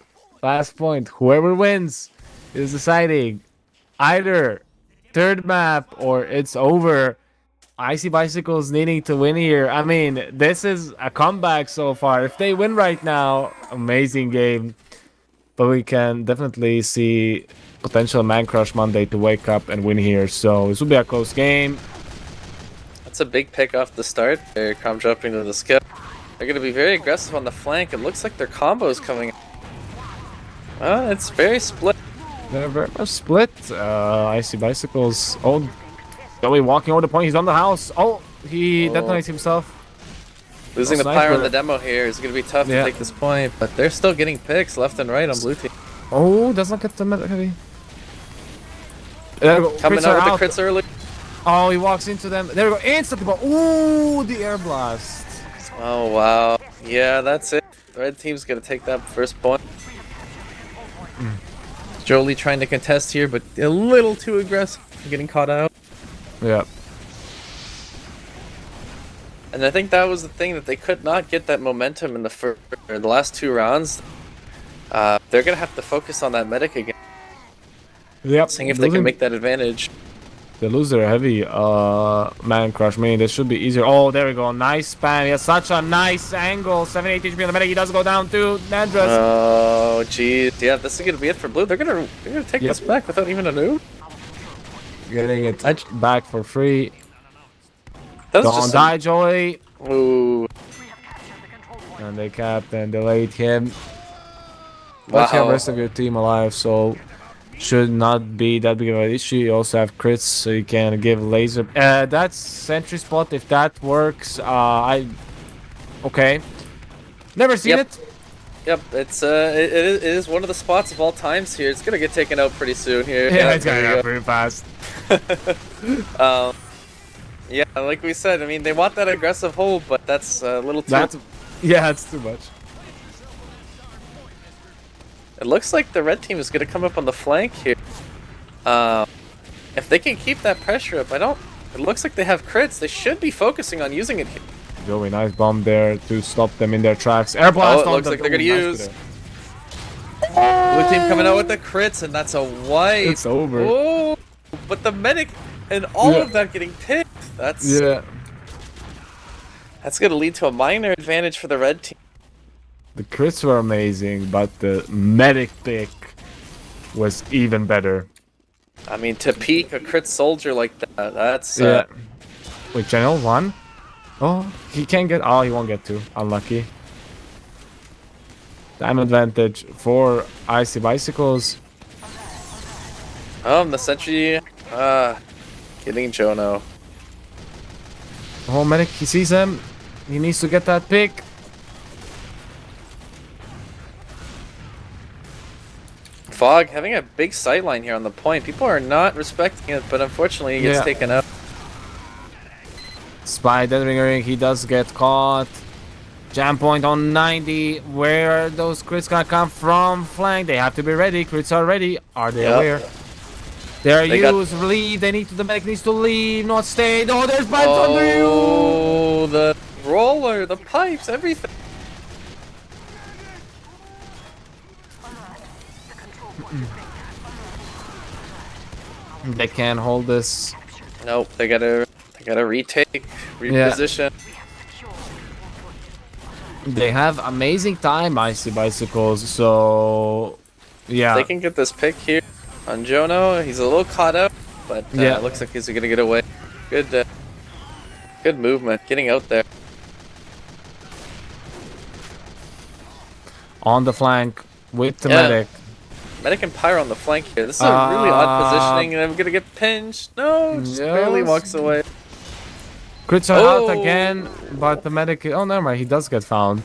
Last point. Whoever wins is deciding either third map or it's over. Icy Bicycles needing to win here. I mean, this is a comeback so far. If they win right now, amazing game. But we can definitely see potential Man Crush Monday to wake up and win here. So this will be a close game. That's a big pick off the start. They're come jumping to the skip. They're going to be very aggressive on the flank. It looks like their combo's coming. It's very split. They're very much split. Icy Bicycles. Oh, Joey walking over the point. He's on the house. Oh, he detonates himself. Losing the sniper. pyro in the demo here is going to be tough to take this point, but they're still getting picks left and right on blue team. Oh, does not get the med heavy. Coming out with the crits early. Oh, he walks into them. There we go. Instantly. Ooh, the air blast. Oh, wow. Yeah, that's it. The red team's going to take that first point. Jolie trying to contest here, but a little too aggressive. Getting caught out. Yeah. And I think that was the thing, that they could not get that momentum in the last two rounds. They're going to have to focus on that medic again. Yep. Seeing if they can make that advantage. They lose their heavy Man Crush. I mean, this should be easier. Oh, there we go. Nice spam. He has such a nice angle. 7-8 HP on the medic. He does go down too. Nandras. Oh, geez. Yeah, this is going to be it for blue. They're going to take this back without even a noob. Getting it back for free. That's Don't just die, Joey. Ooh. And they capped and delayed him. Wow. But you have the rest of your team alive, so should not be that big of an issue. You also have crits, so you can give laser. That's sentry spot. If that works, okay. Never seen it. Yep, it is one of the spots of all times here. It's gonna get taken out pretty soon here. Yeah, it's gonna go pretty fast. Yeah, like we said, I mean, they want that aggressive hold, but that's a little too... Yeah, it's too much. It looks like the red team is going to come up on the flank here. If they can keep that pressure up, it looks like they have crits. They should be focusing on using it here. Joey, nice bomb there to stop them in their tracks. Air blast it looks like they're going to use. Blue team coming out with the crits, and that's a wipe. It's over. Oh, but the medic and all of that getting picked. That's going to lead to a minor advantage for the red team. The crits were amazing, but the medic pick was even better. I mean, to peak a crit soldier like that, that's... Wait, General 1? Oh, he can't get... Oh, he won't get 2. Unlucky. Time advantage for Icy Bicycles. The sentry... Getting Jono. Oh, medic, he sees him. He needs to get that pick. Fog having a big sightline here on the point. People are not respecting it, but unfortunately he gets taken out. Spy dead ring, he does get caught. Jam point on 90. Where are those crits gonna come from? Flank. They have to be ready. Crits are ready. Are they aware? They're used. Leave. They need to. The medic needs to leave, not stay. Oh, there's pipes under you. Oh, the roller, the pipes, everything. They can't hold this. Nope, they gotta retake, reposition. They have amazing time, Icy Bicycles, so yeah. They can get this pick here on Jono. He's a little caught up, but it looks like he's gonna get away. Good, good movement, getting out there. On the flank with the medic. Medic and Pyro on the flank here. This is a really odd positioning, and I'm gonna get pinched. No, just barely walks away. Crits are out again, but the medic. Oh, never mind. He does get found.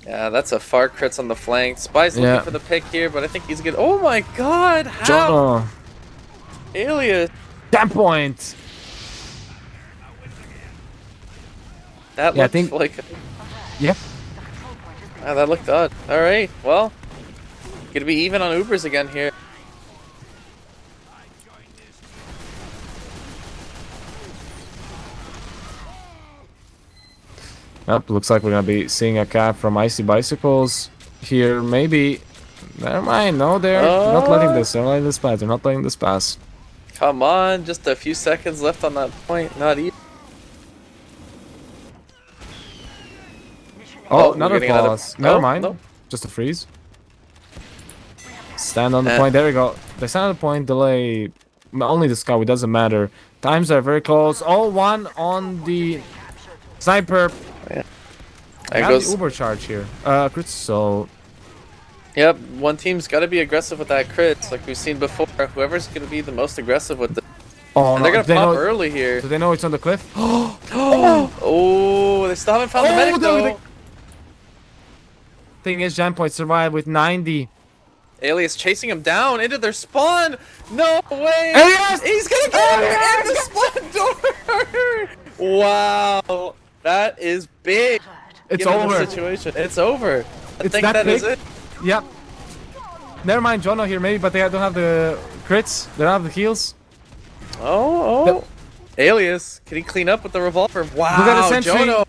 Yeah, that's a far crits on the flank. Spy's looking for the pick here, but I think he's good. Oh my god, how? Jono. Alias. 10 points. That looked like. Yep. Ah, that looked odd. All right, well, gonna be even on Ubers again here. Yep, looks like we're gonna be seeing a cap from Icy Bicycles here. Maybe. Never mind. No, they're not letting this. They're not letting this pass. They're not letting this pass. Come on, just a few seconds left on that point. Not even. Oh, another pause. Never mind. Nope. Just a freeze. Stand on the point. There we go. They stand on the point. Delay. Only the scout. It doesn't matter. Times are very close. All one on the sniper. Yeah. I got the Uber charge here. Crits. So. Yep. One team's got to be aggressive with that crits, like we've seen before. Whoever's gonna be the most aggressive with it. Oh, and they're gonna pop early here. Do they know it's on the cliff? Oh, they still haven't found the medic though. Thing is, Jam Point survived with 90. Alias chasing him down into their spawn. No way. Alias! He's gonna get him in the spawn door. Wow, that is big. It's Given over. the situation. It's over. I think that that big? is it. Yep. Never mind Jono here, maybe, but they don't have the crits. They don't have the heals. Oh. Alias, can he clean up with the revolver? Wow, We got a sentry. Jono.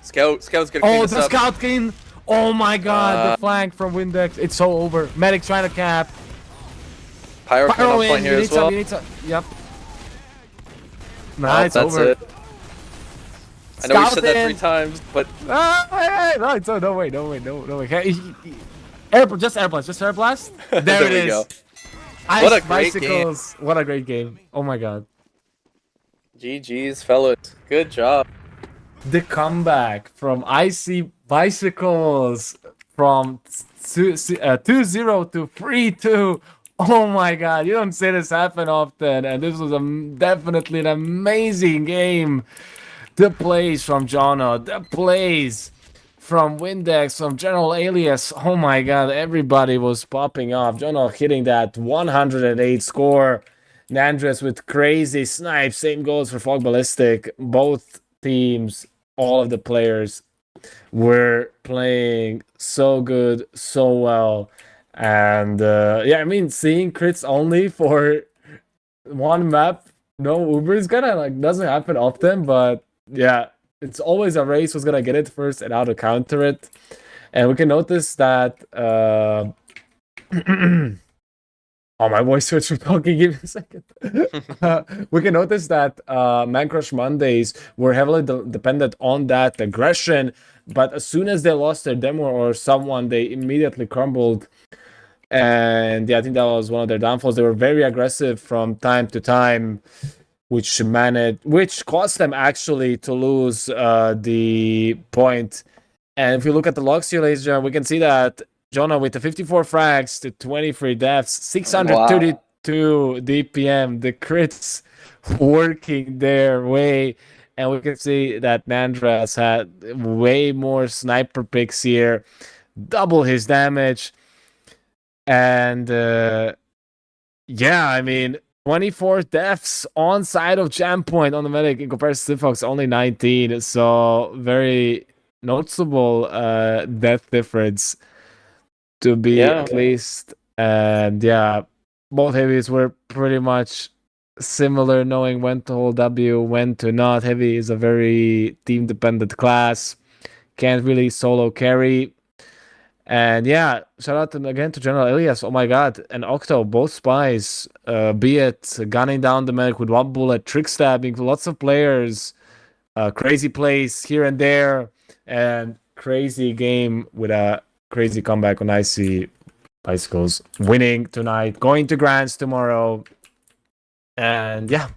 Scout's gonna clean this the up. scout clean. Oh my god, the flank from Windex. It's so over. Medic trying to cap. Pyro coming on point here as well. Yep. Nah, it's that's over. it. I know we've said that 3 times, but No way. Air blast. There it we is. go. Ice What a great Bicycles. What a great game. Oh my god. GG's, fellas. Good job. The comeback from Icy Bicycles from 2-0 to 3-2. Oh my god, you don't see this happen often, and this was definitely an amazing game. The plays from Jono, the plays from Windex, from General Alias. Oh my god, everybody was popping off. Jono hitting that 108 score. Nandres with crazy snipes. Same goes for Fog Ballistic. Both teams, all of the players were playing so good, so well. And yeah, I mean, seeing crits only for one map, no Uber is gonna doesn't happen often, but yeah, it's always a race who's gonna get it first and how to counter it. And we can notice that oh, my voice switched from talking. Give me a second. We can notice that Man Crush Mondays were heavily dependent on that aggression, but as soon as they lost their demo or someone, they immediately crumbled. And yeah, I think that was one of their downfalls. They were very aggressive from time to time, which caused them actually to lose the point. And if we look at the logs here, ladies and gentlemen, we can see that Jono with the 54 frags to 23 deaths, 632 DPM, the crits working their way. And we can see that Nandras had way more sniper picks here, double his damage. And yeah, I mean, 24 deaths on side of Jam Point on the medic in comparison to Fox, only 19. So very noticeable death difference to be at least. And yeah, both heavies were pretty much similar, knowing when to hold W, when to not. Heavy is a very team dependent class, can't really solo carry. And yeah, shout out again to General Elias. Oh my god, and Octo, both spies, be it gunning down the medic with one bullet, trick stabbing, lots of players, crazy plays here and there, and crazy game with a crazy comeback on Icy Bicycles. Winning tonight, going to Grands tomorrow. And yeah.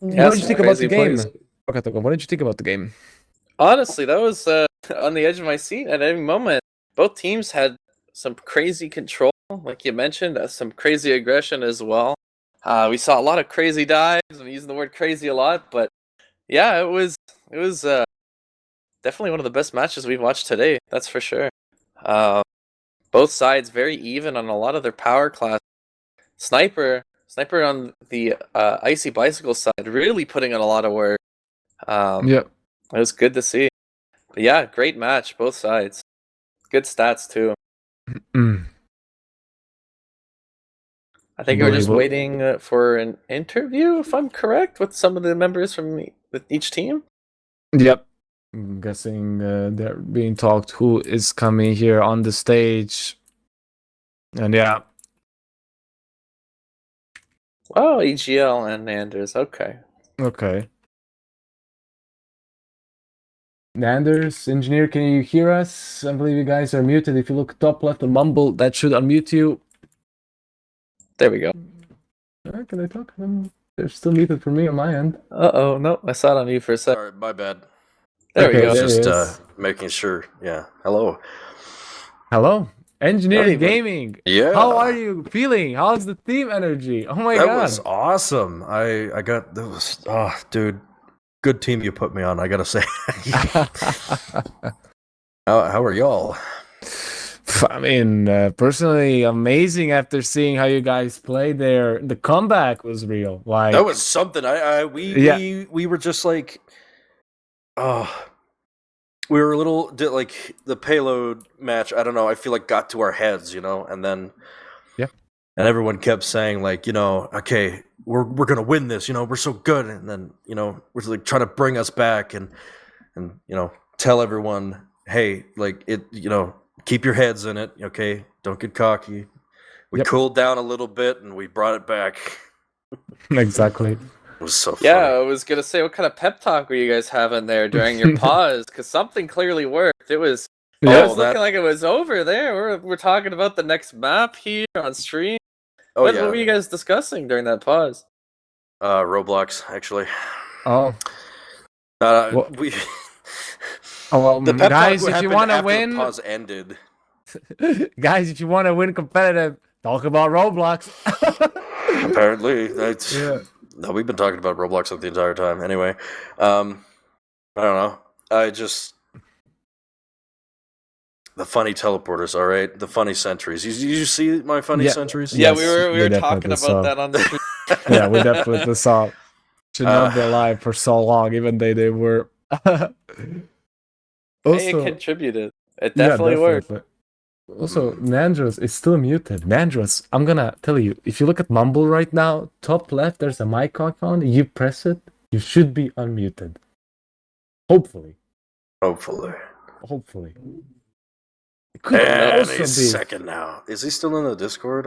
Yeah, What did you some think about the crazy game? plays. Okay, Toko, what did you think about the game? Honestly, that was on the edge of my seat at any moment. Both teams had some crazy control, like you mentioned, some crazy aggression as well. We saw a lot of crazy dives. I'm using the word crazy a lot, but yeah, it was definitely one of the best matches we've watched today. That's for sure. Both sides very even on a lot of their power class. Sniper on the Icy Bicycle side really putting in a lot of work. Yeah. It was good to see. But yeah, great match, both sides. Good stats too. Mm. I think we're just Unbelievable. waiting for an interview, if I'm correct, with some of the members from with each team. Yep. I'm guessing they're being talked who is coming here on the stage. And yeah. Oh, EGL and Anders. Okay. Okay. Nanders, engineer, can you hear us? I believe you guys are muted. If you look top left on Mumble, that should unmute you. There we go. Can I talk? They're still muted for me on my end. Uh-oh, no, I saw it on you for a sec. Sorry, my bad. There Okay, we go. there he Just is. making sure. Yeah. Hello. Hello. Engineering Hey, Gaming. Yeah. How are you feeling? How's the team energy? Oh my that god. was awesome. I got that was dude, good team you put me on. I gotta say. How are y'all? I mean, personally, amazing after seeing how you guys played there. The comeback was real. Like That was something. We were just like, we were a little like the payload match. I don't know. I feel like got to our heads, and then and everyone kept saying like, okay, we're gonna win this. We're so good, and then we're like trying to bring us back and tell everyone, hey, like it, keep your heads in it, okay? Don't get cocky. We cooled down a little bit and we brought it back. Exactly. It was so funny. Yeah, I was gonna say, what kind of pep talk were you guys having there during your pause? Because something clearly worked. It was looking like it was over there. We're talking about the next map here on stream. What were you guys discussing during that pause? Roblox, actually. Oh. We. Well, the pep guys, talk if you happened want to after win, the pause ended. guys, if you want to win competitive, talk about Roblox. Apparently, no, we've been talking about Roblox the entire time. Anyway, I don't know. The funny teleporters, all right. The funny sentries. You see my funny sentries? Yeah, Yes, we were talking about saw. that on the stream. Yeah, we definitely saw. Should not be alive for so long, even though they were. Also, it contributed. It definitely worked. Also, Nandros is still muted. Nandros, I'm gonna tell you, if you look at Mumble right now, top left, there's a mic icon. You press it, you should be unmuted. Hopefully. And he's second now. Is he still in the Discord?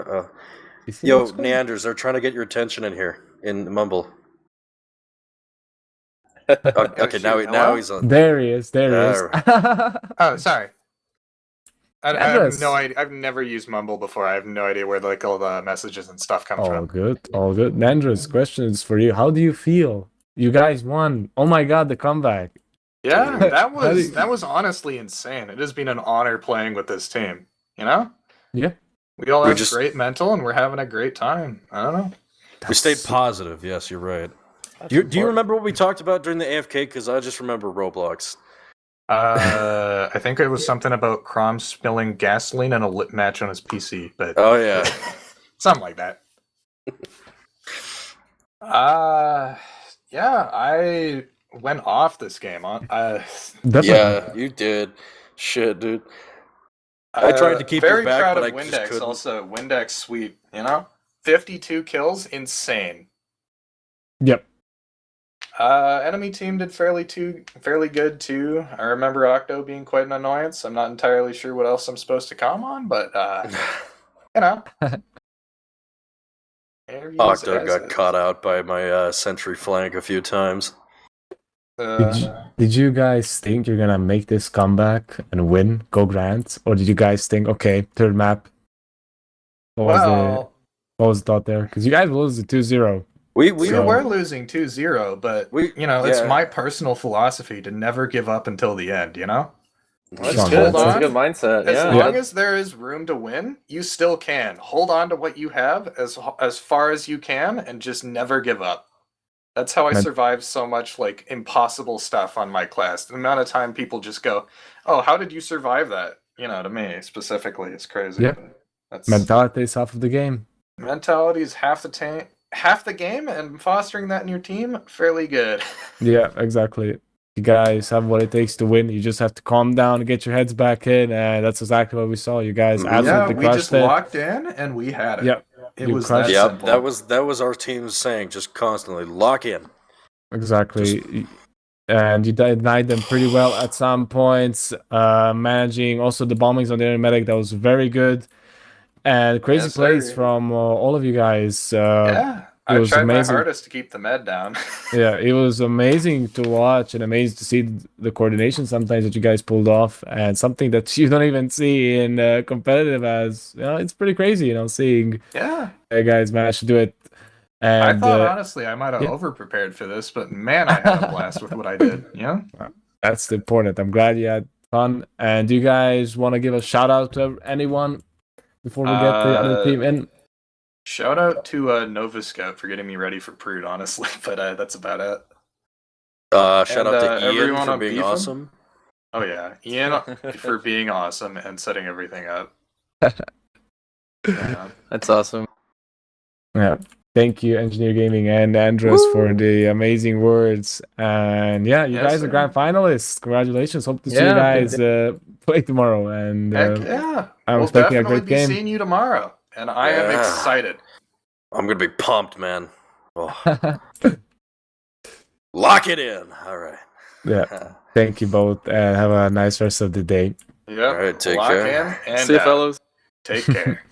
Yo, Neanders, they're trying to get your attention in here in Mumble. Okay, now he's on. There he is. Oh, sorry. I have no idea. I've never used Mumble before. I have no idea where like all the messages and stuff come from. All good. Nandros, questions for you. How do you feel? You guys won. Oh my god, the comeback. Yeah, that was honestly insane. It has been an honor playing with this team. Yeah. We all have great mental and we're having a great time. I don't know. We stayed positive. Yes, you're right. Do you remember what we talked about during the AFK? Because I just remember Roblox. I think it was something about Crom spilling gasoline in a lip match on his PC. But oh yeah, something like that. Yeah, I went off this game. Yeah, you did. Shit, dude. I tried to keep very it back, proud but of I just Windex. couldn't. Also, Windex sweep. 52 kills, insane. Yep. Enemy team did fairly good too. I remember Octo being quite an annoyance. I'm not entirely sure what else I'm supposed to comment on, but you know. Octo got caught out by my sentry flank a few times. Did you guys think you're gonna make this comeback and win, go Grant, or did you guys think, okay, third map? What was the thought there? Because you guys lose the 2-0. We were losing 2-0, but it's my personal philosophy to never give up until the end. That's good. That's a good mindset. As long as there is room to win, you still can hold on to what you have as far as you can, and just never give up. That's how I survived so much impossible stuff on my class. The amount of time people just go, "Oh, how did you survive that?" To me specifically, it's crazy. Yeah. Mentality is half of the game. Mentality is half the game, and fostering that in your team, fairly good. Yeah, exactly. You guys have what it takes to win. You just have to calm down and get your heads back in, and that's exactly what we saw. You guys absolutely crushed it. We just locked in, and we had it. Yep. It was that simple. That was our team saying, just constantly lock in. Exactly. And you denied them pretty well at some points, managing also the bombings on the medic. That was very good. And crazy plays from all of you guys. I tried my hardest to keep the med down. Yeah, it was amazing to watch and amazing to see the coordination sometimes that you guys pulled off, and something that you don't even see in competitive as, it's pretty crazy, seeing guys manage to do it. And, I thought, honestly, I might have over-prepared for this, but man, I had a blast with what I did. That's important. I'm glad you had fun. And do you guys want to give a shout-out to anyone before we get the other team in? Shout out to Nova Scout for getting me ready for Prude, honestly, but that's about it. Shout out to Ian for being awesome. Oh yeah, Ian for being awesome and setting everything up. That's awesome. Yeah. Thank you, Engineer Gaming and Andros, for the amazing words. And you guys are grand finalists. Congratulations. Hope to see you guys play tomorrow. And I'm expecting a great game. We'll be seeing you tomorrow. And I am excited. I'm going to be pumped, man. Oh. Lock it in. All right. Yeah. Thank you both. And have a nice rest of the day. Yep. All right, take care. And, see you, fellows. Take care.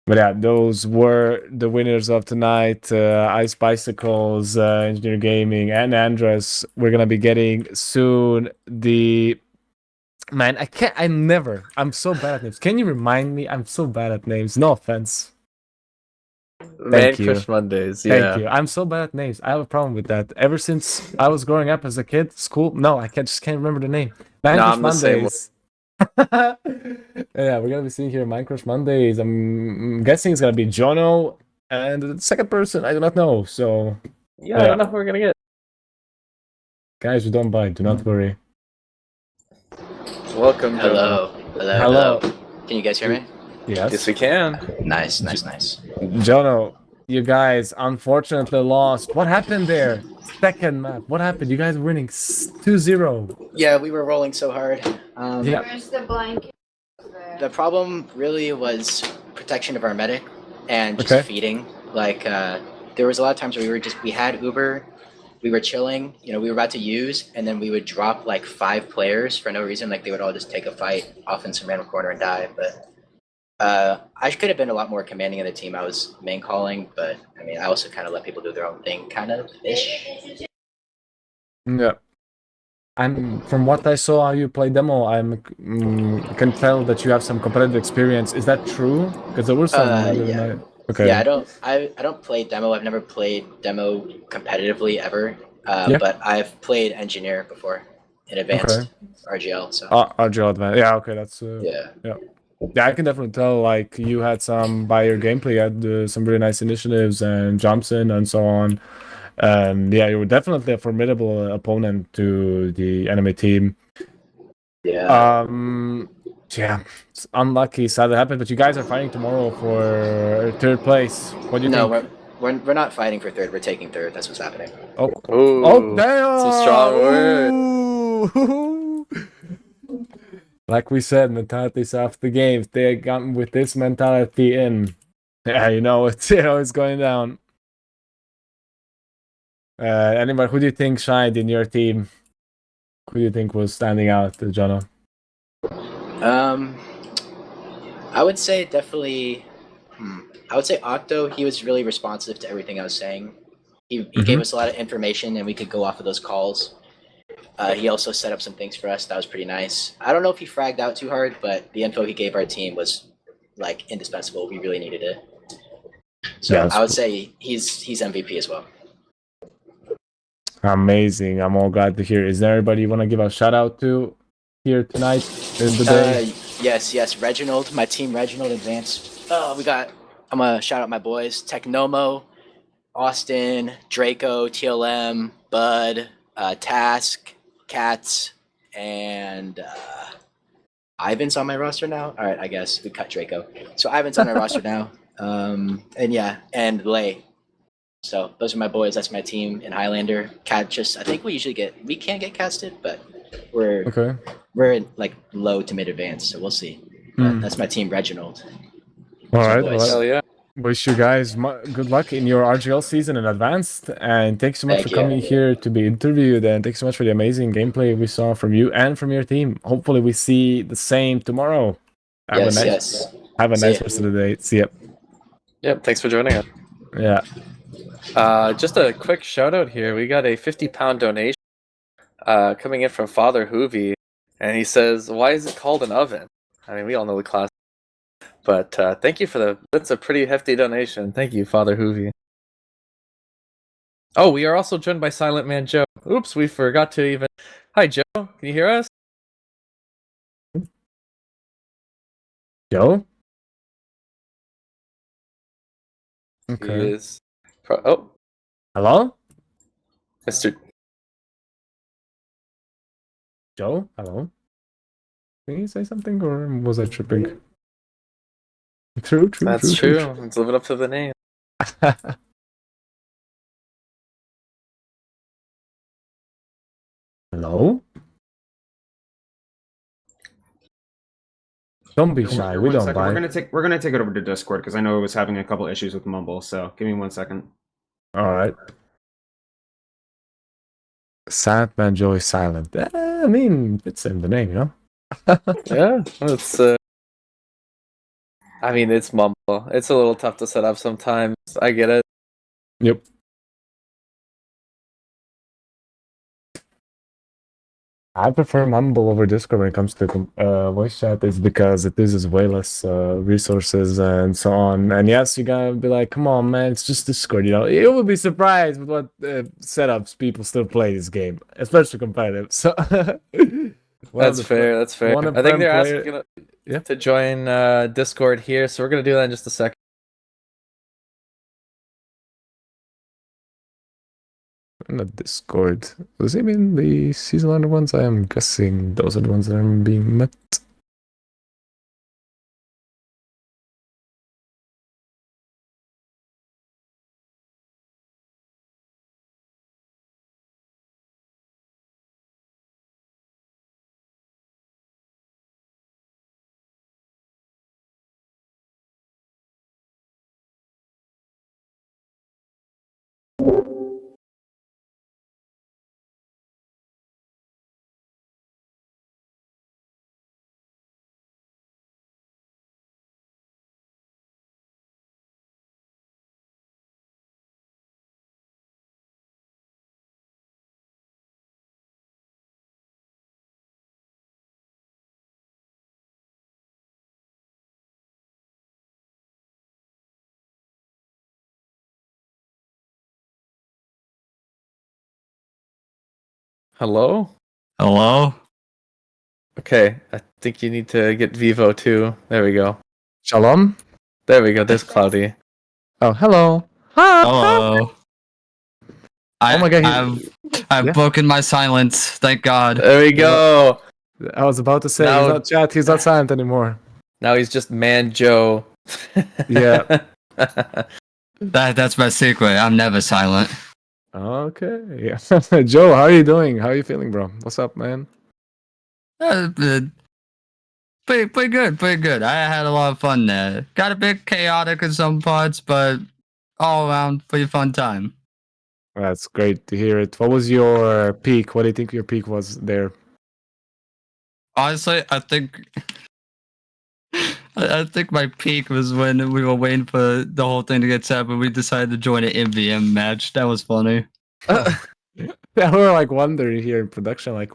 But yeah, those were the winners of tonight. Ice Bicycles, Engineer Gaming, and Andres. We're going to be getting soon the... Man, I'm so bad at names. Can you remind me? I'm so bad at names. No offense. Thank you. Crush Mondays. Thank you. I'm so bad at names. I have a problem with that. Ever since I was growing up as a kid, school. No, I just can't remember the name. Crush Mondays. Yeah, we're gonna be seeing here Crush Mondays. I'm guessing it's gonna be Jono and the second person. I do not know. So I don't know who we're gonna get. Guys, we don't bite. Do not worry. Welcome. Hello. Can you guys hear me? Yes, we can. Nice. Jono, you guys unfortunately lost. What happened there? Second map. What happened? You guys were winning 2-0. Yeah, we were rolling so hard. Where's the blanket? The problem really was protection of our medic and just feeding. There was a lot of times where we had Uber, we were chilling, we were about to use, and then we would drop 5 players for no reason. They would all just take a fight off in some random corner and die. But I could have been a lot more commanding of the team. I was main calling, but I also kind of let people do their own thing, kind of ish. Yeah. And from what I saw how you play demo, I can tell that you have some competitive experience. Is that true? Because there were some. Okay. Yeah, I don't play demo. I've never played demo competitively ever. But I've played engineer before in advanced RGL. So RGL advanced. Yeah. Okay. That's Yeah, I can definitely tell. You had by your gameplay, you had some really nice initiatives and jumps in and so on. You were definitely a formidable opponent to the enemy team. Yeah. It's unlucky, sad that happened, but you guys are fighting tomorrow for third place. What do you think? No, we're not fighting for third. We're taking third. That's what's happening. Oh, damn! It's a strong word. Like we said, mentality is after the games. They got with this mentality in. Yeah, it's going down. Anybody, who do you think shined in your team? Who do you think was standing out, Jono? I would say definitely. I would say Octo. He was really responsive to everything I was saying. He gave us a lot of information, and we could go off of those calls. He also set up some things for us. That was pretty nice. I don't know if he fragged out too hard, but the info he gave our team was like indispensable. We really needed it. So Yes. I would say he's MVP as well. Amazing. I'm all glad to hear. Is there anybody you want to give a shout out to here tonight in the day? Yes, Reginald, my team Reginald Advance. I'm gonna shout out my boys, Technomo, Austin, Draco, TLM, Bud, Task, Cats, and Ivan's on my roster now. All right, I guess we cut Draco. So Ivan's on my roster now. And Lay. So those are my boys. That's my team in Highlander. Cat I think we can't get casted, but we're in like low to mid advance, so we'll see. But that's my team, Reginald. All right. boys. Hell yeah. Wish you guys good luck in your RGL season in advance, and thanks so much for coming here to be interviewed, and thanks so much for the amazing gameplay we saw from you and from your team. Hopefully we see the same tomorrow. Have a nice rest of the day. See ya. Yep, thanks for joining us. Yeah. Just a quick shout out here. We got a 50-pound donation coming in from Father Hoovy, and he says, "Why is it called an oven?" I mean, we all know the class. But thank you for that's a pretty hefty donation. Thank you, Father Hoovy. Oh, we are also joined by Silent Man Joe. Oops, we forgot to even... Hi, Joe. Can you hear us? Joe? Okay. He is... Oh. Hello? Mr. Joe? Hello? Can you say something, or was I tripping? True. That's true. It's living up to the name. Hello? Don't be shy. We don't bite. We're gonna take it over to Discord because I know it was having a couple issues with Mumble. So give me 1 second. All right. Silent Man Joe is silent. I mean, it's in the name, you know. Yeah, it's. I mean, it's Mumble. It's a little tough to set up sometimes. I get it. Yep. I prefer Mumble over Discord when it comes to voice chat, is because it uses way less resources and so on. And yes, you gotta be like, come on, man, it's just Discord, you know. You will be surprised with what setups people still play this game, especially competitive. So That's fair. That's fair. I think they're asking to join Discord here, so we're gonna do that in just a second. Not Discord. Does he mean the Seasonalander ones? I am guessing those are the ones that are being met. Hello? Hello? Okay, I think you need to get Vivo too. There we go. Shalom? There we go, there's Cloudy. Oh, hello. Hello. Oh my god, I've broken my silence, thank God. There we go. I was about to say, Now- he's not chat, he's not silent anymore. Now he's just Man Joe. Yeah. That's my secret. I'm never silent. Okay. Joe, how are you doing? How are you feeling, bro? What's up, man? Pretty good, pretty good. I had a lot of fun there. Got a bit chaotic in some parts, but all around pretty fun time. That's great to hear it. What was your peak? What do you think your peak was there? Honestly, I think I think my peak was when we were waiting for the whole thing to get set up and we decided to join an MVM match. That was funny. Yeah, we were like wondering here in production, like,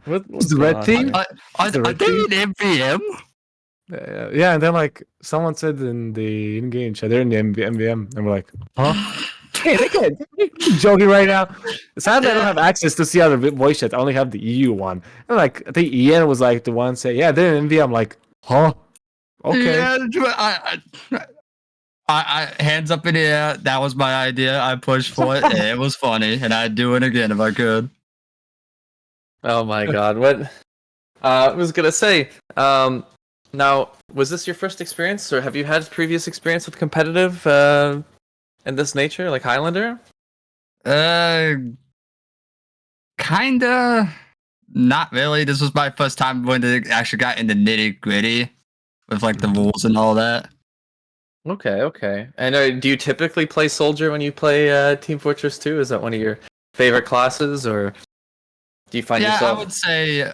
what's the red team? Are they in MVM? Yeah, and then like someone said in the in-game chat, they're in the MVM, and we're like, huh? Hey, they can't. Joking right now. Sadly, I don't have access to see other voice chat. I only have the EU one. And like, I think Ian was like the one saying, yeah, they're in MVM. I'm like, huh? Okay. Yeah, I hands up in the air. That was my idea. I pushed for it. And it was funny, and I'd do it again if I could. Oh my god! What I was gonna say. Now, was this your first experience, or have you had previous experience with competitive in this nature, like Highlander? Kinda. Not really. This was my first time when they actually got into nitty gritty with like the rules and all that. Okay. And do you typically play soldier when you play Team Fortress 2? Is that one of your favorite classes, or do you find yourself? I would say,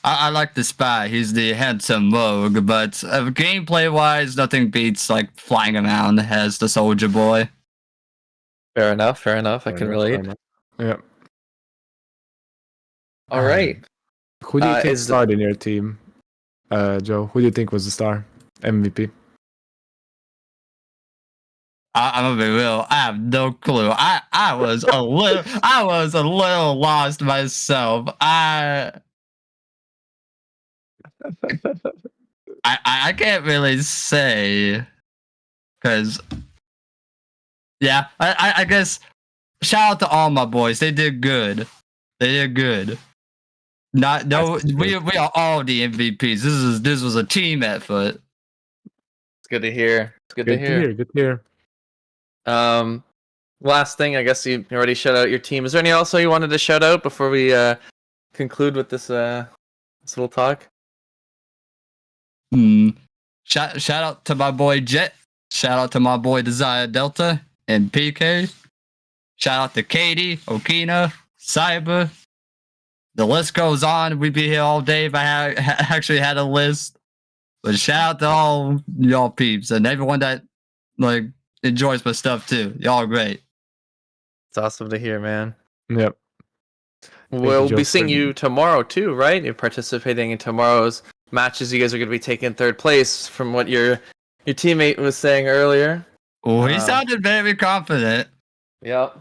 I like the spy. He's the handsome rogue, but gameplay wise, nothing beats like flying around as the soldier boy. Fair enough. I can relate. Yeah. All right. Who do you think starred in your team, Joe? Who do you think was the star MVP? I'm gonna be real. I have no clue. I was a little lost myself. I can't really say because I guess shout out to all my boys. They did good. We are all the MVPs. This was a team effort. It's good to hear. Good to hear. Last thing, I guess you already shout out your team. Is there any else you wanted to shout out before we conclude with this little talk? Shout out to my boy Jet. Shout out to my boy Desire Delta and PK. Shout out to Katie, Okina, Cyber. The list goes on. We'd be here all day if I actually had a list. But shout out to all y'all peeps and everyone that like enjoys my stuff too. Y'all are great. It's awesome to hear, man. Yep. We'll be seeing you tomorrow too, right? You're participating in tomorrow's matches. You guys are going to be taking third place, from what your teammate was saying earlier. Oh, he sounded very confident. Yep.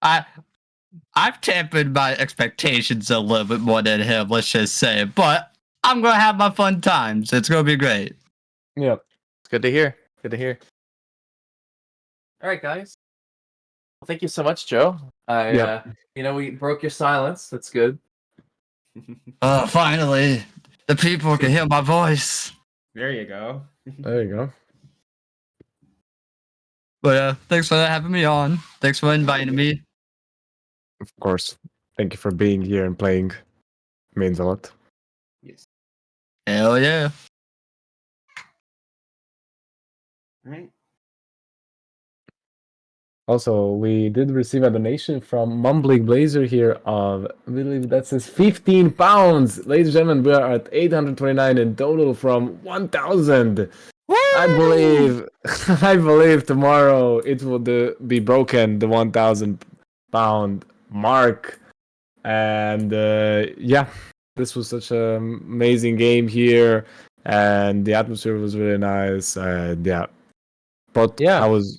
I've tempered my expectations a little bit more than him, let's just say. But I'm gonna have my fun times. It's gonna be great. Yep. It's good to hear. All right, guys. Well, thank you so much, Joe. We broke your silence. That's good. Finally, the people can hear my voice. There you go. There you go. But thanks for having me on. Thanks for inviting me. Of course. Thank you for being here and playing. Means a lot. Yes. Hell yeah. All right. Also, we did receive a donation from Mumbling Blazer here of, I believe that says 15 pounds. Ladies and gentlemen, we are at 829 in total from 1,000. I believe tomorrow it will be broken, the 1,000 pound mark. And this was such an amazing game here, and the atmosphere was really nice. And but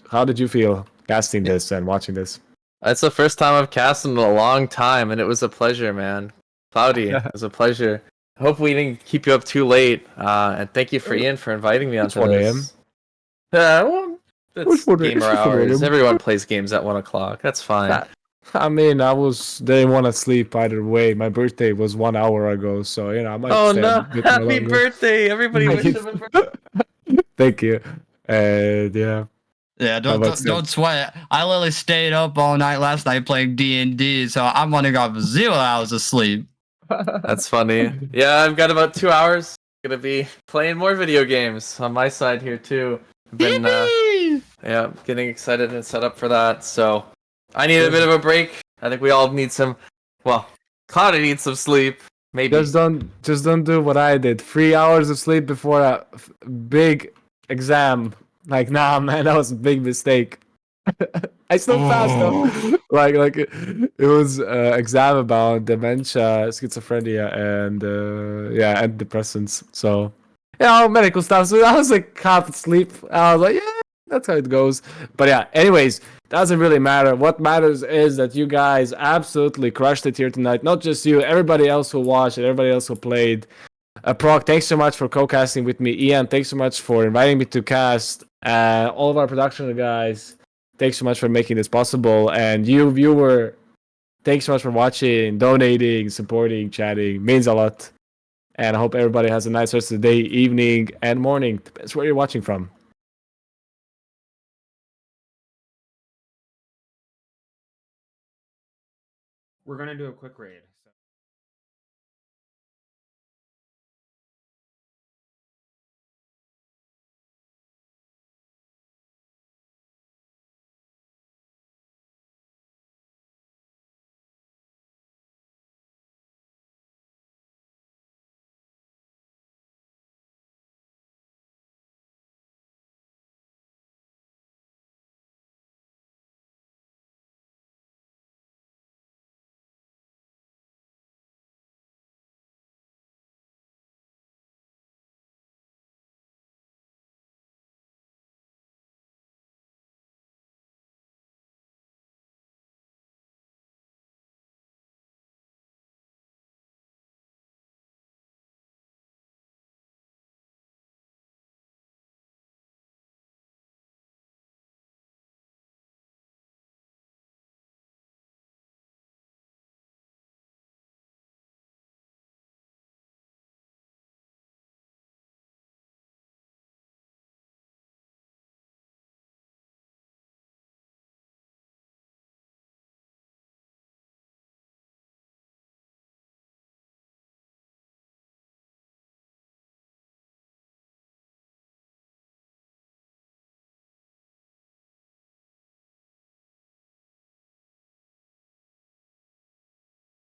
how did you feel casting this and watching this? It's the first time I've cast in a long time, and it was a pleasure, man. Cloudy, it was a pleasure. I hope we didn't keep you up too late. And thank you for Ian for inviting me onto this. It's gamer hours. Everyone plays games at 1 o'clock. That's fine. I mean, didn't want to sleep either way. My birthday was 1 hour ago, so I might. Oh no! Happy birthday! Everybody wish him a birthday. Thank you. Yeah, don't sweat. I literally stayed up all night last night playing D&D, so I'm running off 0 hours of sleep. That's funny. Yeah, I've got about 2 hours. Gonna be playing more video games on my side here too. I've been Yeah, getting excited and set up for that. So I need a bit of a break. I think we all need some. Well, Cloudy needs some sleep. Maybe. Just don't do what I did. 3 hours of sleep before a big exam. Like, nah, man, that was a big mistake. I still passed though. like it was exam about dementia, schizophrenia, and antidepressants. So medical stuff. So I was like half asleep. I was like, yeah, that's how it goes. But yeah, anyways, doesn't really matter. What matters is that you guys absolutely crushed it here tonight. Not just you, everybody else who watched it, everybody else who played. Proc, thanks so much for co-casting with me. Ian, thanks so much for inviting me to cast. All of our production guys, thanks so much for making this possible. And you, viewer, thanks so much for watching, donating, supporting, chatting. Means a lot. And I hope everybody has a nice rest of the day, evening, and morning. Depends where you're watching from. We're gonna do a quick raid.